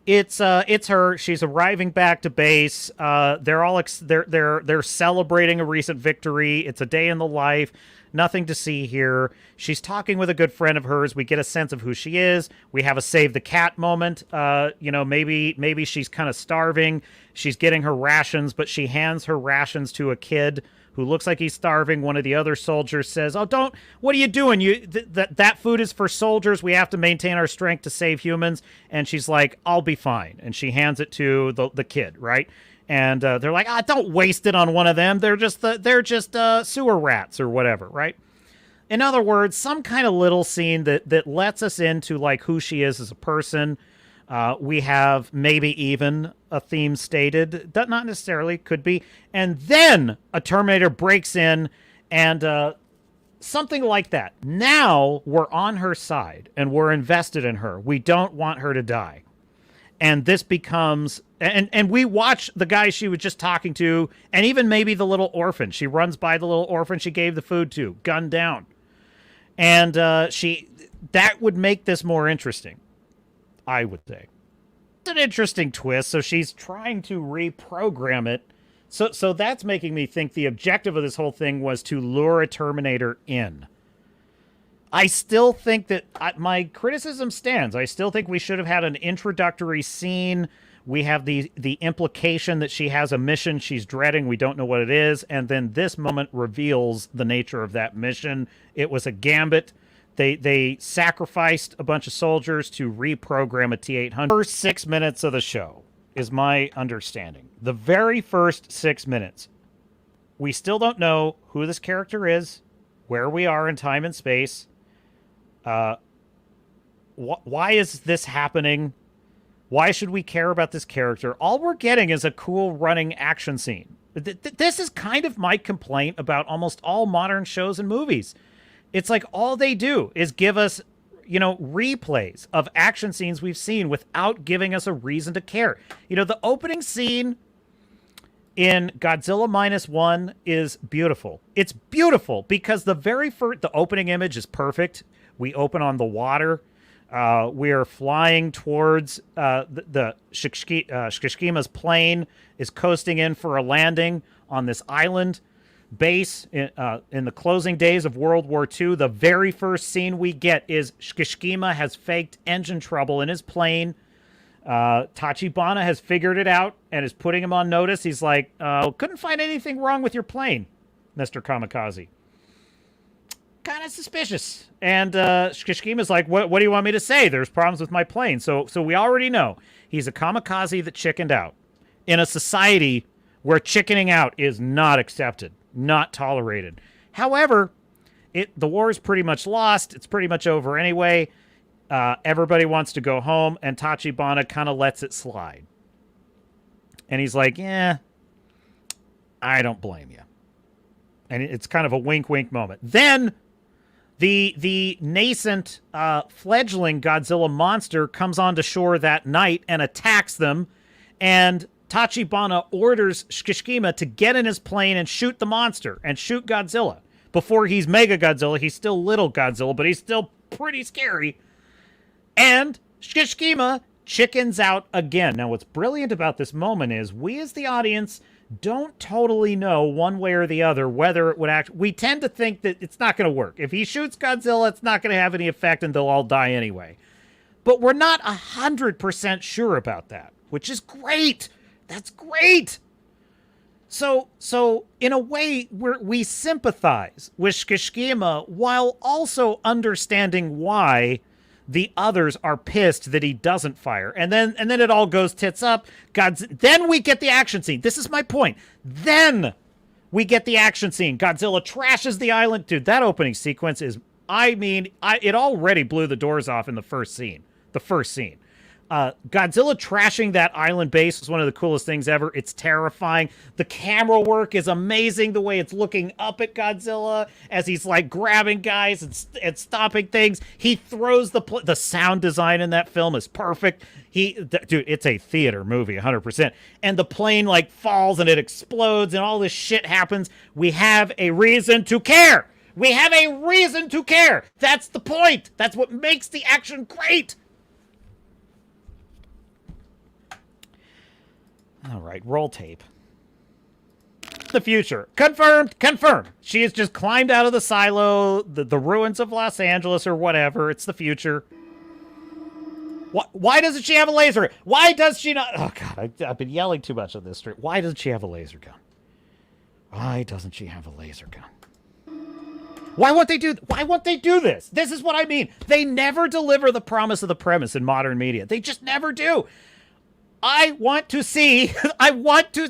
it's her. She's arriving back to base. They're celebrating a recent victory. It's a day in the life. Nothing to see here. She's talking with a good friend of hers. We get a sense of who she is. We have a save the cat moment. Maybe she's kind of starving. She's getting her rations, but she hands her rations to a kid who looks like he's starving. One of the other soldiers says, "Oh, what are you doing? That food is for soldiers. We have to maintain our strength to save humans." And she's like, "I'll be fine." And she hands it to the kid, right? And they're like, "Don't waste it on one of them. They're just sewer rats or whatever," right? In other words, some kind of little scene that lets us into like who she is as a person. We have maybe even a theme stated. Not necessarily, could be. And then a Terminator breaks in and something like that. Now we're on her side and we're invested in her. We don't want her to die. And this becomes... And we watch the guy she was just talking to, and even maybe the little orphan. She runs by the little orphan she gave the food to, gunned down. And that would make this more interesting, I would say. It's an interesting twist. So she's trying to reprogram it. So that's making me think the objective of this whole thing was to lure a Terminator in. I still think that my criticism stands. I still think we should have had an introductory scene. We have the implication that she has a mission she's dreading. We don't know what it is. And then this moment reveals the nature of that mission. It was a gambit. They sacrificed a bunch of soldiers to reprogram a T-800. First 6 minutes of the show is my understanding. The very first 6 minutes. We still don't know who this character is, where we are in time and space. Why is this happening? Why should we care about this character? All we're getting is a cool running action scene. This is kind of my complaint about almost all modern shows and movies. It's like all they do is give us, replays of action scenes we've seen without giving us a reason to care. The opening scene in Godzilla -1 is beautiful. It's beautiful because the opening image is perfect. We open on the water. We are flying towards the Shikishima's plane is coasting in for a landing on this island base in the closing days of World War II. The very first scene we get is Shikishima has faked engine trouble in his plane. Tachibana has figured it out and is putting him on notice. He's like, couldn't find anything wrong with your plane, Mr. Kamikaze. Kind of suspicious. And Shishkima's like, what do you want me to say? There's problems with my plane. So we already know he's a kamikaze that chickened out in a society where chickening out is not accepted, not tolerated. However, the war is pretty much lost. It's pretty much over anyway. Everybody wants to go home, and Tachibana kind of lets it slide. And he's like, yeah, I don't blame you. And it's kind of a wink-wink moment. Then the nascent fledgling Godzilla monster comes onto shore that night and attacks them, and Tachibana orders Shishkima to get in his plane and shoot the monster and shoot Godzilla. Before he's Mega Godzilla, he's still Little Godzilla, but he's still pretty scary. And Shishkima chickens out again. Now, what's brilliant about this moment is we as the audience don't totally know one way or the other whether it would act. We tend to think that it's not going to work. If he shoots Godzilla, it's not going to have any effect and they'll all die anyway. But we're not 100% sure about that, which is great. That's great. So in a way, we sympathize with Shishkima while also understanding why the others are pissed that he doesn't fire. And then it all goes tits up. Then we get the action scene. This is my point. Then we get the action scene. Godzilla trashes the island. Dude, that opening sequence is, it already blew the doors off in the first scene. Godzilla trashing that island base was one of the coolest things ever. It's terrifying. The camera work is amazing. The way it's looking up at Godzilla as he's like grabbing guys and stopping things. He throws the sound design in that film is perfect. Dude, it's a theater movie, 100%. And the plane like falls and it explodes and all this shit happens. We have a reason to care. We have a reason to care. That's the point. That's what makes the action great. All right, roll tape. The future. Confirmed. She has just climbed out of the silo, the ruins of Los Angeles or whatever. It's the future. Why doesn't she have a laser? Why does she not? Oh, God, I've been yelling too much on this stream. Why doesn't she have a laser gun? Why doesn't she have a laser gun? Why won't they do this? This is what I mean. They never deliver the promise of the premise in modern media. They just never do. I want to see,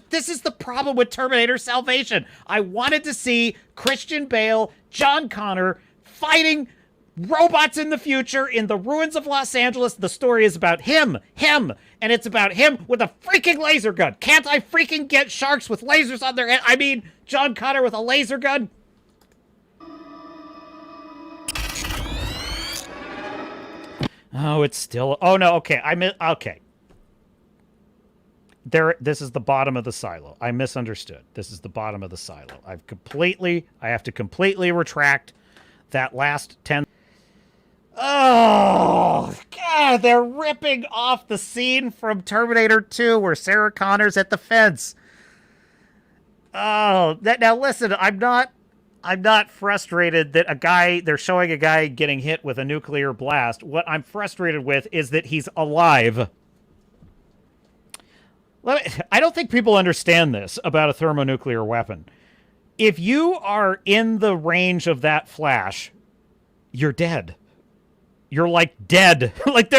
this is the problem with Terminator Salvation. I wanted to see Christian Bale, John Connor fighting robots in the future in the ruins of Los Angeles. The story is about him, and it's about him with a freaking laser gun. Can't I freaking get sharks with lasers on their head? I mean, John Connor with a laser gun? Oh, it's still, oh no, okay, okay. This is the bottom of the silo. I misunderstood. This is the bottom of the silo. I have to completely retract that last 10. Oh, God, they're ripping off the scene from Terminator 2 where Sarah Connor's at the fence. Oh, now listen, I'm not frustrated that they're showing a guy getting hit with a nuclear blast. What I'm frustrated with is that he's alive. I don't think people understand this about a thermonuclear weapon. If you are in the range of that flash, you're dead. You're like dead. Like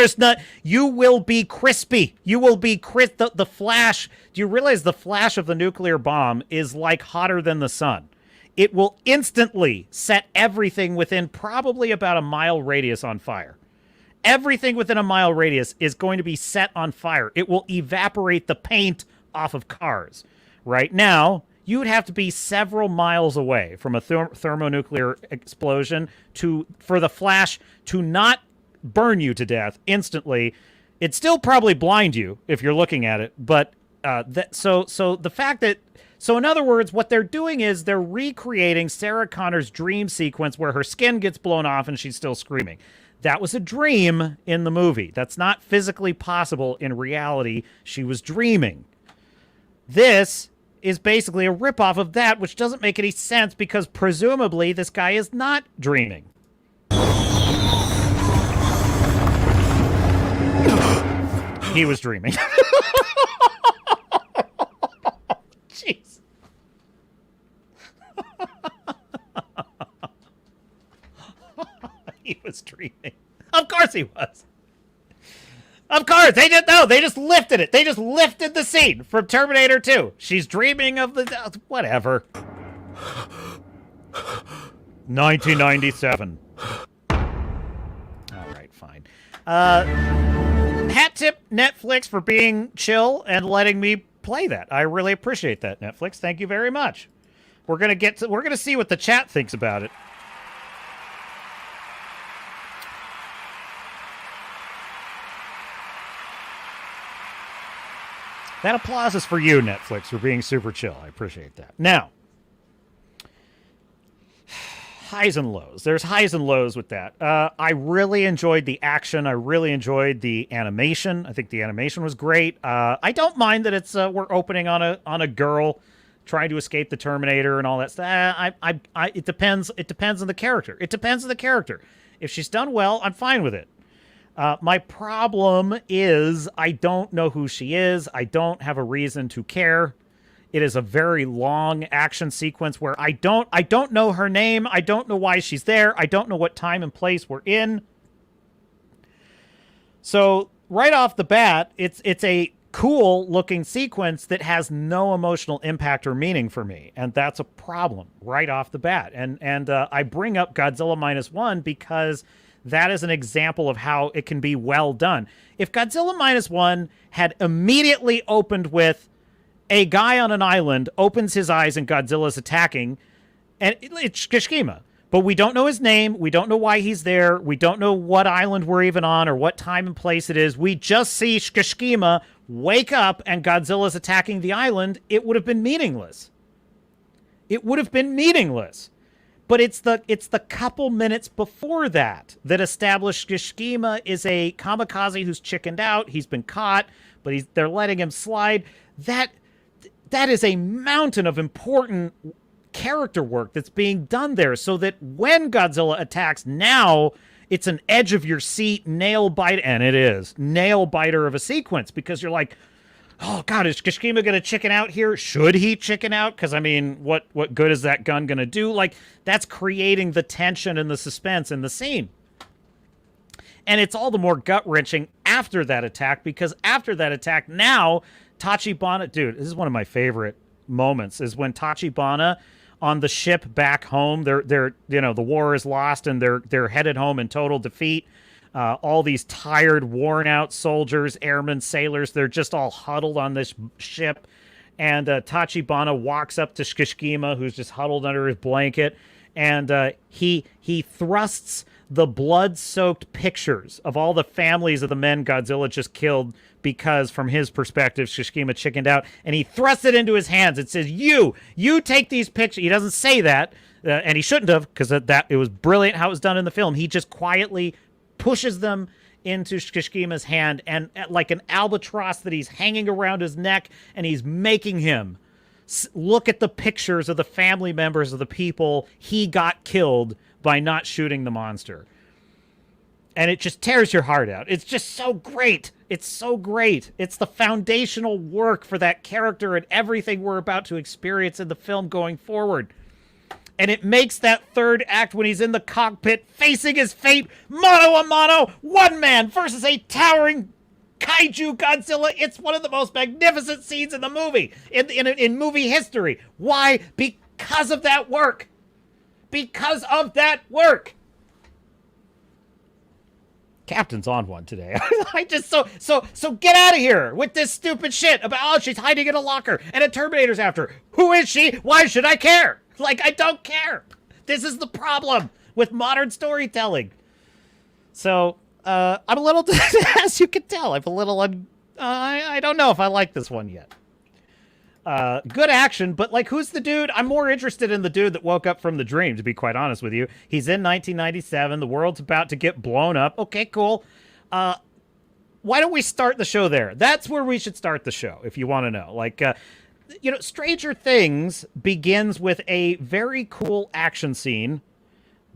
you will be crispy. You will be the flash. Do you realize the flash of the nuclear bomb is like hotter than the sun? It will instantly set everything within probably about a mile radius on fire. Everything within a mile radius is going to be set on fire. It will evaporate the paint off of cars. Right now, you would have to be several miles away from a thermonuclear explosion for the flash to not burn you to death instantly. It'd still probably blind you if you're looking at it, but so the fact that in other words, what they're doing is they're recreating Sarah Connor's dream sequence where her skin gets blown off and she's still screaming. That was a dream in the movie. That's not physically possible in reality. She was dreaming. This is basically a ripoff of that, which doesn't make any sense because presumably this guy is not dreaming. He was dreaming. Jeez. He was dreaming. Of course he was. Of course, they didn't know. They just lifted it. They just lifted the scene from Terminator 2. She's dreaming of the... whatever. 1997. All right, fine. Hat tip Netflix for being chill and letting me play that. I really appreciate that, Netflix. Thank you very much. We're gonna see what the chat thinks about it. That applause is for you, Netflix, for being super chill. I appreciate that. Now, highs and lows. There's highs and lows with that. I really enjoyed the action. I really enjoyed the animation. I think the animation was great. I don't mind that it's we're opening on a girl trying to escape the Terminator and all that stuff. It depends. It depends on the character. It depends on the character. If she's done well, I'm fine with it. My problem is I don't know who she is. I don't have a reason to care. It is a very long action sequence where I don't know her name. I don't know why she's there. I don't know what time and place we're in. So right off the bat, it's a cool looking sequence that has no emotional impact or meaning for me. And that's a problem right off the bat. And I bring up Godzilla -1 because that is an example of how it can be well done. If Godzilla -1 had immediately opened with a guy on an island opens his eyes and Godzilla's attacking, and it's Kishkima, but we don't know his name. We don't know why he's there. We don't know what island we're even on or what time and place it is. We just see Kishkima wake up and Godzilla's attacking the island. It would have been meaningless. It would have been meaningless. But it's the couple minutes before that established Kishkima is a kamikaze who's chickened out. He's been caught, but they're letting him slide. That is a mountain of important character work that's being done there so that when Godzilla attacks now, it's an edge of your seat nail bite, and it is nail biter of a sequence because you're like, oh God, is Kishkima going to chicken out here? Should he chicken out? Because I mean, what good is that gun going to do? Like, that's creating the tension and the suspense in the scene. And it's all the more gut-wrenching after that attack because after that attack, now Tachibana, dude, this is one of my favorite moments, is when Tachibana on the ship back home, they're the war is lost and they're headed home in total defeat. All these tired, worn-out soldiers, airmen, sailors, they're just all huddled on this ship. And Tachibana walks up to Kishkima, who's just huddled under his blanket, and he thrusts the blood-soaked pictures of all the families of the men Godzilla just killed because, from his perspective, Kishkima chickened out, and he thrusts it into his hands. It says, you take these pictures. He doesn't say that, and he shouldn't have, because it was brilliant how it was done in the film. He just quietly pushes them into Kishkima's hand, and like an albatross that he's hanging around his neck, and he's making him look at the pictures of the family members of the people he got killed by not shooting the monster. And it just tears your heart out. It's just so great. It's so great. It's the foundational work for that character and everything we're about to experience in the film going forward. And it makes that third act when he's in the cockpit facing his fate, mano a mano, one man versus a towering kaiju Godzilla. It's one of the most magnificent scenes in the movie, in movie history. Why? Because of that work. Because of that work. Captain's on one today. I just so get out of here with this stupid shit about, oh, she's hiding in a locker and a Terminator's after her. Who is she? Why should I care? Like, I don't care. This is the problem with modern storytelling. So, I'm a little, as you can tell, I'm a little, I don't know if I like this one yet. Good action, but like, who's the dude? I'm more interested in the dude that woke up from the dream, to be quite honest with you. He's in 1997. The world's about to get blown up. Okay, cool. Why don't we start the show there? That's where we should start the show, if you want to know. Like, Stranger Things begins with a very cool action scene,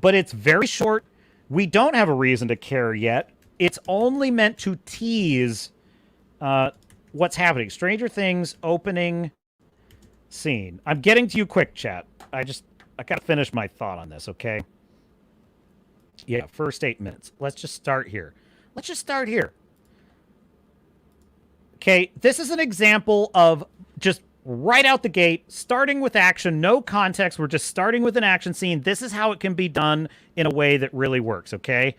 but it's very short. We don't have a reason to care yet. It's only meant to tease What's happening? Stranger Things opening scene. I'm getting to you quick, chat. I gotta finish my thought on this, okay? Yeah, first 8 minutes. Let's just start here. Okay, this is an example of just right out the gate, starting with action, no context. We're just starting with an action scene. This is how it can be done in a way that really works, okay?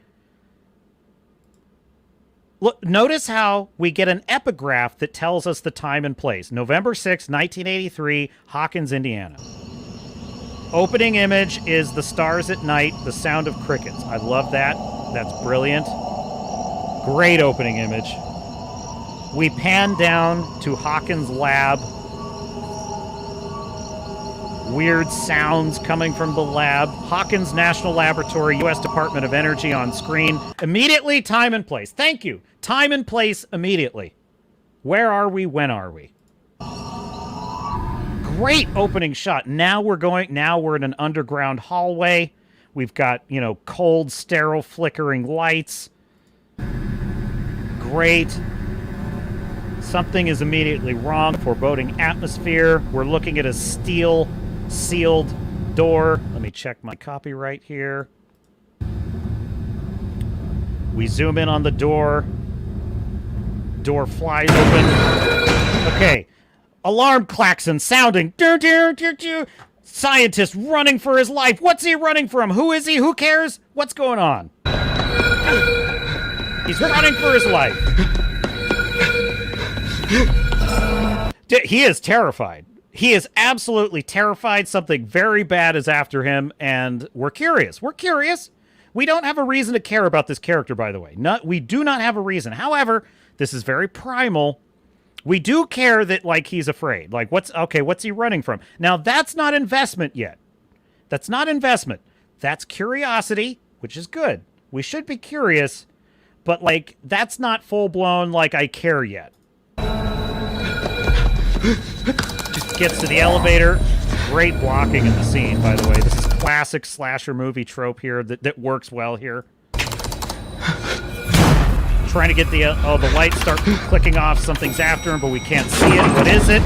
Look, notice how we get an epigraph that tells us the time and place. November 6, 1983, Hawkins, Indiana. Opening image is the stars at night, the sound of crickets. I love that. That's brilliant. Great opening image. We pan down to Hawkins' lab. Weird sounds coming from the lab. Hawkins National Laboratory, U.S. Department of Energy on screen. Immediately, time and place. Thank you. Time and place immediately. Where are we? When are we? Great opening shot. Now we're in an underground hallway. We've got, cold, sterile, flickering lights. Great. Something is immediately wrong. Foreboding atmosphere. We're looking at a steel sealed door. Let me check my copyright here. We zoom in on the door. Door flies open. Okay. Alarm klaxon sounding. Scientist running for his life. What's he running from? Who is he? Who cares? What's going on? He's running for his life. He is terrified. He is absolutely terrified. Something very bad is after him, and we're curious. We don't have a reason to care about this character, by the way. We do not have a reason. However, this is very primal. We do care that, he's afraid. What's he running from? Now, that's not investment yet. That's not investment. That's curiosity, which is good. We should be curious, but, that's not full-blown, I care yet. Gets to the elevator. Great blocking in the scene, by the way. This is classic slasher movie trope here that works well here. Trying to get the lights start clicking off. Something's after him, but we can't see it. What is it?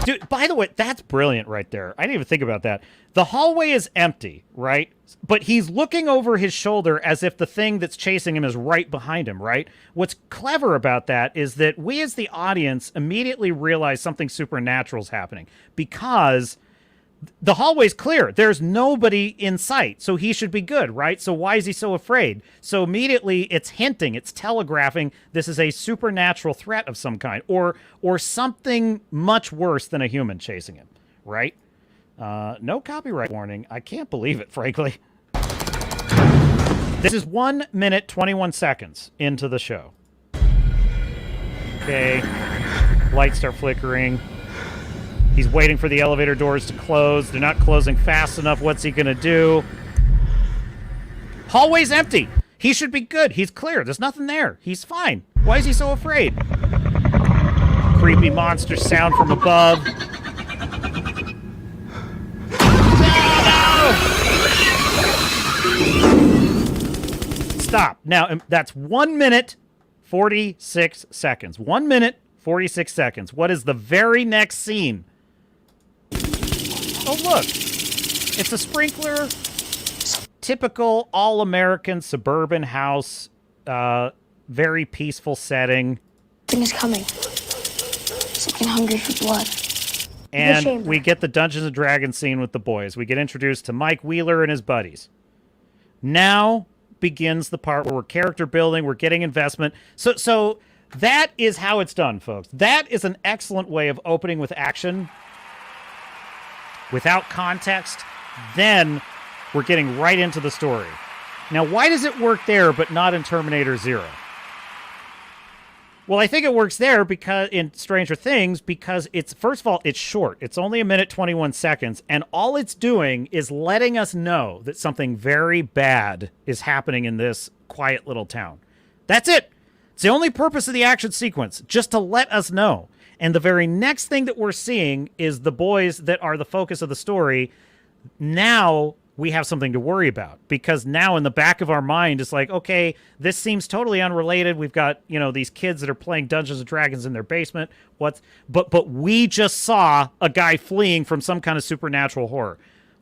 Dude, by the way, that's brilliant right there. I didn't even think about that. The hallway is empty, right? But he's looking over his shoulder as if the thing that's chasing him is right behind him, right? What's clever about that is that we as the audience immediately realize something supernatural is happening because the hallway's clear. There's nobody in sight, so he should be good, right? So why is he so afraid? So immediately it's hinting, it's telegraphing this is a supernatural threat of some kind or something much worse than a human chasing him, right? No copyright warning. I can't believe it, frankly. This is 1 minute, 21 seconds into the show. Okay. Lights start flickering. He's waiting for the elevator doors to close. They're not closing fast enough. What's he going to do? Hallway's empty. He should be good. He's clear. There's nothing there. He's fine. Why is he so afraid? Creepy monster sound from above. Stop. Now, that's 1 minute, 46 seconds. 1 minute, 46 seconds. What is the very next scene? Oh, look. It's a sprinkler. Typical all-American suburban house. Very peaceful setting. Something is coming. Something hungry for blood. And we get the Dungeons & Dragons scene with the boys. We get introduced to Mike Wheeler and his buddies. Now begins the part where we're character building, we're getting investment. So that is how it's done, folks. That is an excellent way of opening with action without context. Then we're getting right into the story. Now, why does it work there but not in Terminator 0? Well, I think it works there because in Stranger Things because it's, first of all, it's short. It's only 1 minute, 21 seconds. And all it's doing is letting us know that something very bad is happening in this quiet little town. That's it. It's the only purpose of the action sequence, just to let us know. And the very next thing that we're seeing is the boys that are the focus of the story now we have something to worry about, because now in the back of our mind, it's like, okay, this seems totally unrelated. We've got, you know, these kids that are playing Dungeons and Dragons in their basement. But we just saw a guy fleeing from some kind of supernatural horror.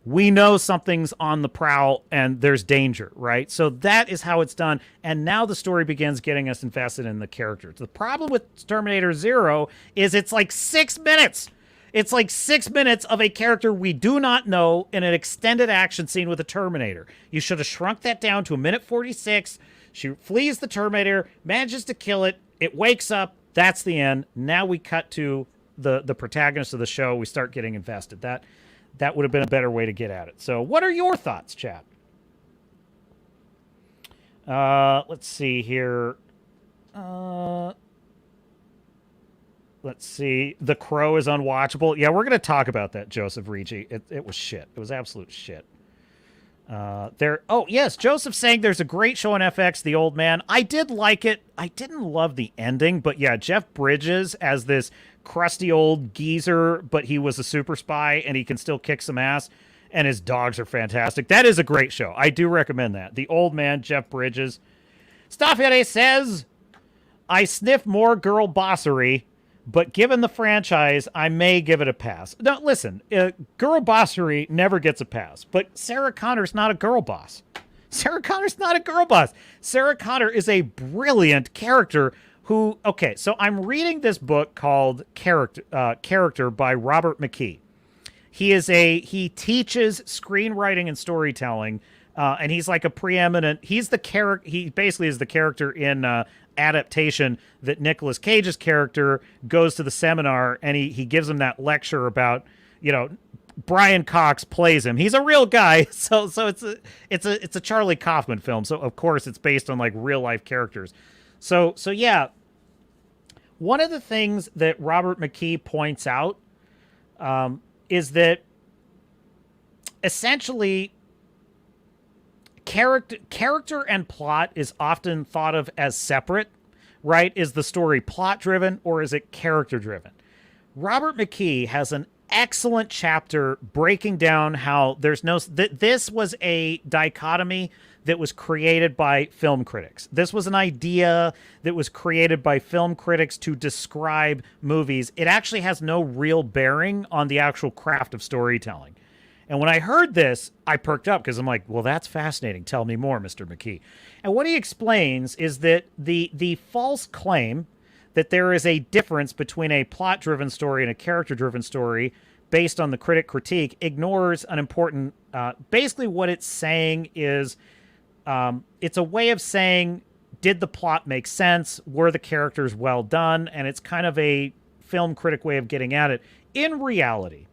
We know something's on the prowl and there's danger, right? So that is how it's done. And now the story begins getting us invested in the characters. The problem with Terminator Zero is it's like 6 minutes. It's like 6 minutes of a character we do not know in an extended action scene with a Terminator. You should have shrunk that down to 1:46. She flees the Terminator, manages to kill it. It wakes up. That's the end. Now we cut to the protagonist of the show. We start getting invested. That would have been a better way to get at it. So what are your thoughts, chat? Let's see here. Let's see. The Crow is unwatchable. Yeah, we're going to talk about that, Joseph Ricci. It was shit. It was absolute shit. Oh, yes, Joseph saying there's a great show on FX, The Old Man. I did like it. I didn't love the ending, but yeah, Jeff Bridges as this crusty old geezer, but he was a super spy and he can still kick some ass, and his dogs are fantastic. That is a great show. I do recommend that. The Old Man, Jeff Bridges. Staffere says, I sniff more girl bossery, but given the franchise, I may give it a pass. Now, listen, girl bossery never gets a pass, but Sarah Connor's not a girl boss. Sarah Connor's not a girl boss. Sarah Connor is a brilliant character who, okay, so I'm reading this book called Character by Robert McKee. He teaches screenwriting and storytelling, and he's like a preeminent, he basically is the character in Adaptation that Nicolas Cage's character goes to the seminar and he gives him that lecture about, you know, Brian Cox plays him. He's a real guy, so it's a Charlie Kaufman film. So of course it's based on like real life characters. So yeah, one of the things that Robert McKee points out is that essentially character and plot is often thought of as separate, right? Is the story plot driven or is it character driven? Robert McKee has an excellent chapter breaking down how this was a dichotomy that was created by film critics. This was an idea that was created by film critics to describe movies. It actually has no real bearing on the actual craft of storytelling. And when I heard this, I perked up because I'm like, well, that's fascinating. Tell me more, Mr. McKee. And what he explains is that the false claim that there is a difference between a plot-driven story and a character-driven story based on the critic critique ignores an important... basically what it's saying is it's a way of saying, did the plot make sense? Were the characters well done? And it's kind of a film critic way of getting at it. In reality,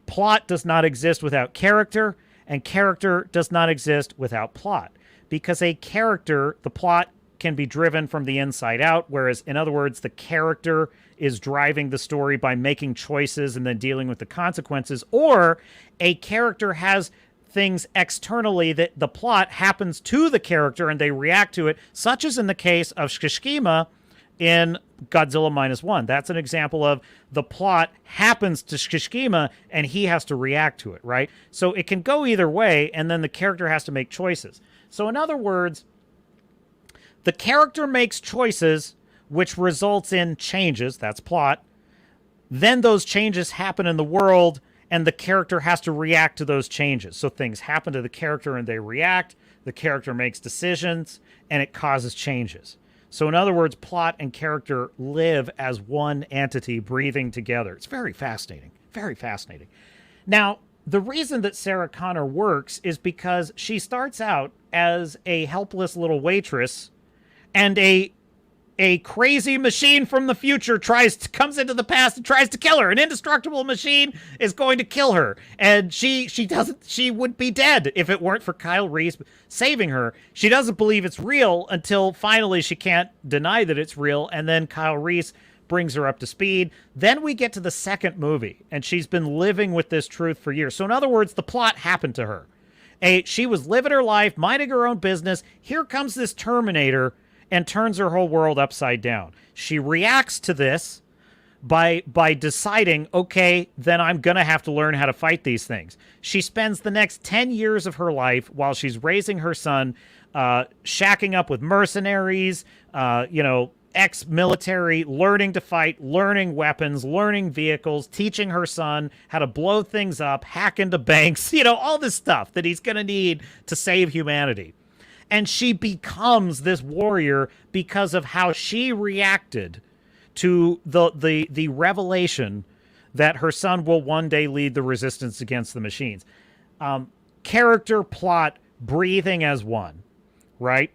plot does not exist without character, and character does not exist without plot. Because a character, the plot can be driven from the inside out, whereas, in other words, the character is driving the story by making choices and then dealing with the consequences, or a character has things externally that the plot happens to the character and they react to it, such as in the case of Shishkima in Godzilla -1. That's an example of the plot happens to Shishkima and he has to react to it, right? So it can go either way, and then the character has to make choices. So in other words, the character makes choices which results in changes, that's plot. Then those changes happen in the world and the character has to react to those changes. So things happen to the character and they react, the character makes decisions, and it causes changes. So in other words, plot and character live as one entity breathing together. It's very fascinating, very fascinating. Now, the reason that Sarah Connor works is because she starts out as a helpless little waitress, and a crazy machine from the future comes into the past and tries to kill her. An indestructible machine is going to kill her. And she would be dead if it weren't for Kyle Reese saving her. She doesn't believe it's real until finally she can't deny that it's real. And then Kyle Reese brings her up to speed. Then we get to the second movie, and she's been living with this truth for years. So in other words, the plot happened to her. She was living her life, minding her own business. Here comes this Terminator and turns her whole world upside down. She reacts to this by deciding, okay, then I'm going to have to learn how to fight these things. She spends the next 10 years of her life while she's raising her son, shacking up with mercenaries, ex-military, learning to fight, learning weapons, learning vehicles, teaching her son how to blow things up, hack into banks, all this stuff that he's going to need to save humanity. And she becomes this warrior because of how she reacted to the revelation that her son will one day lead the resistance against the machines. Character, plot, breathing as one, right?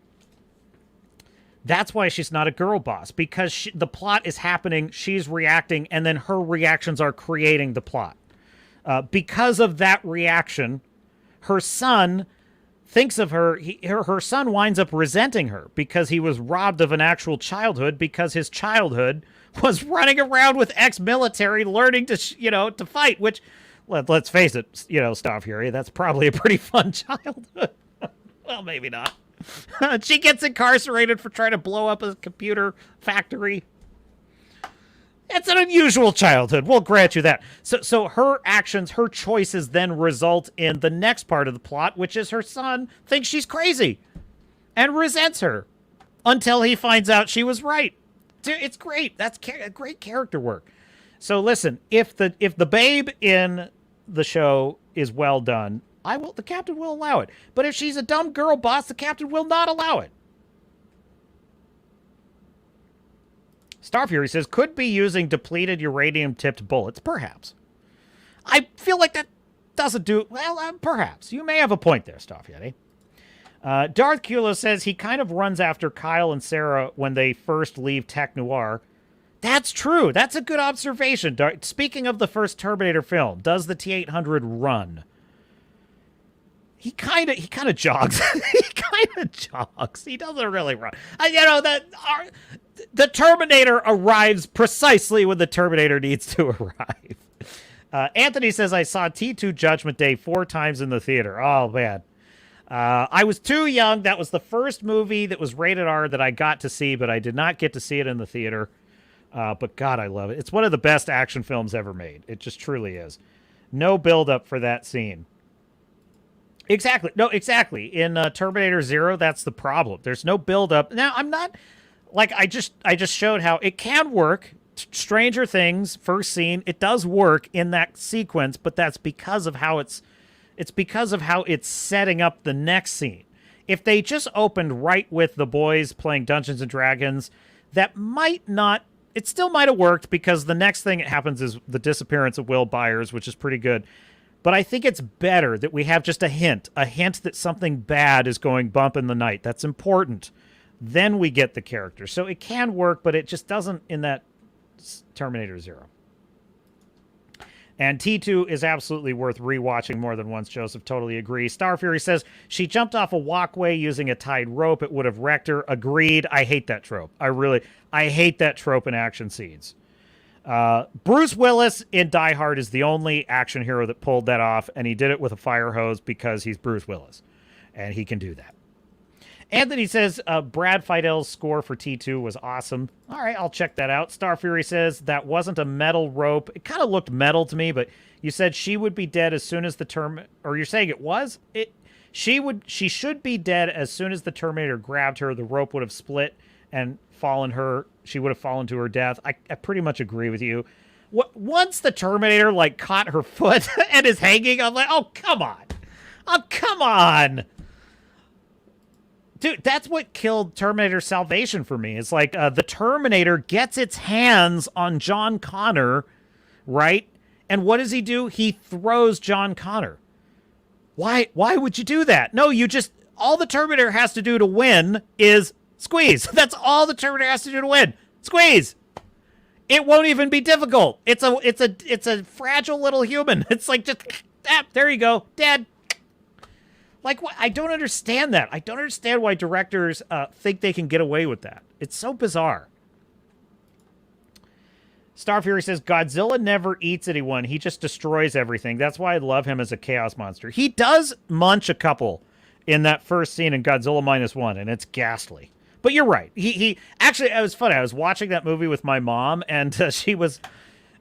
That's why she's not a girl boss, because the plot is happening, she's reacting, and then her reactions are creating the plot. Because of that reaction, her son thinks of her, her son winds up resenting her because he was robbed of an actual childhood, because his childhood was running around with ex-military learning to, to fight, which, let's face it, Staff Fury, that's probably a pretty fun childhood. Well, maybe not. She gets incarcerated for trying to blow up a computer factory. It's an unusual childhood. We'll grant you that. So her actions, her choices then result in the next part of the plot, which is her son thinks she's crazy and resents her until he finds out she was right. It's great. That's great character work. So listen, if the babe in the show is well done, the captain will allow it. But if she's a dumb girl boss, the captain will not allow it. Star Fury says, could be using depleted uranium-tipped bullets. Perhaps. I feel like that doesn't do... Well, perhaps. You may have a point there, Star Fury. Darth Kulo says he kind of runs after Kyle and Sarah when they first leave Tech Noir. That's true. That's a good observation. Speaking of the first Terminator film, does the T-800 run? He kind of jogs. He kind of jogs. He doesn't really run. The Terminator arrives precisely when the Terminator needs to arrive. Anthony says, I saw T2 Judgment Day 4 times in the theater. Oh, man. I was too young. That was the first movie that was rated R that I got to see, but I did not get to see it in the theater. But God, I love it. It's one of the best action films ever made. It just truly is. No build-up for that scene. Exactly. No, exactly. In Terminator Zero, that's the problem. There's no build-up. Now, I'm not... Like, I just showed how it can work. Stranger Things, first scene, it does work in that sequence, but that's because of how it's because of how it's setting up the next scene. If they just opened right with the boys playing Dungeons and Dragons, that might not... It still might have worked, because the next thing that happens is the disappearance of Will Byers, which is pretty good. But I think it's better that we have just a hint that something bad is going bump in the night. That's important. Then we get the character. So it can work, but it just doesn't in that Terminator Zero. And T2 is absolutely worth rewatching more than once. Joseph totally agrees. Star Fury says, she jumped off a walkway using a tied rope. It would have wrecked her. Agreed. I hate that trope. I hate that trope in action scenes. Bruce Willis in Die Hard is the only action hero that pulled that off, and he did it with a fire hose because he's Bruce Willis, and he can do that. Anthony says Brad Feidel's score for T2 was awesome. All right, I'll check that out. Star Fury says that wasn't a metal rope. It kind of looked metal to me, but you said she would be dead as soon as the or you're saying it was? She should be dead as soon as the Terminator grabbed her. The rope would have split and she would have fallen to her death. I pretty much agree with you. Once the Terminator caught her foot and is hanging, I'm like, oh, come on. Oh, come on. Dude, that's what killed Terminator Salvation for me. It's like the Terminator gets its hands on John Connor, right? And what does he do? He throws John Connor. Why would you do that? No, all the Terminator has to do to win is squeeze. That's all the Terminator has to do to win. Squeeze. It won't even be difficult. It's a fragile little human. It's like just there you go, dead. Like, what? I don't understand that. I don't understand why directors think they can get away with that. It's so bizarre. Star Fury says, Godzilla never eats anyone. He just destroys everything. That's why I love him as a chaos monster. He does munch a couple in that first scene in Godzilla -1, and it's ghastly. But you're right. He actually, it was funny. I was watching that movie with my mom, and she was.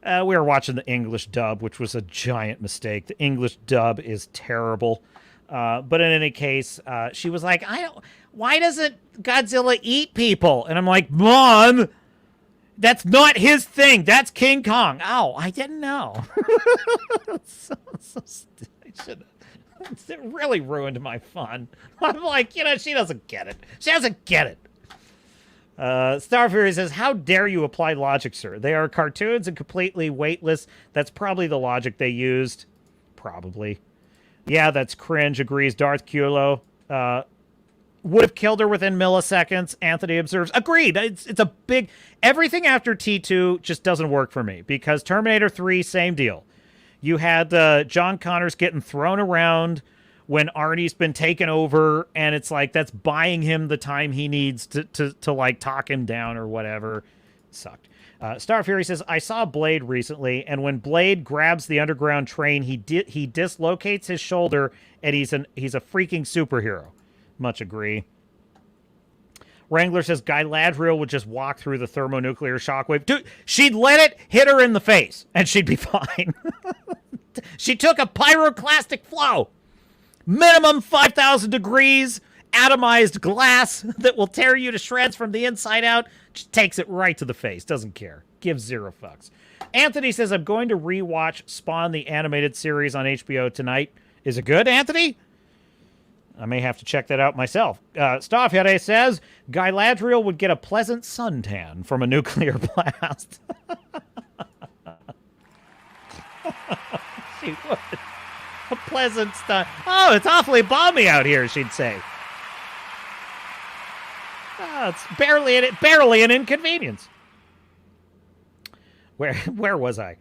We were watching the English dub, which was a giant mistake. The English dub is terrible. But in any case, she was like, why doesn't Godzilla eat people? And I'm like, Mom, that's not his thing. That's King Kong. Oh, I didn't know. It really ruined my fun. I'm like, she doesn't get it. She doesn't get it. Star Fury says, how dare you apply logic, sir? They are cartoons and completely weightless. That's probably the logic they used. Probably. Yeah, that's cringe, agrees Darth Kulo. Would have killed her within milliseconds, Anthony observes. Agreed. It's a big... Everything after T2 just doesn't work for me, because Terminator 3, same deal. You had John Connors getting thrown around when Arnie's been taken over, and it's like that's buying him the time he needs to like talk him down or whatever. Sucked. Star Fury says, I saw Blade recently, and when Blade grabs the underground train, he dislocates his shoulder, and he's a freaking superhero. Much agree. Wrangler says Galadriel would just walk through the thermonuclear shockwave. Dude, she'd let it hit her in the face, and she'd be fine. She took a pyroclastic flow. Minimum 5,000 degrees, atomized glass that will tear you to shreds from the inside out. Just takes it right to the face. Doesn't care. Gives zero fucks. Anthony says, I'm going to rewatch Spawn, the animated series on HBO tonight. Is it good, Anthony? I may have to check that out myself. Staffhere says, Galadriel would get a pleasant suntan from a nuclear blast. She would. A pleasant sun. Oh, it's awfully balmy out here, she'd say. Oh, it's barely an inconvenience. Where was I?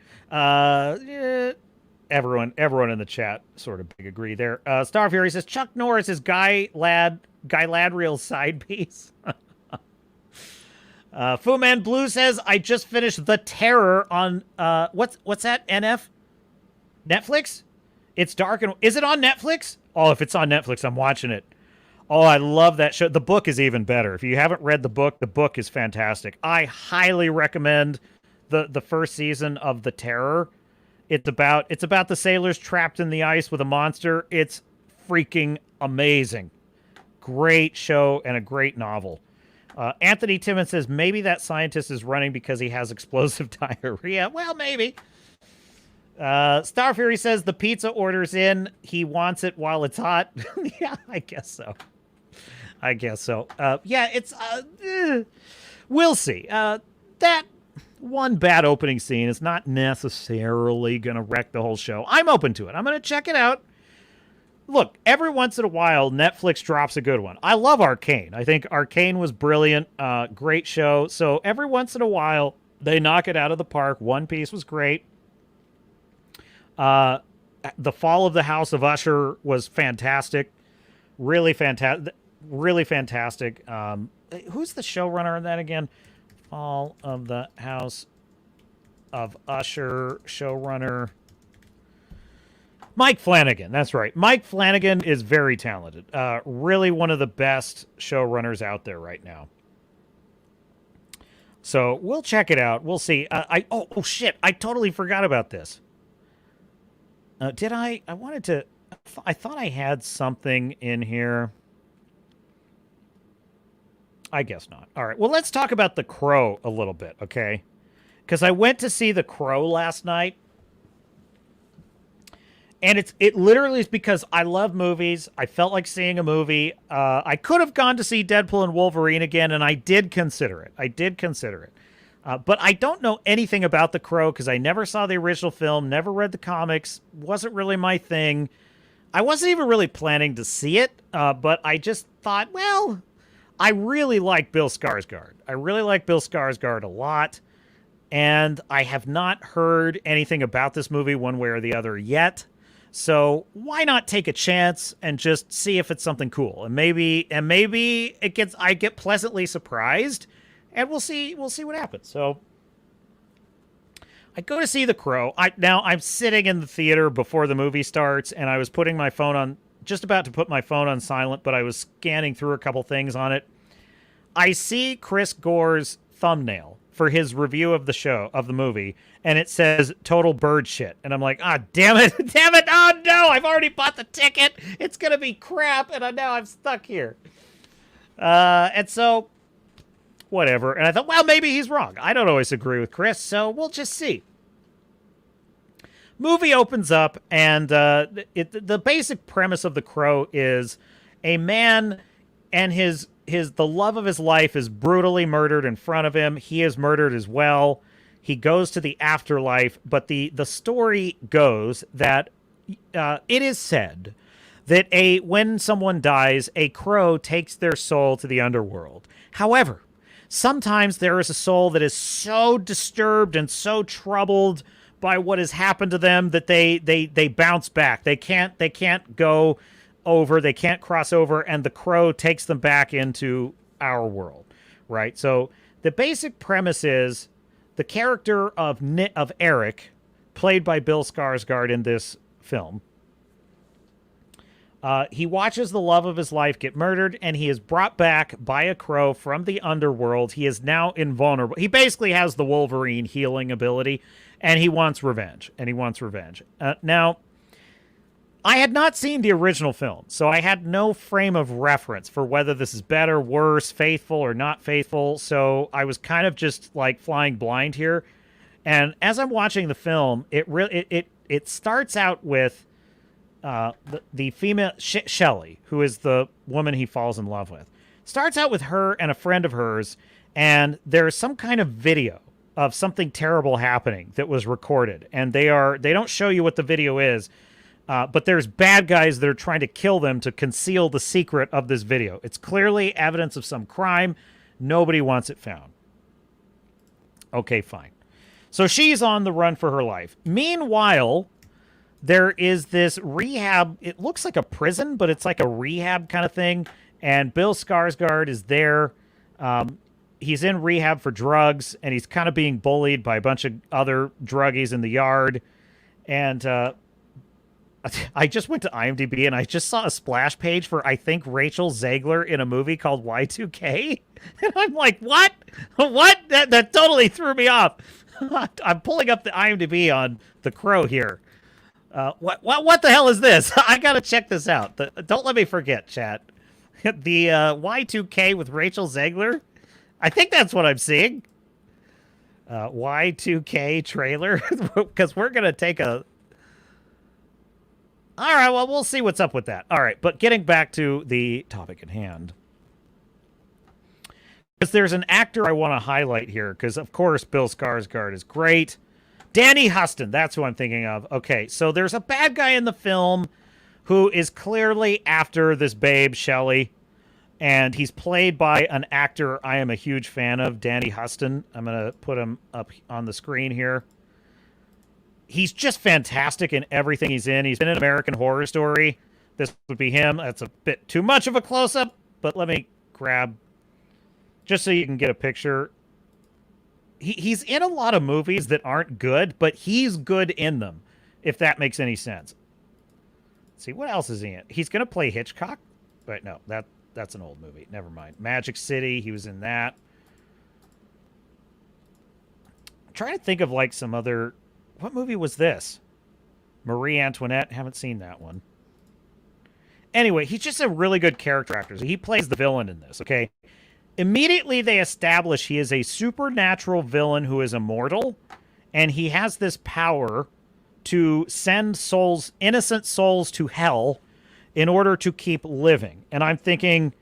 Everyone in the chat sort of big agree there. Star Fury says Chuck Norris is Galadriel's side piece. Fu Man Blue says I just finished The Terror on what's that? NF? Netflix? It's dark and is it on Netflix? Oh, if it's on Netflix, I'm watching it. Oh, I love that show. The book is even better. If you haven't read the book is fantastic. I highly recommend the first season of The Terror. It's about the sailors trapped in the ice with a monster. It's freaking amazing. Great show and a great novel. Anthony Timmons says maybe that scientist is running because he has explosive diarrhea. Well, maybe. Star Fury says the pizza order's in. He wants it while it's hot. Yeah, I guess so. Yeah, it's... we'll see. That one bad opening scene is not necessarily going to wreck the whole show. I'm open to it. I'm going to check it out. Look, every once in a while, Netflix drops a good one. I love Arcane. I think Arcane was brilliant. Great show. So every once in a while, they knock it out of the park. One Piece was great. The Fall of the House of Usher was fantastic. Really fantastic. Really fantastic. Who's the showrunner on that again? Fall of the House of Usher showrunner. Mike Flanagan. That's right. Mike Flanagan is very talented. Really one of the best showrunners out there right now. So we'll check it out. We'll see. Oh shit. I totally forgot about this. Did I? I wanted to... I thought I had something in here. I guess not. All right. Well, let's talk about The Crow a little bit, okay? Because I went to see The Crow last night. And it literally is because I love movies. I felt like seeing a movie. I could have gone to see Deadpool and Wolverine again, and I did consider it. But I don't know anything about The Crow because I never saw the original film, never read the comics, wasn't really my thing. I wasn't even really planning to see it, but I just thought, well, I really like Bill Skarsgård. I really like Bill Skarsgård a lot, and I have not heard anything about this movie one way or the other yet. So why not take a chance and just see if it's something cool? And maybe I get pleasantly surprised. And we'll see what happens. So I go to see The Crow. I'm sitting in the theater before the movie starts, and I was putting my phone on, just about to put my phone on silent, but I was scanning through a couple things on it. I see Chris Gore's thumbnail for his review of the movie, and it says total bird shit. And I'm like, damn it. Oh no, I've already bought the ticket. It's going to be crap. And now I'm stuck here. And so whatever. And I thought, well, maybe he's wrong. I don't always agree with Chris, so we'll just see. Movie opens up, and the basic premise of The Crow is a man and the love of his life is brutally murdered in front of him. He is murdered as well. He goes to the afterlife, but the story goes that it is said that when someone dies, a crow takes their soul to the underworld. However, sometimes there is a soul that is so disturbed and so troubled by what has happened to them that they bounce back. They can't go over, they can't cross over, and the crow takes them back into our world, right? So the basic premise is the character of Eric, played by Bill Skarsgård in this film, he watches the love of his life get murdered, and he is brought back by a crow from the underworld. He is now invulnerable. He basically has the Wolverine healing ability, and he wants revenge. Now, I had not seen the original film, so I had no frame of reference for whether this is better, worse, faithful, or not faithful, so I was kind of just, like, flying blind here. And as I'm watching the film, it starts out with the female, Shelley, who is the woman he falls in love with. Starts out with her and a friend of hers, and there's some kind of video of something terrible happening that was recorded. And they don't show you what the video is, but there's bad guys that are trying to kill them to conceal the secret of this video. It's clearly evidence of some crime. Nobody wants it found. Okay, fine. So she's on the run for her life. Meanwhile, there is this rehab. It looks like a prison, but it's like a rehab kind of thing. And Bill Skarsgård is there. He's in rehab for drugs, and he's kind of being bullied by a bunch of other druggies in the yard. And I just went to IMDb, and I just saw a splash page for, I think, Rachel Zegler in a movie called Y2K. And I'm like, what? What? That totally threw me off. I'm pulling up the IMDb on The Crow here. What the hell is this? I gotta check this out. Don't let me forget, chat. The Y2K with Rachel Zegler. I think that's what I'm seeing. Y2K trailer, because we're gonna take a. All right, well, we'll see what's up with that. All right, but getting back to the topic at hand, because there's an actor I want to highlight here, because of course Bill Skarsgård is great. Danny Huston, that's who I'm thinking of. Okay, so there's a bad guy in the film who is clearly after this babe, Shelley, and he's played by an actor I am a huge fan of, Danny Huston. I'm going to put him up on the screen here. He's just fantastic in everything he's in. He's been in American Horror Story. This would be him. That's a bit too much of a close-up, but let me grab, just so you can get a picture. He's in a lot of movies that aren't good, but he's good in them, if that makes any sense. Let's see, what else is he in? He's going to play Hitchcock? But no, that's an old movie. Never mind. Magic City, he was in that. I'm trying to think of like some other... What movie was this? Marie Antoinette? Haven't seen that one. Anyway, he's just a really good character actor. So he plays the villain in this, okay? Immediately they establish he is a supernatural villain who is immortal, and he has this power to send souls, innocent souls, to hell in order to keep living. And I'm thinking,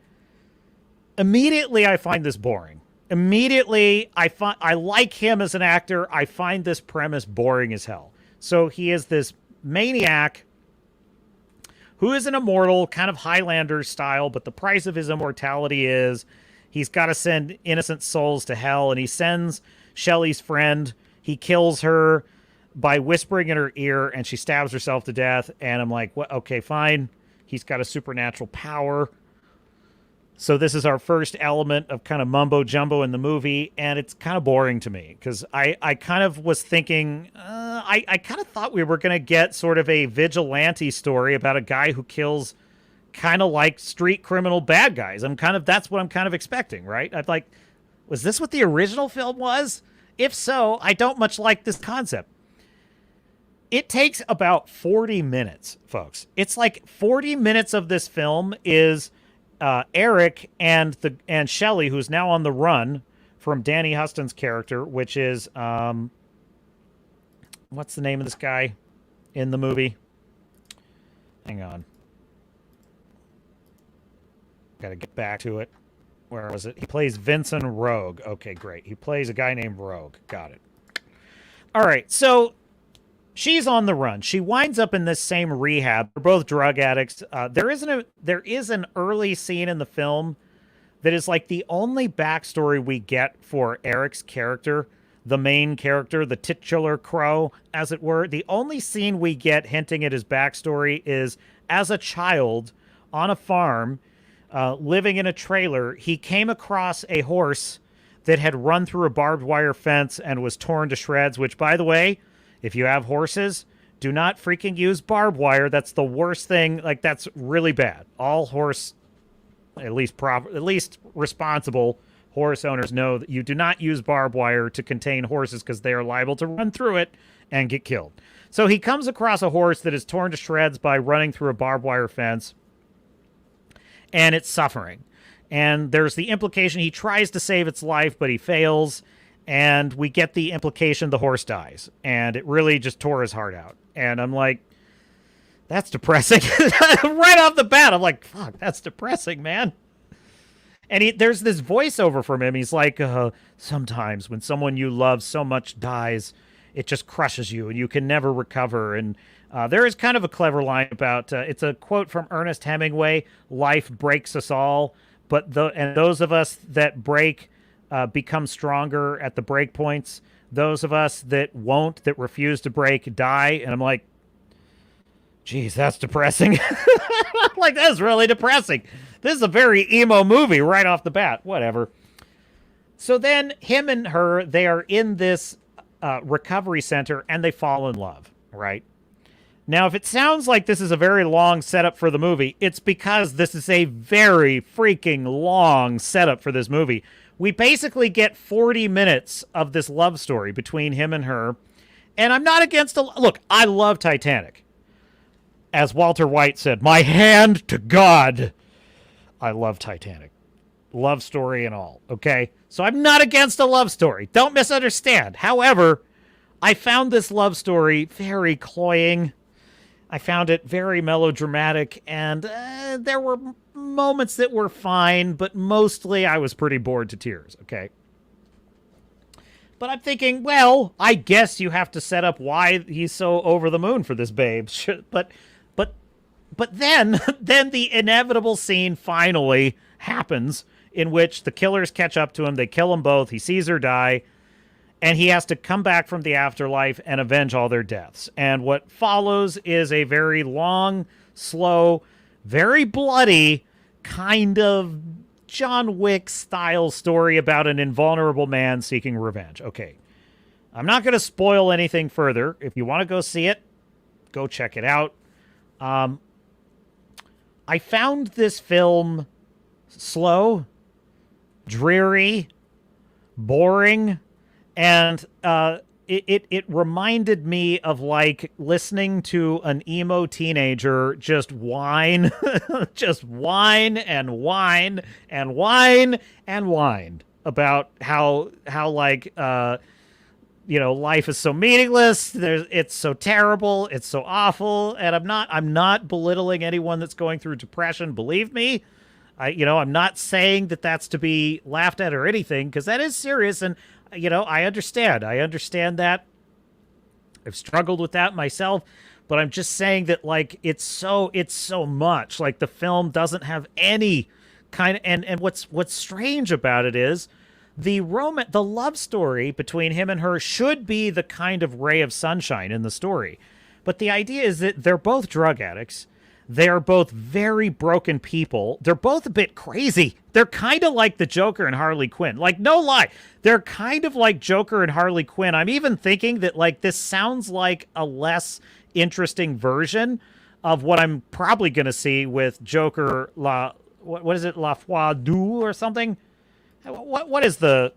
immediately I find this boring. Immediately I like him as an actor. I find this premise boring as hell. So he is this maniac who is an immortal, kind of Highlander style, but the price of his immortality is he's got to send innocent souls to hell, and he sends Shelley's friend. He kills her by whispering in her ear, and she stabs herself to death. And I'm like, well, okay, fine. He's got a supernatural power. So this is our first element of kind of mumbo-jumbo in the movie, and it's kind of boring to me, because I kind of was thinking, I kind of thought we were going to get sort of a vigilante story about a guy who kills kind of like street criminal bad guys. That's what I'm kind of expecting, right? I'd like, was this what the original film was? If so, I don't much like this concept. It takes about 40 minutes, folks. It's like 40 minutes of this film is Eric and Shelley, who's now on the run from Danny Huston's character, which is what's the name of this guy in the movie? Hang on. Got to get back to it. Where was it? He plays Vincent Rogue. Okay, great. He plays a guy named Rogue. Got it. All right, so she's on the run. She winds up in this same rehab. They're both drug addicts. There is an early scene in the film that is like the only backstory we get for Eric's character, the main character, the titular crow, as it were. The only scene we get hinting at his backstory is as a child on a farm, living in a trailer, he came across a horse that had run through a barbed wire fence and was torn to shreds, which, by the way, if you have horses, do not freaking use barbed wire. That's the worst thing. Like, that's really bad. All horse, at least responsible horse owners know that you do not use barbed wire to contain horses because they are liable to run through it and get killed. So he comes across a horse that is torn to shreds by running through a barbed wire fence, and it's suffering. And there's the implication he tries to save its life, but he fails. And we get the implication the horse dies. And it really just tore his heart out. And I'm like, that's depressing. Right off the bat, I'm like, fuck, that's depressing, man. And there's this voiceover from him. He's like, sometimes when someone you love so much dies, it just crushes you and you can never recover. And there is kind of a clever line about, it's a quote from Ernest Hemingway, life breaks us all, but those of us that break become stronger at the break points. Those of us that won't, that refuse to break, die. And I'm like, geez, that's depressing. Like, that's really depressing. This is a very emo movie right off the bat. Whatever. So then him and her, they are in this recovery center and they fall in love, right? Now, if it sounds like this is a very long setup for the movie, it's because this is a very freaking long setup for this movie. We basically get 40 minutes of this love story between him and her. And I'm not against look, I love Titanic. As Walter White said, my hand to God. I love Titanic. Love story and all, okay? So I'm not against a love story. Don't misunderstand. However, I found this love story very cloying. I found it very melodramatic, and there were moments that were fine, but mostly I was pretty bored to tears, okay? But I'm thinking, well, I guess you have to set up why he's so over the moon for this babe. But then the inevitable scene finally happens in which the killers catch up to him. They kill them both. He sees her die. And he has to come back from the afterlife and avenge all their deaths. And what follows is a very long, slow, very bloody, kind of John Wick-style story about an invulnerable man seeking revenge. Okay. I'm not going to spoil anything further. If you want to go see it, go check it out. I found this film slow, dreary, boring, and it reminded me of like listening to an emo teenager just whine, just whine and whine and whine and whine about how like life is so meaningless. It's so terrible. It's so awful. And I'm not belittling anyone that's going through depression. Believe me. I'm not saying that that's to be laughed at or anything, because that is serious. And, I understand. I understand that. I've struggled with that myself. But I'm just saying that, like, it's so much. Like, the film doesn't have any kind of... And what's strange about it is the love story between him and her should be the kind of ray of sunshine in the story. But the idea is that they're both drug addicts. They are both very broken people. They're both a bit crazy. They're kind of like the Joker and Harley Quinn. Like, no lie. They're kind of like Joker and Harley Quinn. I'm even thinking that, like, this sounds like a less interesting version of what I'm probably going to see with Joker what is it, La Foi Deux or something? What is the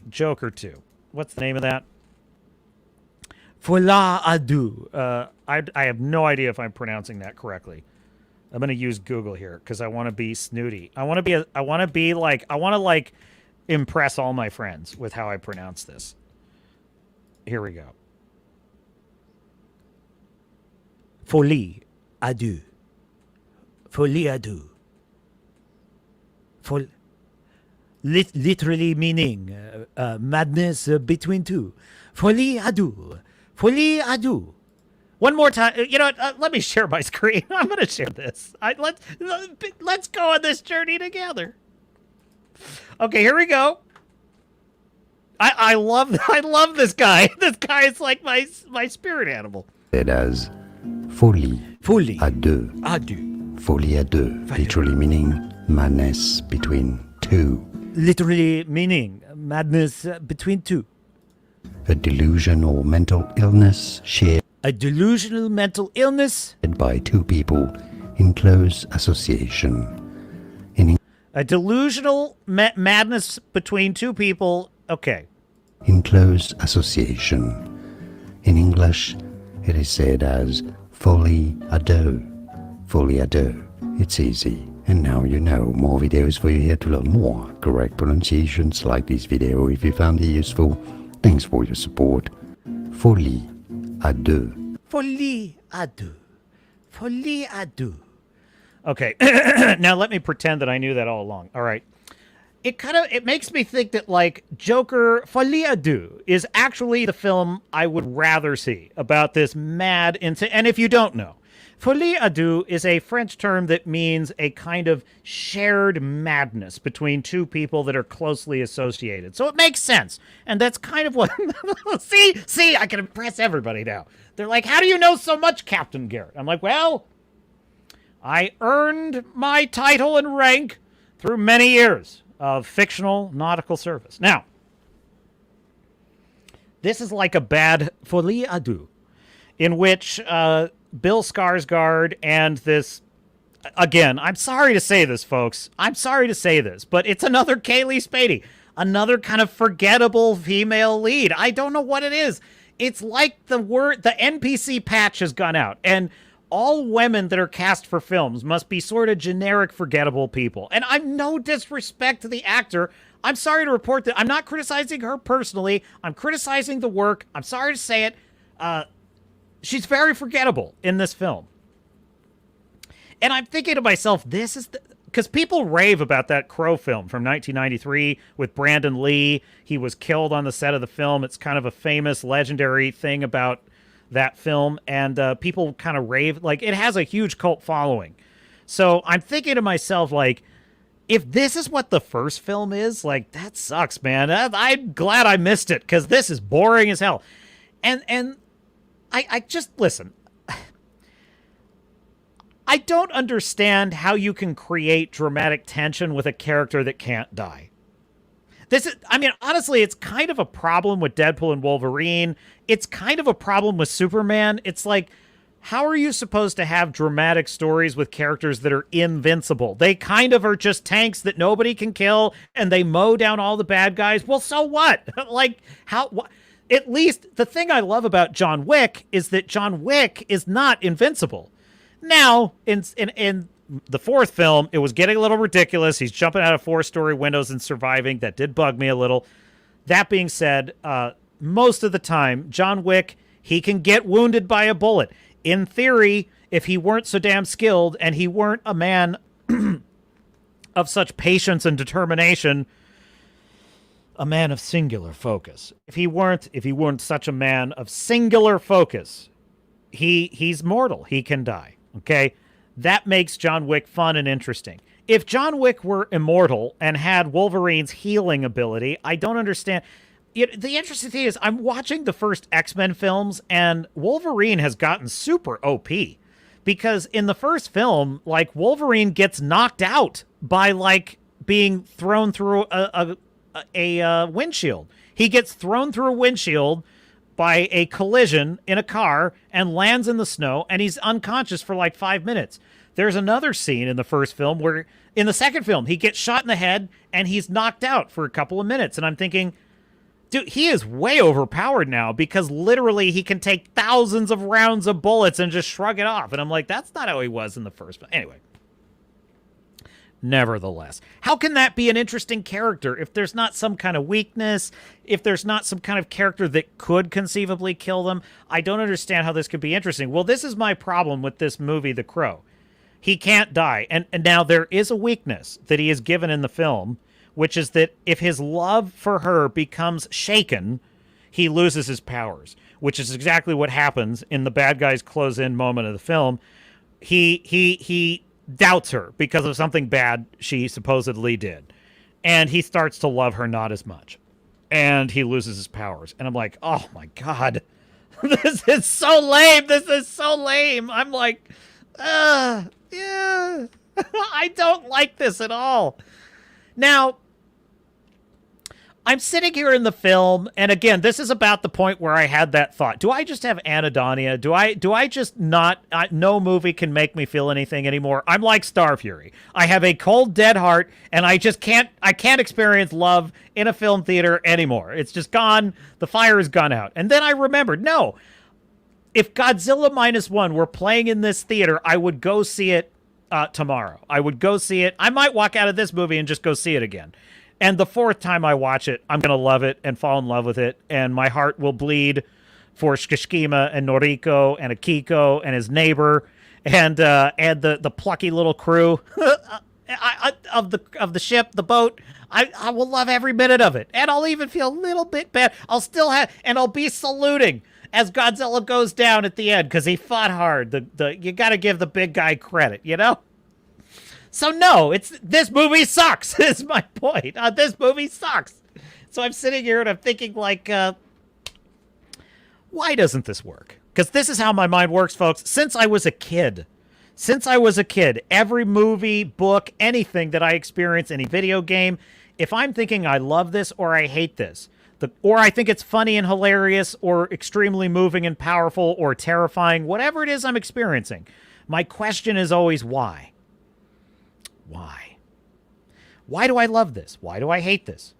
Joker 2? What's the name of that? Folie à deux. I have no idea if I'm pronouncing that correctly. I'm going to use Google here because I want to be snooty. I want to impress all my friends with how I pronounce this. Here we go. Folie à deux. Folie à deux. Literally meaning madness between two. Folie à deux. Folie à deux. One more time. You know what? Let me share my screen. I'm going to share this. Let's go on this journey together. Okay, here we go. I love this guy. This guy is like my spirit animal. It as folie. Folie à deux. À deux. Folie à deux. Literally meaning madness between two. Literally meaning madness between two. A delusional mental illness shared. A delusional mental illness by two people in close association. A delusional madness between two people. Okay. In close association. In English, it is said as folie à deux. Folie à deux. It's easy. And now you know. More videos for you here to learn more correct pronunciations like this video if you found it useful. Thanks for your support. Folie à deux. Folie à deux. Folie à deux. Okay. Now let me pretend that I knew that all along. All right. It makes me think that like Joker Folie à deux is actually the film I would rather see about this mad and if you don't know, Folie à deux is a French term that means a kind of shared madness between two people that are closely associated. So it makes sense. And that's kind of what... see, I can impress everybody now. They're like, how do you know so much, Captain Garrett? I'm like, well, I earned my title and rank through many years of fictional nautical service. Now, this is like a bad Folie à deux in which... Bill Skarsgård and this, again, I'm sorry to say this, folks. I'm sorry to say this, but it's another Kaylee Spady, another kind of forgettable female lead. I don't know what it is. It's like the NPC patch has gone out, and all women that are cast for films must be sort of generic, forgettable people. And I'm no disrespect to the actor. I'm sorry to report that I'm not criticizing her personally. I'm criticizing the work. I'm sorry to say it. She's very forgettable in this film. And I'm thinking to myself, this is because people rave about that Crow film from 1993 with Brandon Lee. He was killed on the set of the film. It's kind of a famous, legendary thing about that film. And people kind of rave. Like, it has a huge cult following. So I'm thinking to myself, like, if this is what the first film is, like, that sucks, man. I'm glad I missed it because this is boring as hell. And I just, listen, I don't understand how you can create dramatic tension with a character that can't die. Honestly, it's kind of a problem with Deadpool and Wolverine. It's kind of a problem with Superman. It's like, how are you supposed to have dramatic stories with characters that are invincible? They kind of are just tanks that nobody can kill, and they mow down all the bad guys. Well, so what? Like, at least the thing I love about John Wick is that John Wick is not invincible. Now, in the fourth film, it was getting a little ridiculous. He's jumping out of 4-story windows and surviving. That did bug me a little. That being said, most of the time, John Wick, he can get wounded by a bullet. In theory, if he weren't so damn skilled and he weren't a man of such patience and determination, a man of singular focus. If he weren't such a man of singular focus, he's mortal. He can die. Okay? That makes John Wick fun and interesting. If John Wick were immortal and had Wolverine's healing ability, I don't understand. The interesting thing is I'm watching the first X-Men films and Wolverine has gotten super OP because in the first film, like, Wolverine gets knocked out by, like, being thrown through a windshield. He gets thrown through a windshield by a collision in a car and lands in the snow, and he's unconscious for like 5 minutes. There's another scene in the first film where, in the second film, he gets shot in the head and he's knocked out for a couple of minutes. And I'm thinking, dude, he is way overpowered now because literally he can take thousands of rounds of bullets and just shrug it off. And I'm like, that's not how he was in the first film. Anyway. Nevertheless, how can that be an interesting character if there's not some kind of weakness, if there's not some kind of character that could conceivably kill them? I don't understand how this could be interesting. Well, this is my problem with this movie, The Crow. He can't die. And now there is a weakness that he is given in the film, which is that if his love for her becomes shaken, he loses his powers, which is exactly what happens in the bad guys close-in moment of the film. He doubts her because of something bad she supposedly did. And he starts to love her not as much. And he loses his powers. And I'm like, oh my God, this is so lame. This is so lame. I'm like, yeah, I don't like this at all. Now, I'm sitting here in the film, and again, this is about the point where I had that thought. Do I just have anhedonia? Do I just not, no movie can make me feel anything anymore? I'm like Star Fury. I have a cold, dead heart, and I can't experience love in a film theater anymore. It's just gone. The fire has gone out. And then I remembered, no, if Godzilla -1 were playing in this theater, I would go see it tomorrow. I would go see it. I might walk out of this movie and just go see it again. And the fourth time I watch it, I'm going to love it and fall in love with it. And my heart will bleed for Shkishkima and Noriko and Akiko and his neighbor and the plucky little crew of the ship, the boat. I will love every minute of it. And I'll even feel a little bit bad. I'll be saluting as Godzilla goes down at the end because he fought hard. You got to give the big guy credit, you know? So no, this movie sucks, is my point. This movie sucks. So I'm sitting here and I'm thinking like, why doesn't this work? Because this is how my mind works, folks. Since I was a kid, every movie, book, anything that I experience, any video game, if I'm thinking I love this or I hate this, or I think it's funny and hilarious or extremely moving and powerful or terrifying, whatever it is I'm experiencing, my question is always why? Why? Why do I love this? Why do I hate this?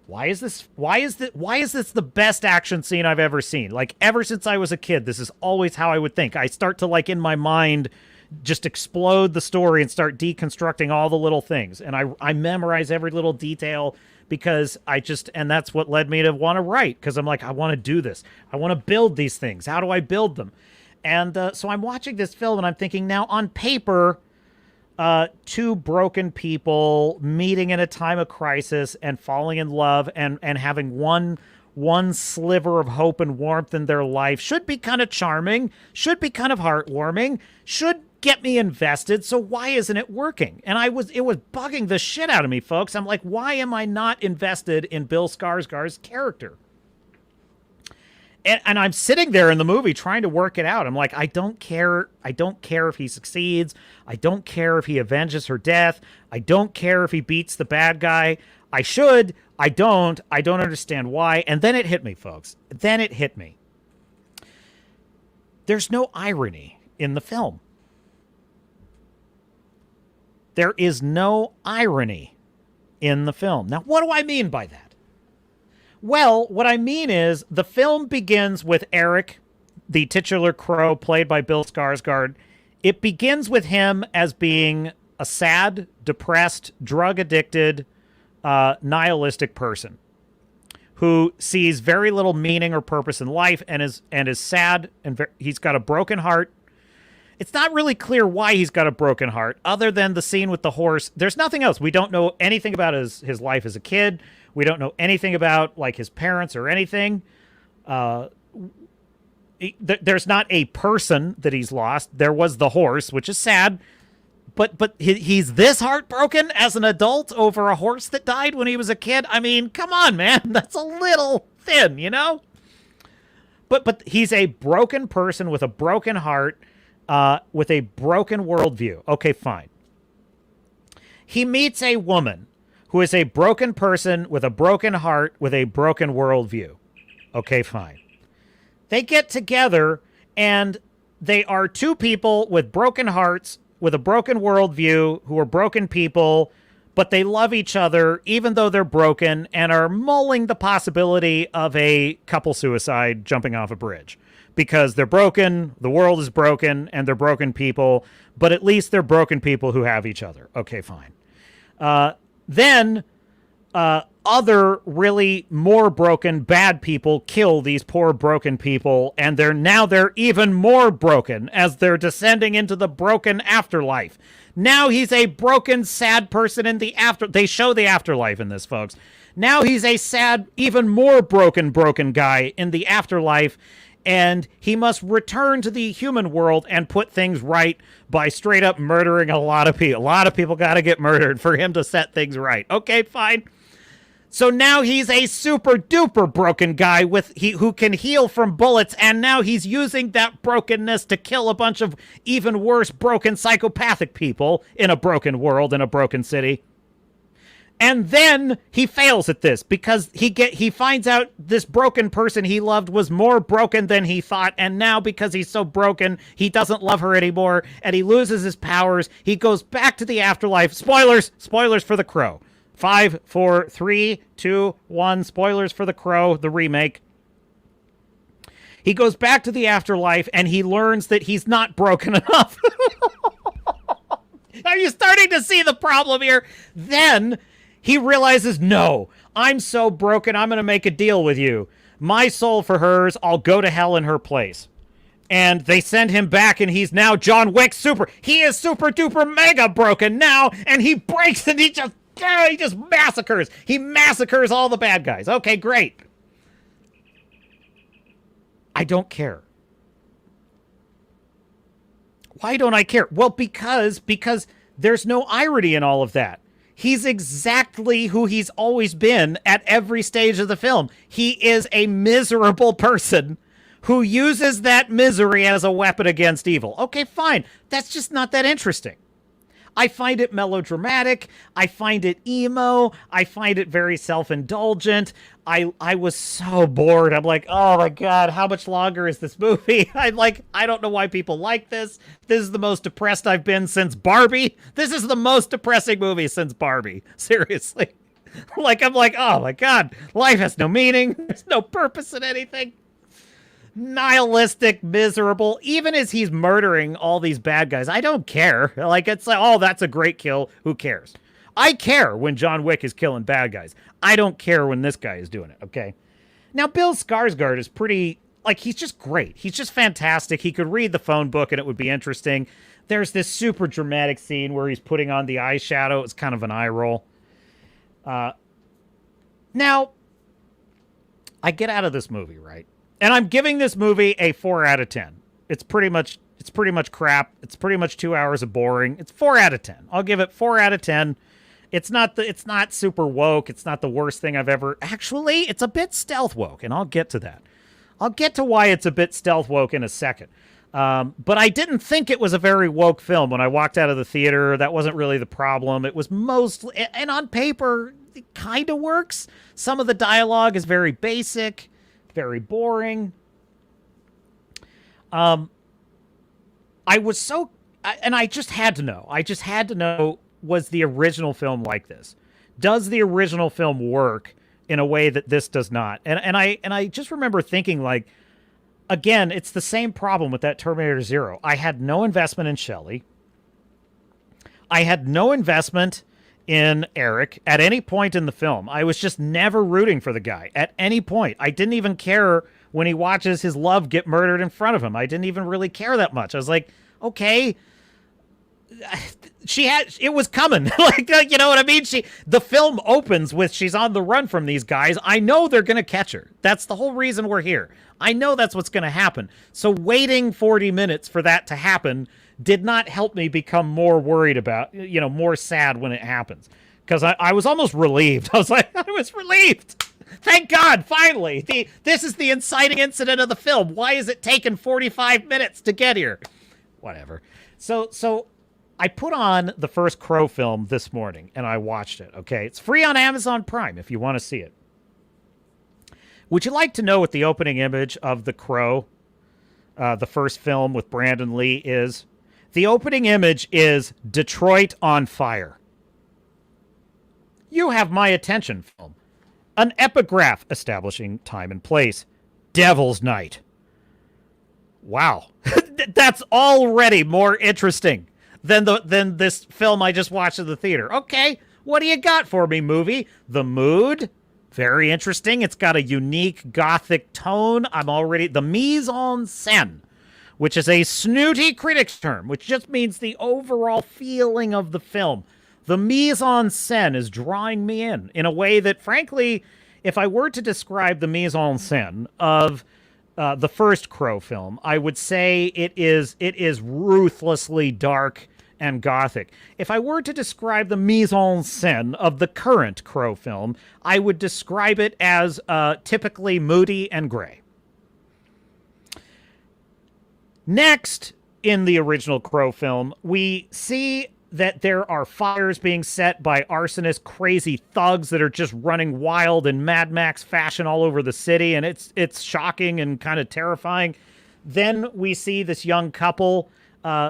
Why is this the best action scene I've ever seen? Like, ever since I was a kid, this is always how I would think. I start to, like, in my mind, just explode the story and start deconstructing all the little things. And I memorize every little detail because and that's what led me to want to write. Because I'm like, I want to do this. I want to build these things. How do I build them? And so I'm watching this film and I'm thinking, now on paper, two broken people meeting in a time of crisis and falling in love and having one sliver of hope and warmth in their life should be kind of charming, should be kind of heartwarming, should get me invested. So why isn't it working? And it was bugging the shit out of me, folks. I'm like, why am I not invested in Bill Skarsgård's character? And I'm sitting there in the movie trying to work it out. I'm like, I don't care. I don't care if he succeeds. I don't care if he avenges her death. I don't care if he beats the bad guy. I should. I don't. I don't understand why. And then it hit me, folks. Then it hit me. There's no irony in the film. There is no irony in the film. Now, what do I mean by that? Well, what I mean is the film begins with Eric, the titular Crow, played by Bill Skarsgård. It begins with him as being a sad, depressed, drug-addicted, nihilistic person who sees very little meaning or purpose in life and is sad, and he's got a broken heart. It's not really clear why he's got a broken heart, other than the scene with the horse. There's nothing else. We don't know anything about his life as a kid. We don't know anything about, like, his parents or anything. There's not a person that he's lost. There was the horse, which is sad. But he's this heartbroken as an adult over a horse that died when he was a kid? I mean, come on, man. That's a little thin, you know? But he's a broken person with a broken heart, with a broken worldview. Okay, fine. He meets a woman who is a broken person with a broken heart with a broken worldview. Okay, fine. They get together, and they are two people with broken hearts, with a broken worldview, who are broken people, but they love each other even though they're broken, and are mulling the possibility of a couple suicide jumping off a bridge. Because they're broken, the world is broken, and they're broken people, but at least they're broken people who have each other. Okay, fine. Then other really more broken bad people kill these poor broken people, and they're even more broken as they're descending into the broken afterlife. Now he's a broken, sad person in the they show the afterlife in this, folks. Now he's a sad, even more broken guy in the afterlife, and he must return to the human world and put things right by straight up murdering a lot of people. A lot of people got to get murdered for him to set things right. Okay, fine. So now he's a super duper broken guy who can heal from bullets, and now he's using that brokenness to kill a bunch of even worse broken psychopathic people in a broken world, in a broken city. And then he fails at this because he finds out this broken person he loved was more broken than he thought, and now because he's so broken, he doesn't love her anymore, and he loses his powers. He goes back to the afterlife. Spoilers for The Crow. 5, 4, 3, 2, 1. Spoilers for The Crow, the remake. He goes back to the afterlife, and he learns that he's not broken enough. Are you starting to see the problem here? Then he realizes, no, I'm so broken, I'm going to make a deal with you. My soul for hers, I'll go to hell in her place. And they send him back, and he's now John Wick super. He is super duper mega broken now, and he breaks, and he just massacres. He massacres all the bad guys. Okay, great. I don't care. Why don't I care? Well, because there's no irony in all of that. He's exactly who he's always been at every stage of the film. He is a miserable person who uses that misery as a weapon against evil. Okay, fine. That's just not that interesting. I find it melodramatic. I find it emo. I find it very self-indulgent. I was so bored. I'm like, oh my God, how much longer is this movie? I don't know why people like this. This is the most depressed I've been since Barbie. This is the most depressing movie since Barbie. Seriously. I'm like, oh my God, life has no meaning. There's no purpose in anything. Nihilistic, miserable, even as he's murdering all these bad guys. I don't care. It's like, oh, that's a great kill. Who cares? I care when John Wick is killing bad guys. I don't care when this guy is doing it, okay? Now, Bill Skarsgård is pretty, he's just great. He's just fantastic. He could read the phone book and it would be interesting. There's this super dramatic scene where he's putting on the eyeshadow. It's kind of an eye roll. Now, I get out of this movie, right? And I'm giving this movie a 4 out of 10. It's pretty much crap. It's pretty much 2 hours of boring. It's 4 out of 10. I'll give it 4 out of 10. It's not super woke. It's not the worst thing I've ever. Actually, it's a bit stealth woke, and I'll get to that. I'll get to why it's a bit stealth woke in a second. But I didn't think it was a very woke film when I walked out of the theater. That wasn't really the problem. It was mostly, and on paper, it kind of works. Some of the dialogue is very basic. Very boring. I just had to know, was the original film like this? Does the original film work in a way that this does not? And I just remember thinking, again, it's the same problem with that Terminator Zero. I had no investment in Shelley. I had no investment in Eric at any point in the film. I was just never rooting for the guy at any point. I didn't even care when he watches his love get murdered in front of him. I didn't even really care that much. I was like, okay, it was coming. You know what I mean? The film opens with she's on the run from these guys. I know they're going to catch her. That's the whole reason we're here. I know that's what's going to happen. So waiting 40 minutes for that to happen did not help me become more worried about, more sad when it happens. Because I was almost relieved. I was relieved. Thank God, finally. This is the inciting incident of the film. Why is it taking 45 minutes to get here? Whatever. So I put on the first Crow film this morning, and I watched it, okay? It's free on Amazon Prime if you want to see it. Would you like to know what the opening image of The Crow, the first film with Brandon Lee, is? The opening image is Detroit on fire. You have my attention, film. An epigraph establishing time and place. Devil's Night. Wow. That's already more interesting than this film I just watched in the theater. Okay, what do you got for me, movie? The mood? Very interesting. It's got a unique gothic tone. The mise en scène, which is a snooty critic's term, which just means the overall feeling of the film. The mise en scène is drawing me in a way that, frankly, if I were to describe the mise en scène of the first Crow film, I would say it is ruthlessly dark and gothic. If I were to describe the mise en scène of the current Crow film, I would describe it as typically moody and gray. Next, in the original Crow film, we see that there are fires being set by arsonist crazy thugs that are just running wild in Mad Max fashion all over the city, and it's shocking and kind of terrifying. Then we see this young couple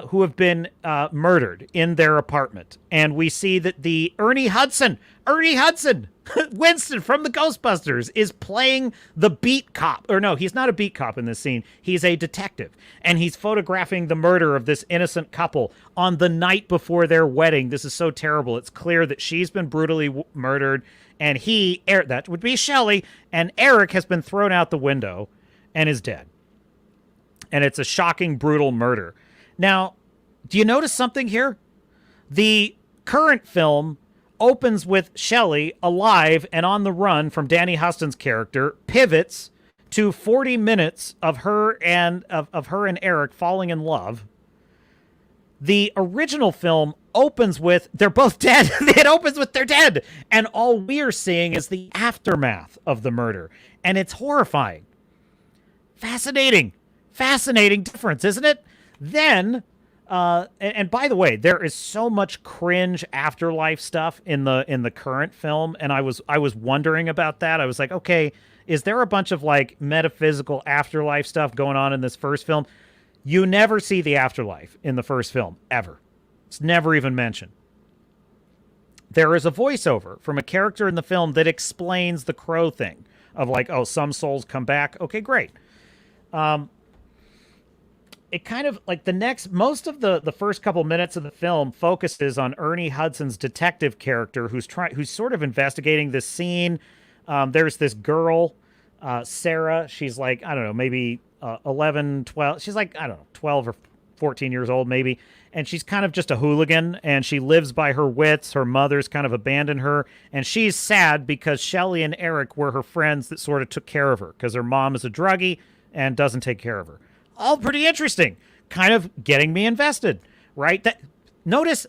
who have been murdered in their apartment. And we see that the Ernie Hudson, Winston from the Ghostbusters, is playing the beat cop. Or no, he's not a beat cop in this scene. He's a detective. And he's photographing the murder of this innocent couple on the night before their wedding. This is so terrible. It's clear that she's been brutally murdered. And that would be Shelley, and Eric has been thrown out the window and is dead. And it's a shocking, brutal murder. Now, do you notice something here? The current film opens with Shelley alive and on the run from Danny Huston's character, pivots to 40 minutes of her and Eric falling in love. The original film opens with they're both dead. It opens with they're dead, and all we're seeing is the aftermath of the murder, and it's horrifying. Fascinating difference, isn't it? Then, and by the way, there is so much cringe afterlife stuff in the current film, and I was wondering about that. I was like, okay, is there a bunch of like metaphysical afterlife stuff going on in this first film? You never see the afterlife in the first film, ever. It's never even mentioned. There is a voiceover from a character in the film that explains the Crow thing of like, oh, some souls come back. Okay, great. It kind of like most of the first couple minutes of the film focuses on Ernie Hudson's detective character who's sort of investigating this scene. There's this girl, Sarah. She's like, I don't know, maybe 11, 12. She's like, I don't know, 12 or 14 years old maybe. And she's kind of just a hooligan, and she lives by her wits. Her mother's kind of abandoned her, and she's sad because Shelley and Eric were her friends that sort of took care of her because her mom is a druggie and doesn't take care of her. All pretty interesting, kind of getting me invested, right? Notice,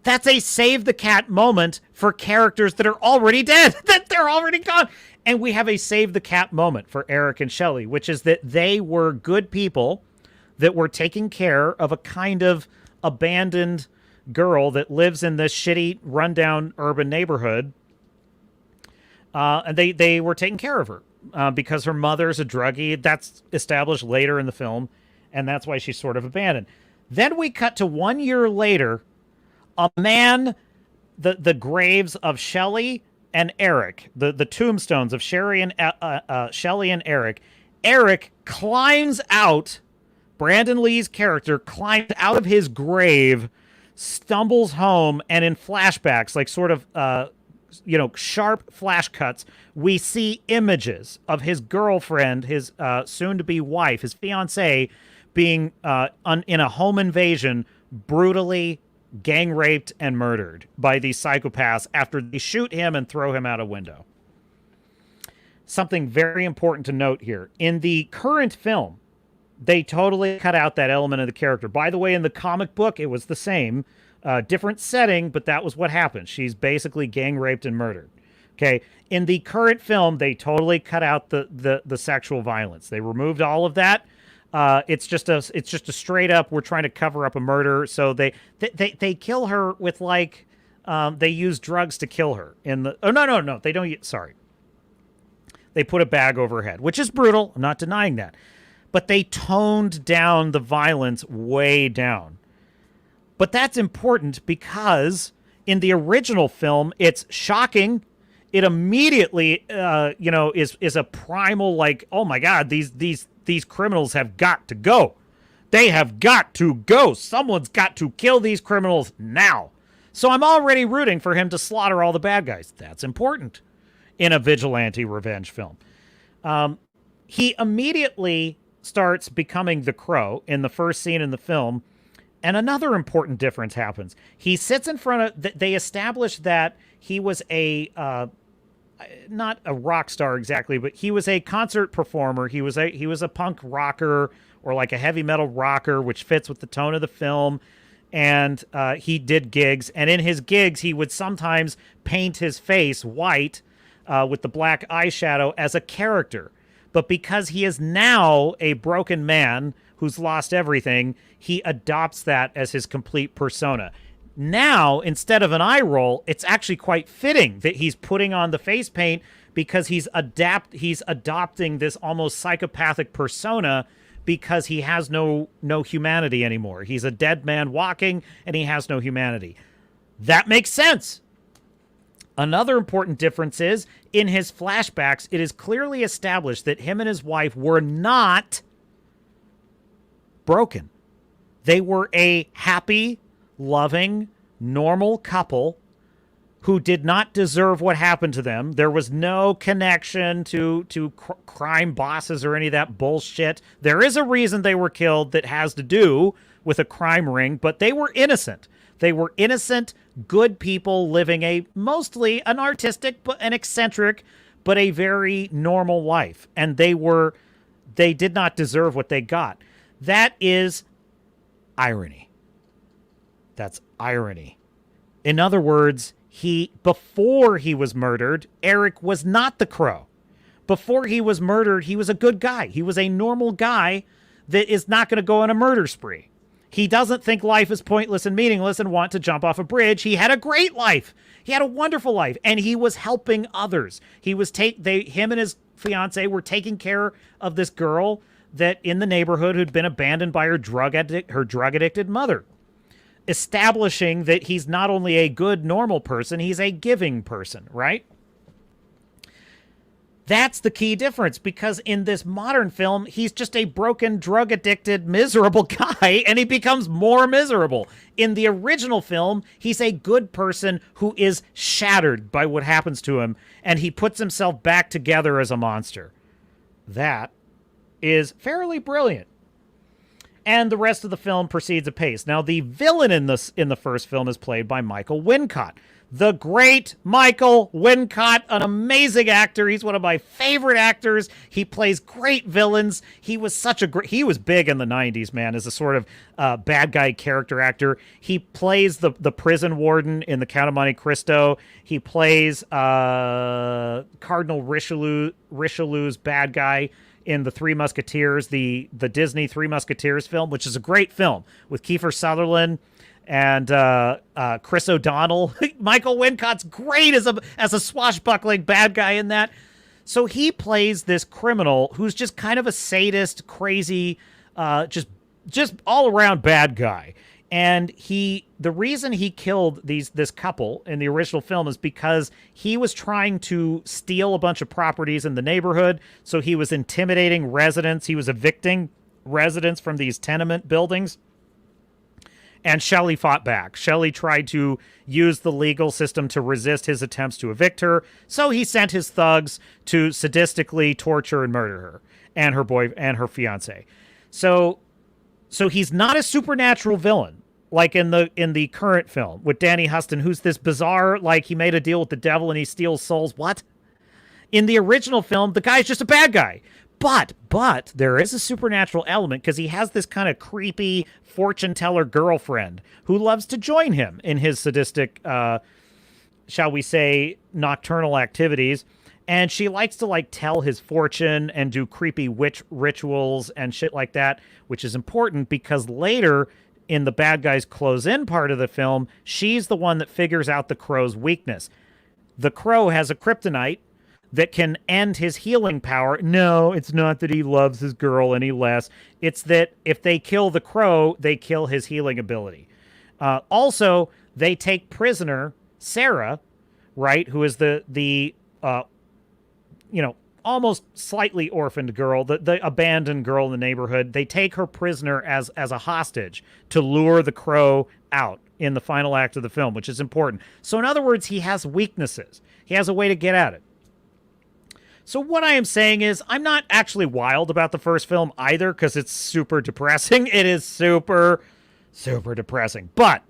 that's a save the cat moment for characters that are already dead, that they're already gone. And we have a save the cat moment for Eric and Shelley, which is that they were good people that were taking care of a kind of abandoned girl that lives in this shitty, rundown urban neighborhood. And they were taking care of her. Because her mother's a druggie. That's established later in the film, and that's why she's sort of abandoned. Then we cut to 1 year later, the graves of Shelley and Eric, the tombstones of Shelley and Eric. Eric climbs out, Brandon Lee's character climbs out of his grave, stumbles home, and in flashbacks, like sort of sharp flash cuts, we see images of his girlfriend, his soon-to-be wife, his fiancée, being in a home invasion, brutally gang raped and murdered by these psychopaths after they shoot him and throw him out a window. Something very important to note here. In the current film, they totally cut out that element of the character. By the way, in the comic book, it was the same. Different setting, but that was what happened. She's basically gang raped and murdered. Okay. In the current film, they totally cut out the sexual violence. They removed all of that. It's just a straight up, we're trying to cover up a murder. So they kill her with they use drugs to kill her no, they don't. Sorry. They put a bag over her head, which is brutal. I'm not denying that. But they toned down the violence way down. But that's important because in the original film, it's shocking. It immediately, is a primal, like, oh my God, these criminals have got to go. They have got to go. Someone's got to kill these criminals now. So I'm already rooting for him to slaughter all the bad guys. That's important in a vigilante revenge film. He immediately starts becoming the Crow in the first scene in the film. And another important difference happens. He sits in front of, they establish that he was not a rock star exactly, but he was a concert performer. He was a punk rocker or like a heavy metal rocker, which fits with the tone of the film. And he did gigs. And in his gigs, he would sometimes paint his face white with the black eyeshadow as a character. But because he is now a broken man who's lost everything, he adopts that as his complete persona. Now, instead of an eye roll, it's actually quite fitting that he's putting on the face paint because he's adopting this almost psychopathic persona because he has no humanity anymore. He's a dead man walking and he has no humanity. That makes sense. Another important difference is, in his flashbacks, it is clearly established that him and his wife were not broken. They were a happy, loving, normal couple who did not deserve what happened to them. There was no connection to crime bosses or any of that bullshit. There is a reason they were killed that has to do with a crime ring, but they were innocent. They were innocent, good people living a mostly an artistic, but an eccentric, but a very normal life. And they did not deserve what they got. That is irony. That's irony. In other words, before he was murdered, Eric was not the Crow. Before he was murdered, he was a good guy. He was a normal guy that is not going to go on a murder spree. He doesn't think life is pointless and meaningless and want to jump off a bridge. He had a great life. He had a wonderful life, and he was helping others. Him and his fiance were taking care of this girl that in the neighborhood who'd been abandoned by her drug addicted mother, establishing that he's not only a good, normal person, he's a giving person, right? That's the key difference, because in this modern film, he's just a broken, drug-addicted, miserable guy, and he becomes more miserable. In the original film, he's a good person who is shattered by what happens to him, and he puts himself back together as a monster. That is fairly brilliant. And the rest of the film proceeds apace. Now, the villain in the first film is played by Michael Wincott. The great Michael Wincott, an amazing actor. He's one of my favorite actors. He plays great villains. He was big in the 90s, man, as a sort of bad guy character actor. He plays the prison warden in The Count of Monte Cristo. He plays Cardinal Richelieu's bad guy in the Three Musketeers, the Disney Three Musketeers film, which is a great film with Kiefer Sutherland and Chris O'Donnell. Michael Wincott's great as a swashbuckling bad guy in that. So he plays this criminal who's just kind of a sadist, crazy, just all around bad guy. And the reason he killed this couple in the original film is because he was trying to steal a bunch of properties in the neighborhood. So he was intimidating residents. He was evicting residents from these tenement buildings. And Shelley fought back. Shelley tried to use the legal system to resist his attempts to evict her. So he sent his thugs to sadistically torture and murder her and her fiance. So he's not a supernatural villain like in the current film with Danny Huston, who's this bizarre, like he made a deal with the devil and he steals souls. What? In the original film, the guy's just a bad guy. But there is a supernatural element because he has this kind of creepy fortune teller girlfriend who loves to join him in his sadistic, shall we say, nocturnal activities. And she likes to tell his fortune and do creepy witch rituals and shit like that, which is important because later in the bad guys close in part of the film, she's the one that figures out the Crow's weakness. The Crow has a kryptonite that can end his healing power. No, it's not that he loves his girl any less. It's that if they kill the crow, they kill his healing ability. Also, they take prisoner Sarah, right, who is the almost slightly orphaned girl, the abandoned girl in the neighborhood. They take her prisoner as a hostage to lure the crow out in the final act of the film, which is important. So in other words, he has weaknesses. He has a way to get at it. So what I am saying is I'm not actually wild about the first film either, because it's super depressing. It is super, super depressing. But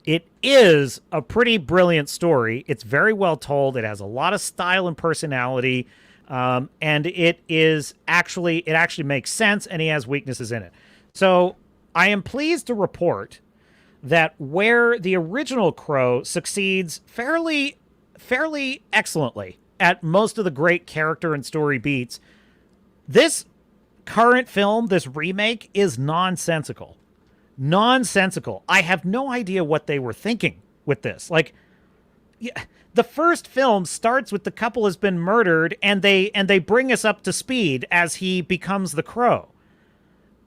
it is a pretty brilliant story. It's very well told. It has a lot of style and personality. And it actually makes sense, and he has weaknesses in it. So I am pleased to report that where the original Crow succeeds fairly excellently at most of the great character and story beats, this current film, this remake, is nonsensical. Nonsensical. I have no idea what they were thinking with this. Like, yeah, the first film starts with the couple has been murdered, and they bring us up to speed as he becomes the Crow.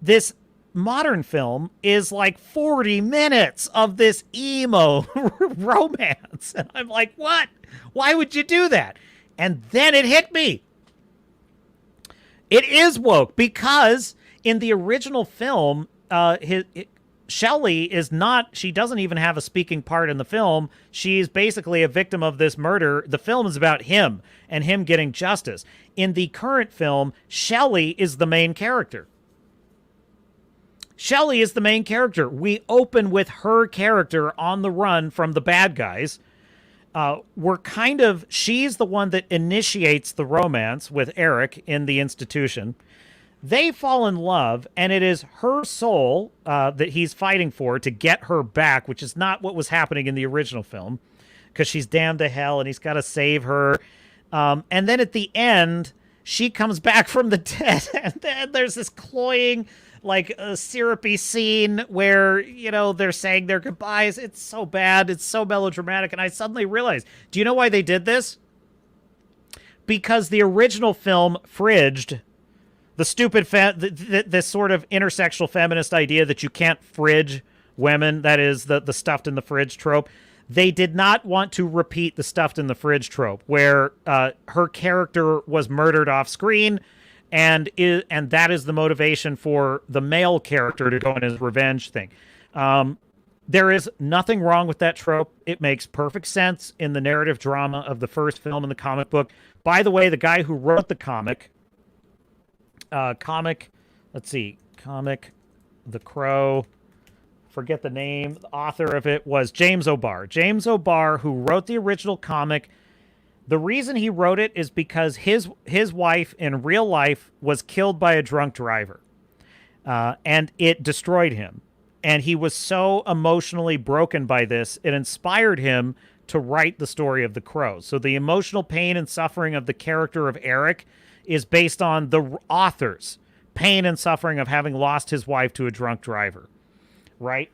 This modern film is like 40 minutes of this emo romance. And I'm like, what? Why would you do that? And then it hit me. It is woke, because in the original film, Shelley is not, she doesn't even have a speaking part in the film. She's basically a victim of this murder. The film is about him and him getting justice. In the current film, Shelley is the main character. Shelley is the main character. We open with her character on the run from the bad guys. She's the one that initiates the romance with Eric in the institution. They fall in love, and it is her soul that he's fighting for to get her back, which is not what was happening in the original film, because she's damned to hell, and he's got to save her. And then at the end, she comes back from the dead, and then there's this cloying, like, syrupy scene where, they're saying their goodbyes. It's so bad. It's so melodramatic, and I suddenly realized, do you know why they did this? Because the original film fridged the stupid, this sort of intersexual feminist idea that you can't fridge women, that is the stuffed in the fridge trope. They did not want to repeat the stuffed in the fridge trope, where her character was murdered off screen, and that is the motivation for the male character to go on his revenge thing. There is nothing wrong with that trope. It makes perfect sense in the narrative drama of the first film in the comic book. By the way, the guy who wrote the comic, The Crow, forget the name, the author of it was James O'Barr. James O'Barr, who wrote the original comic. The reason he wrote it is because his wife in real life was killed by a drunk driver, and it destroyed him. And he was so emotionally broken by this, it inspired him to write the story of the Crow. So the emotional pain and suffering of the character of Eric is based on the author's pain and suffering of having lost his wife to a drunk driver, right?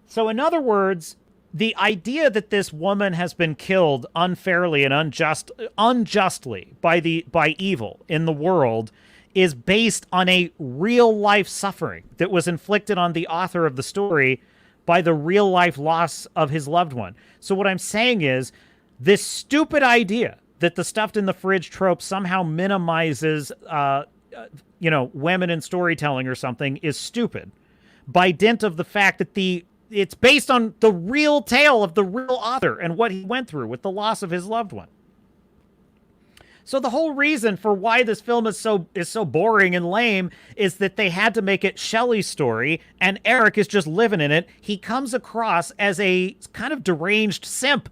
So in other words, the idea that this woman has been killed unfairly and unjustly by evil in the world is based on a real life suffering that was inflicted on the author of the story by the real life loss of his loved one. So what I'm saying is, this stupid idea that the stuffed in the fridge trope somehow minimizes, women in storytelling or something is stupid, by dint of the fact that it's based on the real tale of the real author and what he went through with the loss of his loved one. So the whole reason for why this film is so boring and lame is that they had to make it Shelley's story, and Eric is just living in it. He comes across as a kind of deranged simp.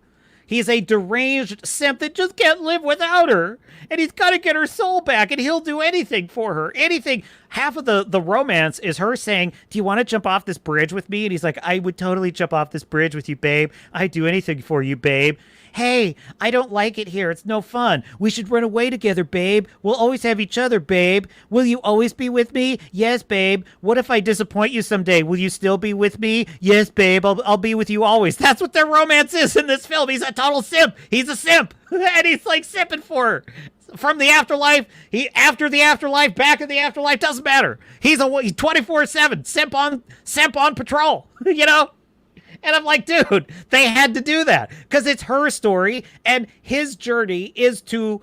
He's a deranged simp that just can't live without her. And he's got to get her soul back, and he'll do anything for her. Anything. Half of the romance is her saying, do you want to jump off this bridge with me? And he's like, I would totally jump off this bridge with you, babe. I'd do anything for you, babe. Hey, I don't like it here. It's no fun. We should run away together, babe. We'll always have each other, babe. Will you always be with me? Yes, babe. What if I disappoint you someday? Will you still be with me? Yes, babe. I'll be with you always. That's what their romance is in this film. He's a total simp. He's a simp. And he's like sipping for her. From the afterlife, after the afterlife, back in the afterlife, doesn't matter. He's 24/7, simp on patrol, you know? And I'm like, dude, they had to do that because it's her story, and his journey is to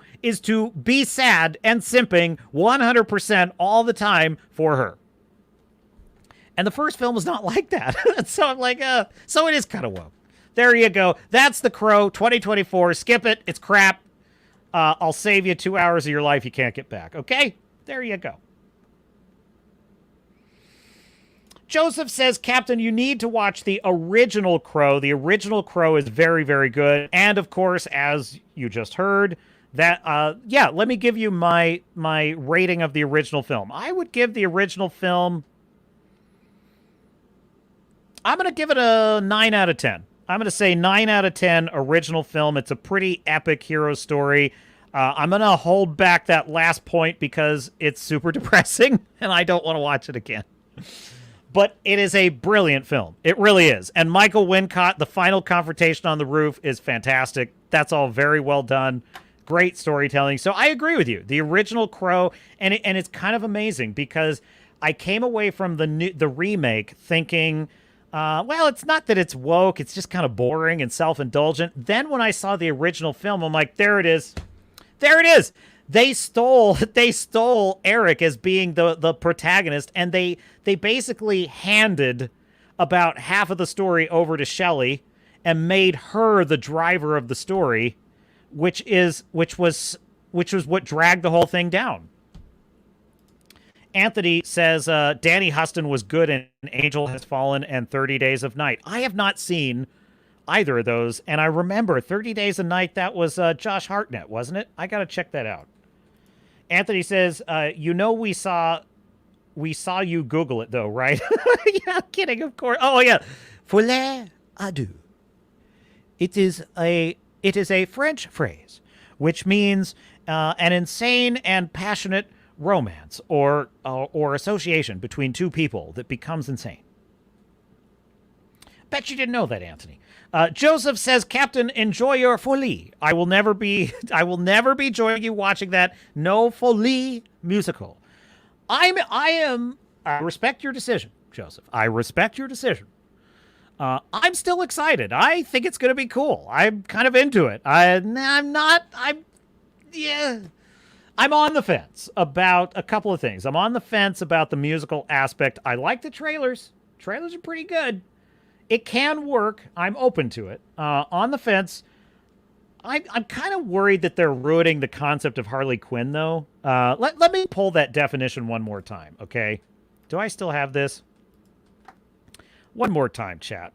be sad and simping 100% all the time for her. And the first film was not like that. So I'm like, so it is kind of woke. There you go. That's The Crow 2024. Skip it. It's crap. I'll save you 2 hours of your life you can't get back. Okay? There you go. Joseph says, Captain, you need to watch the original Crow. The original Crow is very, very good. And, of course, as you just heard, that, yeah, let me give you my rating of the original film. I would give the original film, I'm going to give it a 9 out of 10. I'm going to say 9 out of 10 original film. It's a pretty epic hero story. I'm going to hold back that last point because it's super depressing and I don't want to watch it again. But it is a brilliant film. It really is. And Michael Wincott, the final confrontation on the roof is fantastic. That's all very well done. Great storytelling. So I agree with you. The original Crow, and it's kind of amazing because I came away from the remake thinking, well, it's not that it's woke. It's just kind of boring and self-indulgent. Then when I saw the original film, I'm like, there it is. There it is. They stole Eric as being the protagonist, and they basically handed about half of the story over to Shelley and made her the driver of the story, which was what dragged the whole thing down. Anthony says Danny Huston was good in Angel Has Fallen and 30 Days of Night. I have not seen either of those, and I remember 30 Days of Night, that was Josh Hartnett, wasn't it? I got to check that out. Anthony says, you know we saw you Google it, though, right? Yeah, kidding, of course. Oh, yeah. Folie à deux. It is a French phrase, which means an insane and passionate romance or association between two people that becomes insane. Bet you didn't know that, Anthony. Joseph says, Captain, enjoy your Folie. I will never be joining you watching that no Folie musical. I respect your decision, Joseph. I respect your decision. I'm still excited. I think it's going to be cool. I'm kind of into it. I'm on the fence about a couple of things. I'm on the fence about the musical aspect. I like the trailers. Trailers are pretty good. It can work. I'm open to it. On the fence, I'm kind of worried that they're ruining the concept of Harley Quinn, though. Let me pull that definition one more time, okay? Do I still have this? One more time, chat.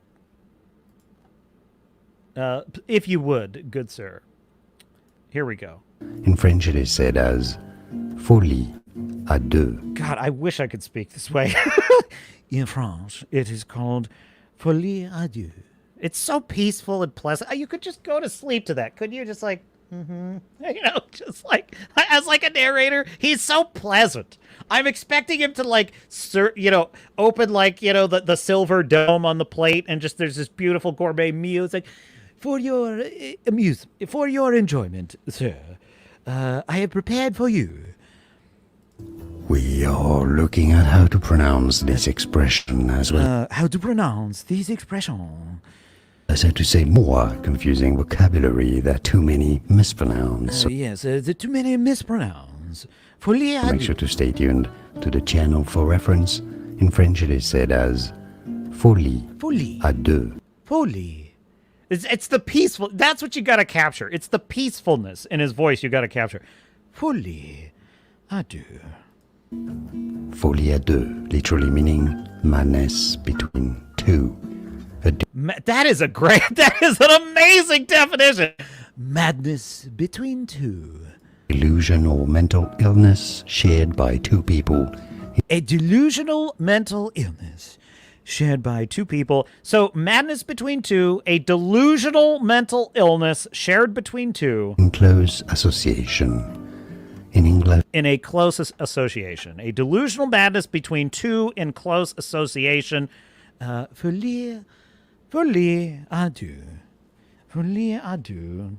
If you would, good sir. Here we go. In French, it is said as folie à deux. God, I wish I could speak this way. In French, it is called Folie à deux. It's so peaceful and pleasant. You could just go to sleep to that. Couldn't you? Just like, just like, as like a narrator. He's so pleasant. I'm expecting him to like, open like, the silver dome on the plate and just there's this beautiful gourmet meal. It's like, for your for your enjoyment, sir, I have prepared for you. We are looking at how to pronounce this expression as well. How to pronounce this expression. As to say more confusing vocabulary that too many mispronounce. Yes, the too many mispronounce. Folie à deux. Make sure to stay tuned to the channel for reference. In French, it is said as folie à deux. Folie. It's the peaceful. That's what you got to capture. It's the peacefulness in his voice you got to capture. Folie à deux. Folie à deux, literally meaning madness between two. That is an amazing definition. Madness between two. Illusion or mental illness shared by two people. A delusional mental illness shared by two people. So madness between two, a delusional mental illness shared between two. In close association. In English. In a close association. A delusional madness between two in close association. Folie à deux. Folie à deux.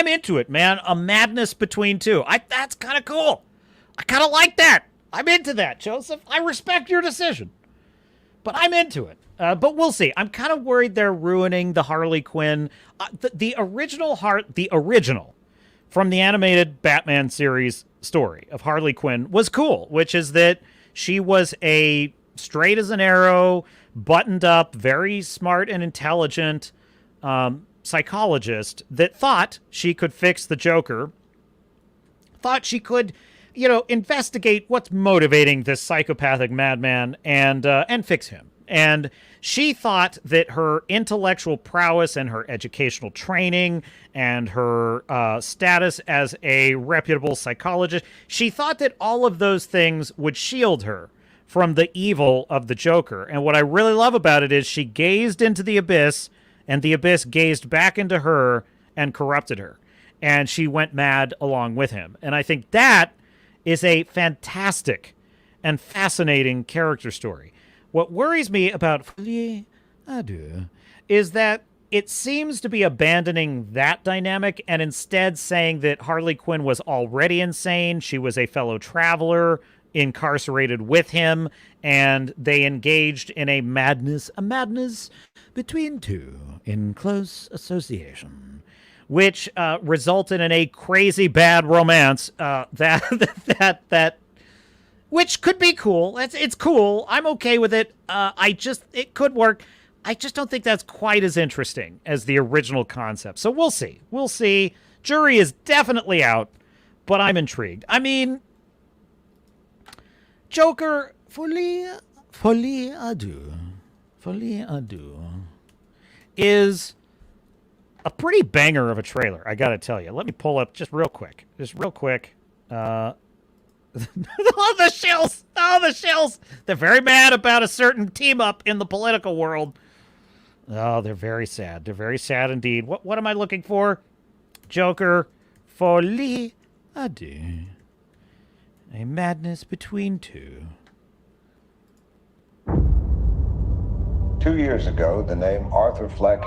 I'm into it, man. A madness between two. That's kind of cool. I kind of like that. I'm into that, Joseph. I respect your decision. But I'm into it. But we'll see. I'm kind of worried they're ruining the Harley Quinn. The original from the animated Batman series story of Harley Quinn was cool, which is that she was a straight as an arrow, buttoned up, very smart and intelligent psychologist that thought she could fix the Joker, thought she could, investigate what's motivating this psychopathic madman and fix him. And she thought that her intellectual prowess and her educational training and her status as a reputable psychologist, she thought that all of those things would shield her from the evil of the Joker. And what I really love about it is she gazed into the abyss, and the abyss gazed back into her and corrupted her. And she went mad along with him. And I think that is a fantastic and fascinating character story. What worries me about Folie à Deux is that it seems to be abandoning that dynamic and instead saying that Harley Quinn was already insane. She was a fellow traveler incarcerated with him, and they engaged in a madness between two in close association, which resulted in a crazy bad romance that which could be cool. It's cool. I'm okay with it. It could work. I just don't think that's quite as interesting as the original concept. So we'll see. We'll see. Jury is definitely out, but I'm intrigued. I mean, Joker, Folie à Deux is a pretty banger of a trailer, I gotta tell you. Let me pull up just real quick. Oh, the SHILLS! Oh, the SHILLS! They're very mad about a certain team-up in the political world. Oh, they're very sad. They're very sad indeed. What am I looking for? Joker, Folie à Deux. A madness between two. 2 years ago, the name Arthur Fleck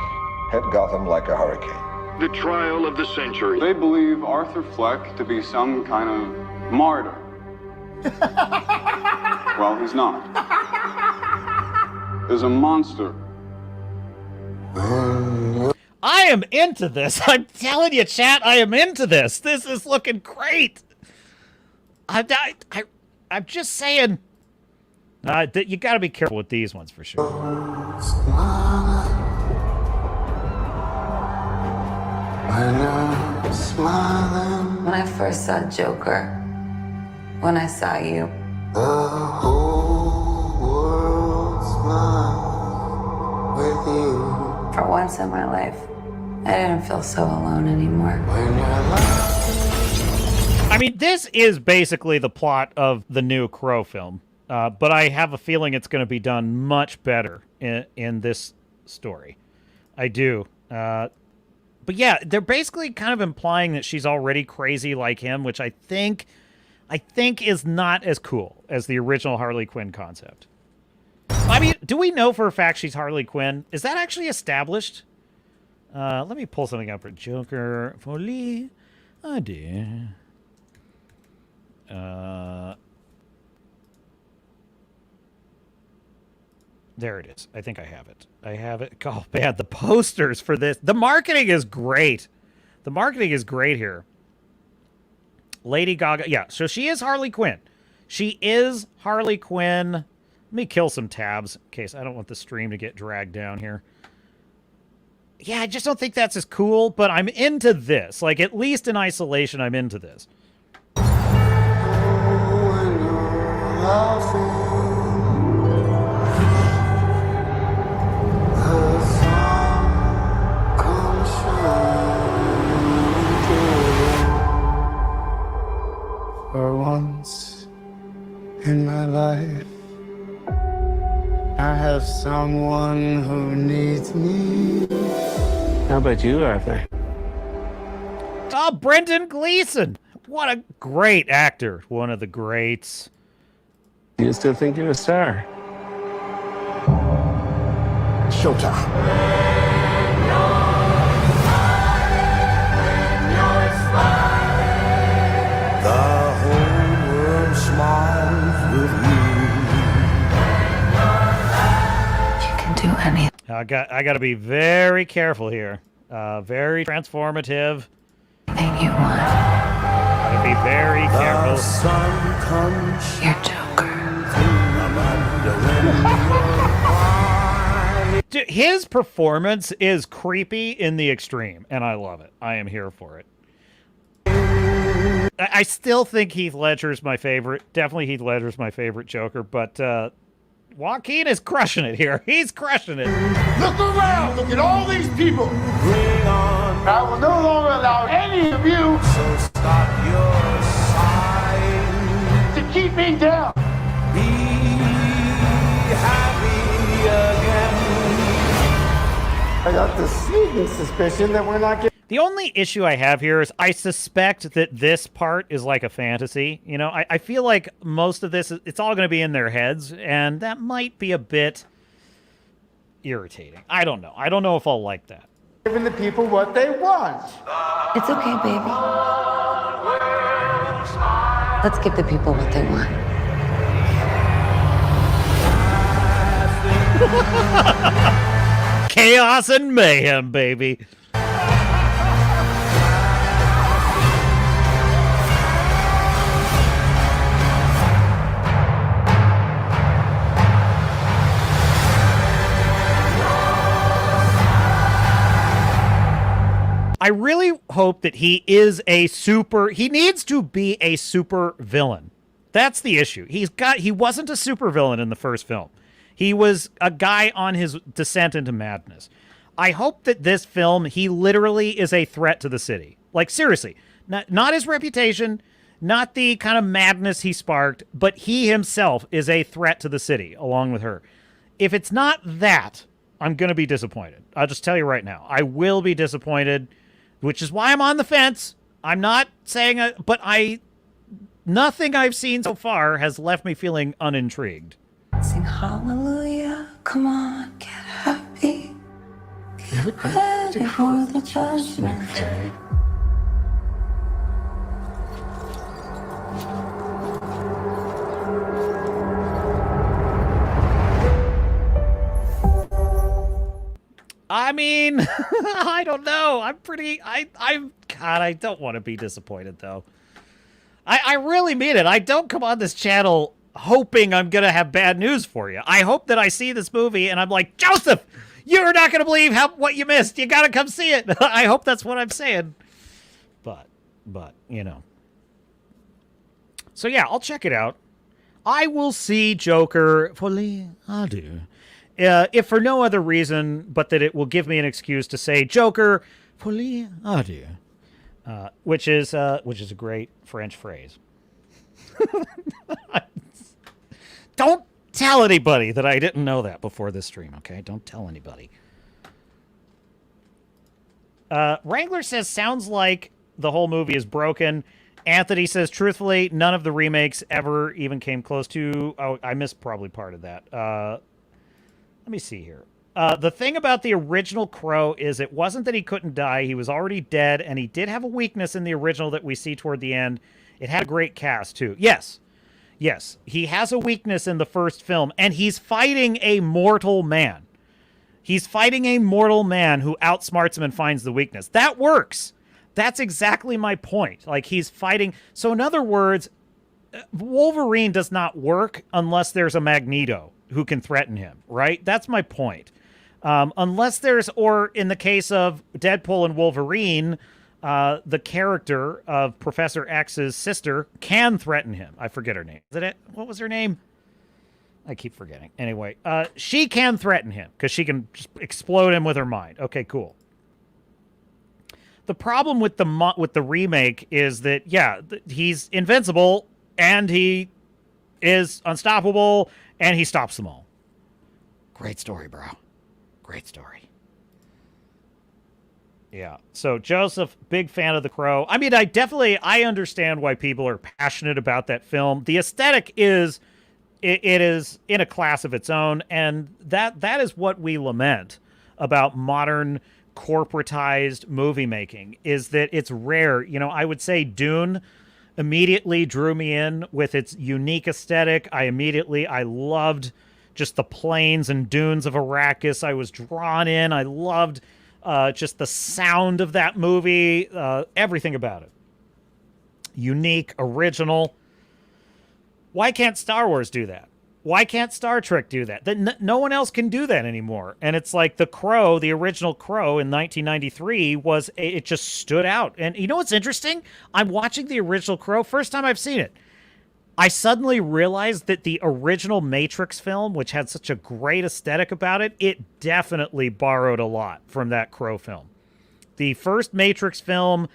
hit Gotham like a hurricane. The trial of the century. They believe Arthur Fleck to be some kind of martyr. Well, he's not. There's a monster. I am into this. I'm telling you, chat, I am into this. This is looking great. I'm just saying. You got to be careful with these ones for sure. When I first saw Joker, when I saw you, the whole world smiles with you. For once in my life, I didn't feel so alone anymore. I mean, this is basically the plot of the new Crow film, but I have a feeling it's going to be done much better in this story. I do. But yeah, they're basically kind of implying that she's already crazy like him, which I think is not as cool as the original Harley Quinn concept. I mean, do we know for a fact she's Harley Quinn? Is that actually established? Let me pull something up for Joker. Folie à Deux. There it is. I think I have it. Oh, man, the posters for this. The marketing is great. The marketing is great here. Lady Gaga. Yeah, so she is Harley Quinn. She is Harley Quinn. Let me kill some tabs in case I don't want the stream to get dragged down here. Yeah, I just don't think that's as cool, but I'm into this. Like, at least in isolation, I'm into this. For once in my life, I have someone who needs me. How about you, Arthur? Oh, Brendan Gleeson. What a great actor. One of the greats. You still think you're a star? Showtime. I got to be very careful here. Very transformative. Anything you want. Gotta be very careful. You're Joker. Dude, his performance is creepy in the extreme, and I love it. I am here for it. I still think Heath Ledger's my favorite. Definitely Heath Ledger's my favorite Joker, but Joaquin is crushing it here. He's crushing it. Look around! Look at all these people! Bring on! I will no longer allow any of you to keep me down! Be happy again. I got the sneaking suspicion that we're not getting... The only issue I have here is I suspect that this part is like a fantasy. You know, I feel like most of this, it's all going to be in their heads, and that might be a bit irritating. I don't know. I don't know if I'll like that. Giving the people what they want. It's okay, baby. Let's give the people what they want. Chaos and mayhem, baby. I really hope that he needs to be a super villain. That's the issue. He wasn't a super villain in the first film. He was a guy on his descent into madness. I hope that this film, he literally is a threat to the city. Like, seriously. Not his reputation, not the kind of madness he sparked, but he himself is a threat to the city, along with her. If it's not that, I'm going to be disappointed. I'll just tell you right now. I will be disappointed, which is why I'm on the fence. I'm not saying, nothing I've seen so far has left me feeling unintrigued. Sing hallelujah. Come on, get happy. Get ready for the judgment day. I mean, I don't know. God, I don't want to be disappointed, though. I really mean it. I don't come on this channel hoping I'm going to have bad news for you. I hope that I see this movie and I'm like, Joseph, you're not going to believe what you missed. You got to come see it. I hope that's what I'm saying. But, you know. So, yeah, I'll check it out. I will see Joker Folie à deux. If for no other reason but that it will give me an excuse to say Joker Folie à deux, which is a great French phrase. Don't tell anybody that I didn't know that before this stream, okay? Don't tell anybody. Wrangler says, sounds like the whole movie is broken. Anthony says, truthfully, none of the remakes ever even came close to... Oh, I missed probably part of that. Let me see here. The thing about the original Crow is it wasn't that he couldn't die. He was already dead, and he did have a weakness in the original that we see toward the end. It had a great cast, too. Yes. Yes, he has a weakness in the first film, and he's fighting a mortal man. He's fighting a mortal man who outsmarts him and finds the weakness. That works. That's exactly my point. Like, he's fighting... So, in other words, Wolverine does not work unless there's a Magneto who can threaten him, right? That's my point. Unless there's... Or, in the case of Deadpool and Wolverine... the character of Professor X's sister can threaten him. I forget her name. Is it? What was her name? I keep forgetting. Anyway, she can threaten him because she can just explode him with her mind. Okay, cool. The problem with the remake is that, yeah, he's invincible and he is unstoppable and he stops them all. Great story, bro. Great story. Yeah. So Joseph, big fan of The Crow. I mean, I understand why people are passionate about that film. The aesthetic is, it is in a class of its own, and that is what we lament about modern corporatized movie making, is that it's rare. You know, I would say Dune immediately drew me in with its unique aesthetic. I loved just the plains and dunes of Arrakis. I was drawn in. I loved just the sound of that movie, everything about it. Unique, original. Why can't Star Wars do that? Why can't Star Trek do that? No one else can do that anymore. And it's like The Crow, the original Crow in 1993 it just stood out. And you know what's interesting? I'm watching the original Crow, first time I've seen it. I suddenly realized that the original Matrix film, which had such a great aesthetic about it, it definitely borrowed a lot from that Crow film. The first Matrix film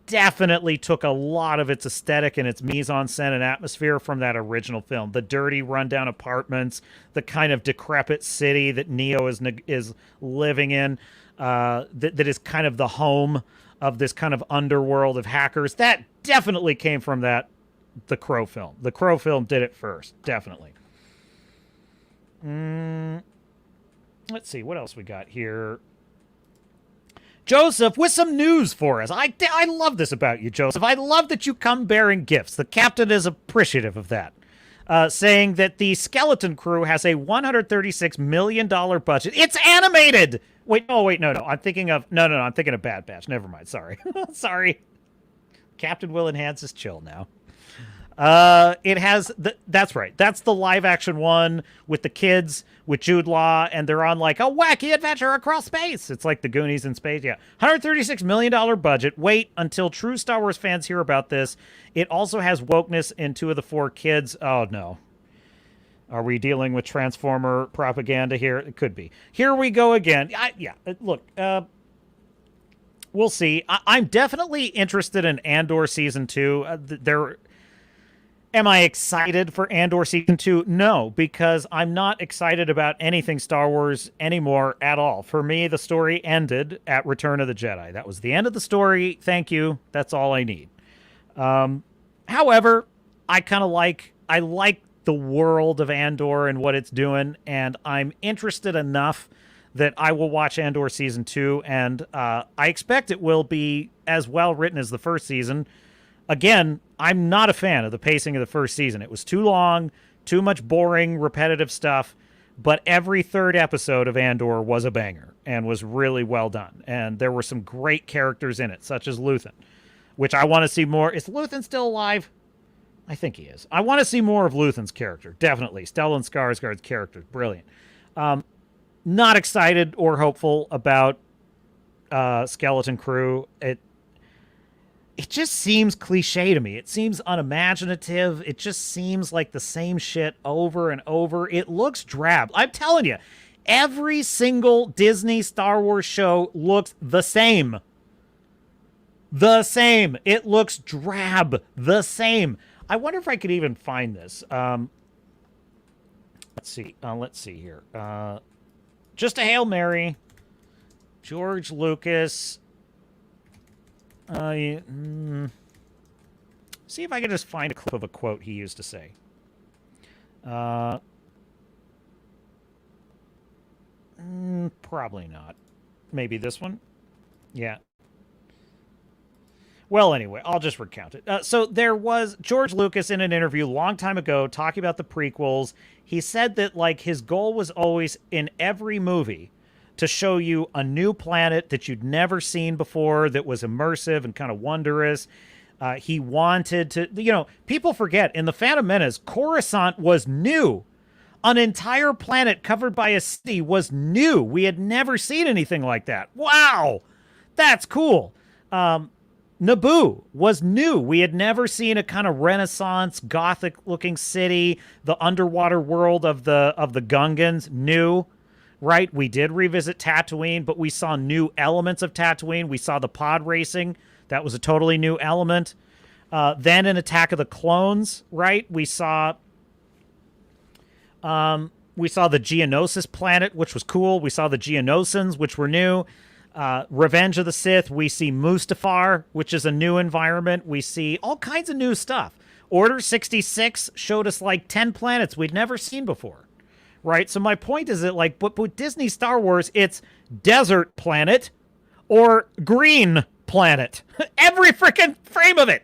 definitely took a lot of its aesthetic and its mise-en-scène and atmosphere from that original film. The dirty, rundown apartments, the kind of decrepit city that Neo is living in, that is kind of the home of this kind of underworld of hackers. That definitely came from the Crow film. The Crow film did it first, definitely. Let's see, what else we got here? Joseph, with some news for us. I love this about you, Joseph. I love that you come bearing gifts. The captain is appreciative of that. Saying that the Skeleton Crew has a $136 million budget. It's animated! Wait, no. I'm thinking of Bad Batch. Never mind, sorry. Sorry. Captain Will Enhance is chill now. It has that's right. That's the live action one with the kids with Jude Law, and they're on like a wacky adventure across space. It's like the Goonies in space. Yeah. $136 million budget. Wait until true Star Wars fans hear about this. It also has wokeness in 2 of the 4 kids. Oh no. Are we dealing with Transformer propaganda here? It could be. Here we go again. Look, we'll see. I'm definitely interested in Andor Season 2. Am I excited for Andor Season 2? No, because I'm not excited about anything Star Wars anymore at all. For me, the story ended at Return of the Jedi. That was the end of the story. Thank you. That's all I need. However, I like the world of Andor and what it's doing, and I'm interested enough that I will watch Andor Season 2, and I expect it will be as well written as the first season. Again, I'm not a fan of the pacing of the first season. It was too long, too much boring, repetitive stuff, but every 3rd episode of Andor was a banger and was really well done. And there were some great characters in it, such as Luthen, which I want to see more. Is Luthen still alive? I think he is. I want to see more of Luthen's character, definitely. Stellan Skarsgård's character, brilliant. Not excited or hopeful about Skeleton Crew. It just seems cliche to me. It seems unimaginative. It just seems like the same shit over and over. It looks drab. I'm telling you, every single Disney Star Wars show looks the same. The same. It looks drab. The same. I wonder if I could even find this. Let's see. Let's see here. Just a Hail Mary. George Lucas. See if I can just find a clip of a quote he used to say. Probably not. Maybe this one? Yeah. Well, anyway, I'll just recount it. So there was George Lucas in an interview a long time ago talking about the prequels. He said that, like, his goal was always in every movie to show you a new planet that you'd never seen before that was immersive and kind of wondrous. He wanted to, people forget, in The Phantom Menace, Coruscant was new. An entire planet covered by a city was new. We had never seen anything like that. Wow! That's cool. Naboo was new. We had never seen a kind of Renaissance, Gothic-looking city. The underwater world of the Gungans, new. Right, we did revisit Tatooine, but we saw new elements of Tatooine. We saw the pod racing. That was a totally new element. Then in Attack of the Clones, right, we saw the Geonosis planet, which was cool. We saw the Geonosins, which were new. Revenge of the Sith, we see Mustafar, which is a new environment. We see all kinds of new stuff. Order 66 showed us like 10 planets we'd never seen before. Right? So my point is that, like, but with Disney Star Wars, it's desert planet or green planet. Every freaking frame of it.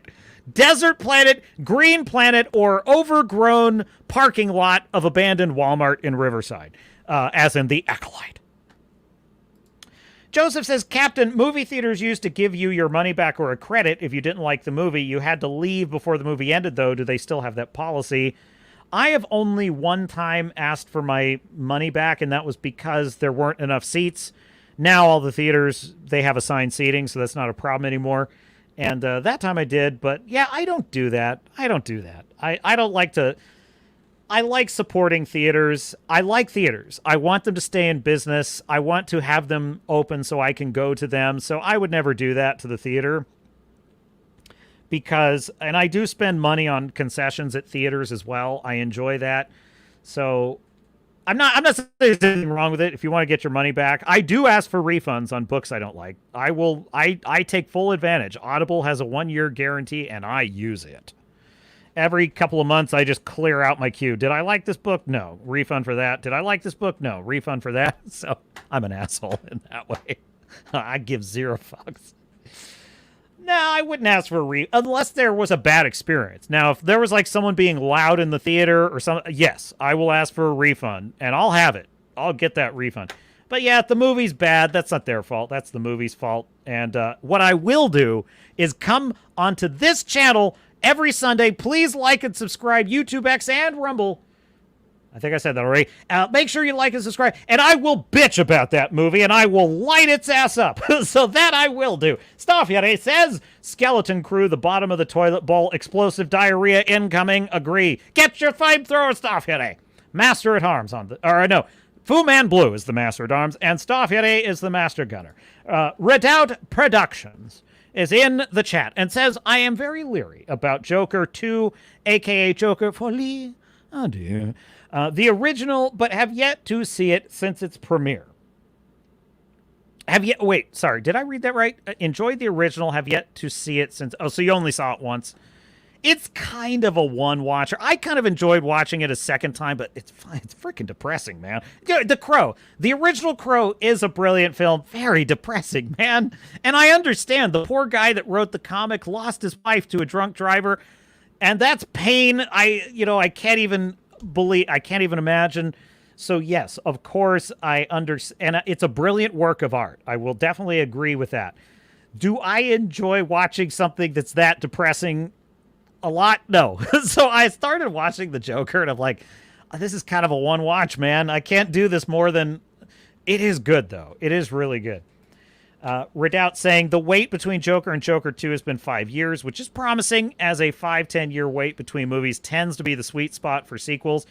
desert planet, green planet, or overgrown parking lot of abandoned Walmart in Riverside, as in The Acolyte. Joseph says, Captain, movie theaters used to give you your money back or a credit if you didn't like the movie. You had to leave before the movie ended, though. Do they still have that policy? I have only one time asked for my money back, and that was because there weren't enough seats. Now all the theaters, they have assigned seating, so that's not a problem anymore. And that time I did, but yeah, I don't do that. I don't do that. I don't like to... I like supporting theaters. I like theaters. I want them to stay in business. I want to have them open so I can go to them. So I would never do that to the theater. Because, and I do spend money on concessions at theaters as well. I enjoy that. So I'm not saying there's anything wrong with it. If you want to get your money back, I do ask for refunds on books I don't like. I take full advantage. Audible has a 1-year guarantee and I use it. Every couple of months, I just clear out my queue. Did I like this book? No. Refund for that. Did I like this book? No. Refund for that. So I'm an asshole in that way. I give 0 fucks. No, I wouldn't ask for a unless there was a bad experience. Now, if there was like someone being loud in the theater or something, yes, I will ask for a refund and I'll have it. I'll get that refund. But yeah, if the movie's bad, that's not their fault. That's the movie's fault. And what I will do is come onto this channel every Sunday. Please like and subscribe, YouTube, X, and Rumble. I think I said that already. Make sure you like and subscribe, and I will bitch about that movie, and I will light its ass up. So that I will do. Staffyere says, Skeleton Crew, the bottom of the toilet bowl, explosive diarrhea incoming. Agree. Get your flamethrower, Staffyere. Master at Arms on the, or no, Fu Man Blue is the Master at Arms, and Staffyere is the Master Gunner. Redoubt Productions is in the chat and says, I am very leery about Joker 2, a.k.a. Joker Folie. Oh, dear. The original, but have yet to see it since its premiere. Wait, sorry, did I read that right? Enjoyed the original, have yet to see it since... Oh, so you only saw it once. It's kind of a one-watcher. I kind of enjoyed watching it a second time, but it's fine. It's freaking depressing, man. The Crow. The original Crow is a brilliant film. Very depressing, man. And I understand. The poor guy that wrote the comic lost his wife to a drunk driver, and that's pain. I can't even believe... I can't even imagine. So, yes, of course, I understand. And it's a brilliant work of art. I will definitely agree with that. Do I enjoy watching something that's that depressing a lot? No. So I started watching The Joker, and I'm like, oh, this is kind of a one-watch, man. I can't do this more than... It is good, though. It is really good. Redoubt saying, the wait between Joker and Joker 2 has been 5 years, which is promising, as a 5-10 year wait between movies tends to be the sweet spot for sequels.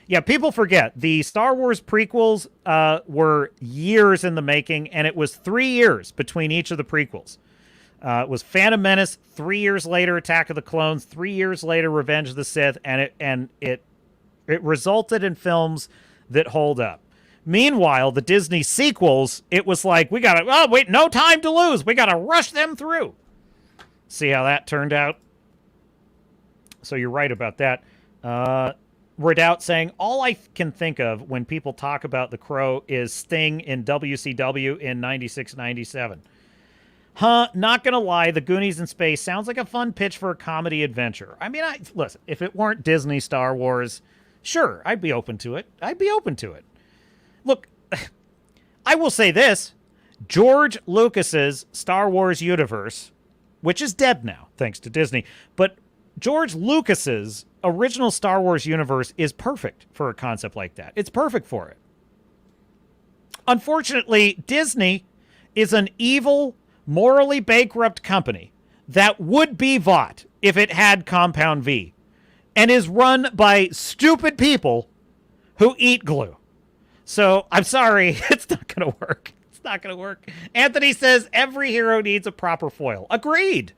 Yeah, people forget. The Star Wars prequels were years in the making, and it was 3 years between each of the prequels. It was Phantom Menace, 3 years later Attack of the Clones, 3 years later Revenge of the Sith, and it resulted in films that hold up. Meanwhile, the Disney sequels, it was like, no time to lose. We got to rush them through. See how that turned out? So you're right about that. Redoubt saying, all I can think of when people talk about The Crow is Sting in WCW in 96-97. Not gonna lie, The Goonies in Space sounds like a fun pitch for a comedy adventure. I mean, listen, if it weren't Disney Star Wars, sure, I'd be open to it. Look, I will say this. George Lucas's Star Wars universe, which is dead now, thanks to Disney, but George Lucas's original Star Wars universe is perfect for a concept like that. It's perfect for it. Unfortunately, Disney is an evil, morally bankrupt company that would be bought if it had Compound V, and is run by stupid people who eat glue. So, I'm sorry, it's not going to work. It's not going to work. Anthony says, every hero needs a proper foil. Agreed.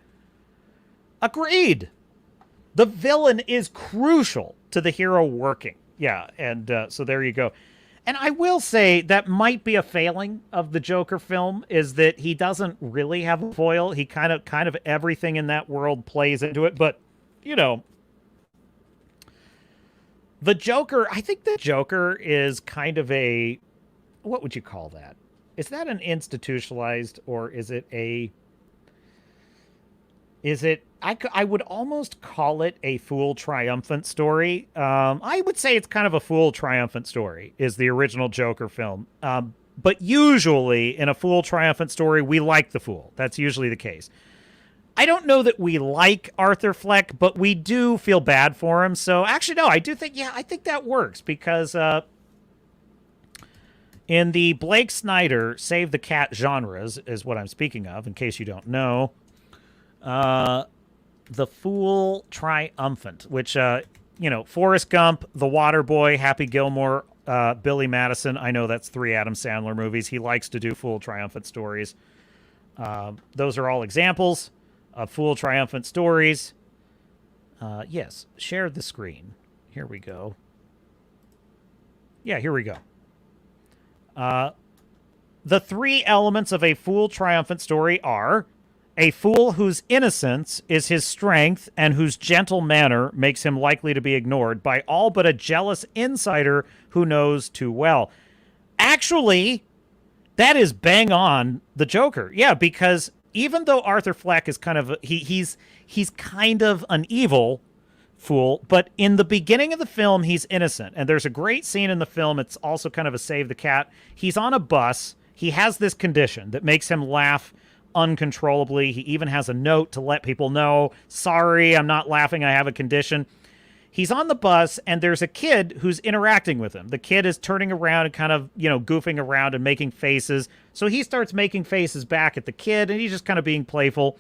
The villain is crucial to the hero working. Yeah, and so there you go. And I will say that might be a failing of the Joker film, is that he doesn't really have a foil. He kind of everything in that world plays into it. But, the Joker, I think the Joker is kind of a, what would you call that? Is that an institutionalized, or is it I would almost call it a fool triumphant story. I would say it's kind of a fool triumphant story, is the original Joker film. But usually in a fool triumphant story, we like the fool. That's usually the case. I don't know that we like Arthur Fleck, but we do feel bad for him. So actually, no, I do think, yeah, I think that works because in the Blake Snyder Save the Cat genres is what I'm speaking of, in case you don't know. The fool triumphant, which, you know, Forrest Gump, The Waterboy, Happy Gilmore, Billy Madison. I know that's 3 Adam Sandler movies. He likes to do fool triumphant stories. Those are all examples of fool triumphant stories. Yes, share the screen. Here we go. Yeah, here we go. The 3 elements of a fool triumphant story are a fool whose innocence is his strength and whose gentle manner makes him likely to be ignored by all but a jealous insider who knows too well. Actually, that is bang on the Joker. Yeah, because even though Arthur Fleck is kind of he's kind of an evil fool, but in the beginning of the film he's innocent. And there's a great scene in the film. It's also kind of a Save the Cat. He's on a bus. He has this condition that makes him laugh uncontrollably. He even has a note to let people know, sorry, I'm not laughing, I have a condition. He's on the bus, and there's a kid who's interacting with him. The kid is turning around and kind of, you know, goofing around and making faces. So he starts making faces back at the kid, and he's just kind of being playful.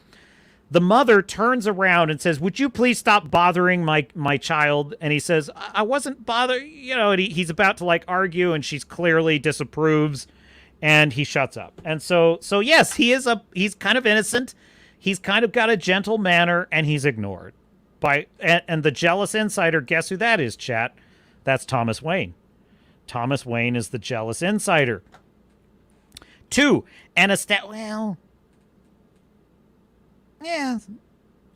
The mother turns around and says, would you please stop bothering my child? And he says, I wasn't bothering, you know, and he's about to, like, argue, and she's clearly disapproves. And he shuts up. And so yes, he's kind of innocent. He's kind of got a gentle manner, and he's ignored. And the jealous insider, guess who that is, chat? That's Thomas Wayne. Thomas Wayne is the jealous insider. 2, well, yeah,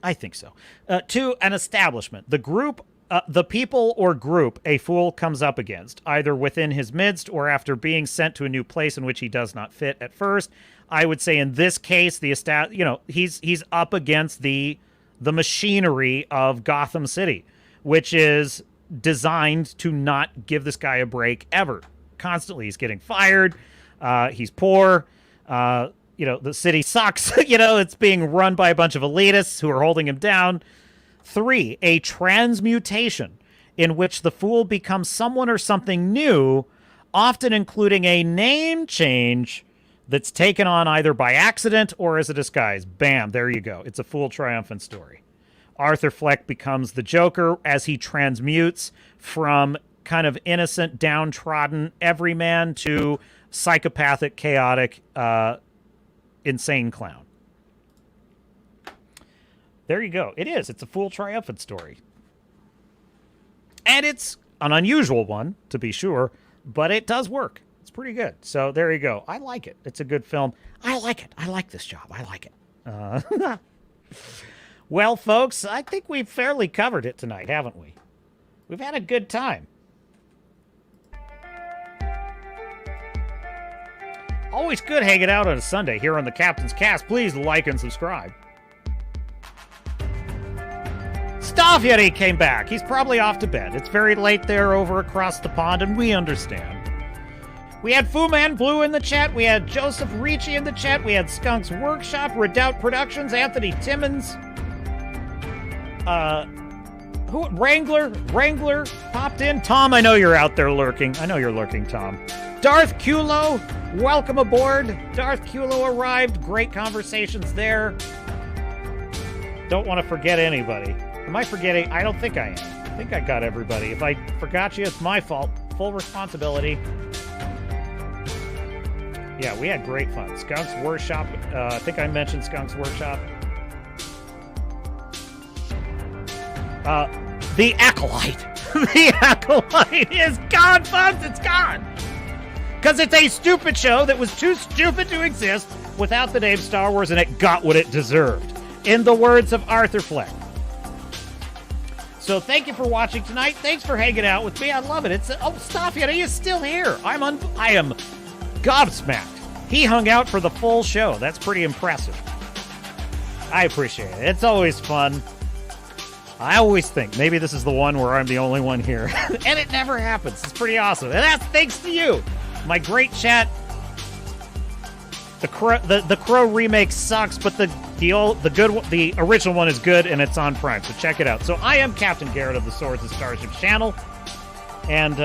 I think so. 2, an establishment. The group, the people or group a fool comes up against, either within his midst or after being sent to a new place in which he does not fit at first. I would say in this case, he's up against the machinery of Gotham City, which is designed to not give this guy a break ever. Constantly, he's getting fired. He's poor. You know, the city sucks. You know, it's being run by a bunch of elitists who are holding him down. 3, a transmutation in which the fool becomes someone or something new, often including a name change that's taken on either by accident or as a disguise. Bam, there you go. It's a fool triumphant story. Arthur Fleck becomes the Joker as he transmutes from kind of innocent, downtrodden everyman to psychopathic, chaotic, insane clown. There you go. It is. It's a fool triumphant story. And it's an unusual one, to be sure, but it does work. It's pretty good. So there you go. I like it. It's a good film. I like it. I like this job. I like it. Well, folks, I think we've fairly covered it tonight, haven't we? We've had a good time. Always good hanging out on a Sunday here on the Captain's Cast. Please like and subscribe. Staffyeri came back. He's probably off to bed. It's very late there over across the pond, and we understand. We had Fu Man Blue in the chat. We had Joseph Ricci in the chat. We had Skunk's Workshop, Redoubt Productions, Anthony Timmons. Wrangler popped in. Tom, I know you're out there lurking. I know you're lurking, Tom. Darth Kulo, welcome aboard. Darth Kulo arrived. Great conversations there. Don't want to forget anybody. Am I forgetting? I don't think I am. I think I got everybody. If I forgot you, it's my fault. Full responsibility. Yeah, we had great fun. Skunk's Workshop. I think I mentioned Skunk's Workshop. The Acolyte. The Acolyte is gone, folks. It's gone. Because it's a stupid show that was too stupid to exist without the name Star Wars, and it got what it deserved. In the words of Arthur Fleck. So thank you for watching tonight. Thanks for hanging out with me. I love it. It's Staffyeri, he is still here. I am gobsmacked. He hung out for the full show. That's pretty impressive. I appreciate it. It's always fun. I always think maybe this is the one where I'm the only one here. And it never happens. It's pretty awesome. And that's thanks to you, my great chat. The Crow remake sucks, but the original one is good, and it's on Prime, so check it out. So I am Captain Garrett of the Swords and Starships channel, and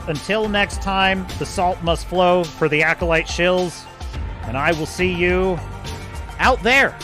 until next time, the salt must flow for the Acolyte shills, and I will see you out there.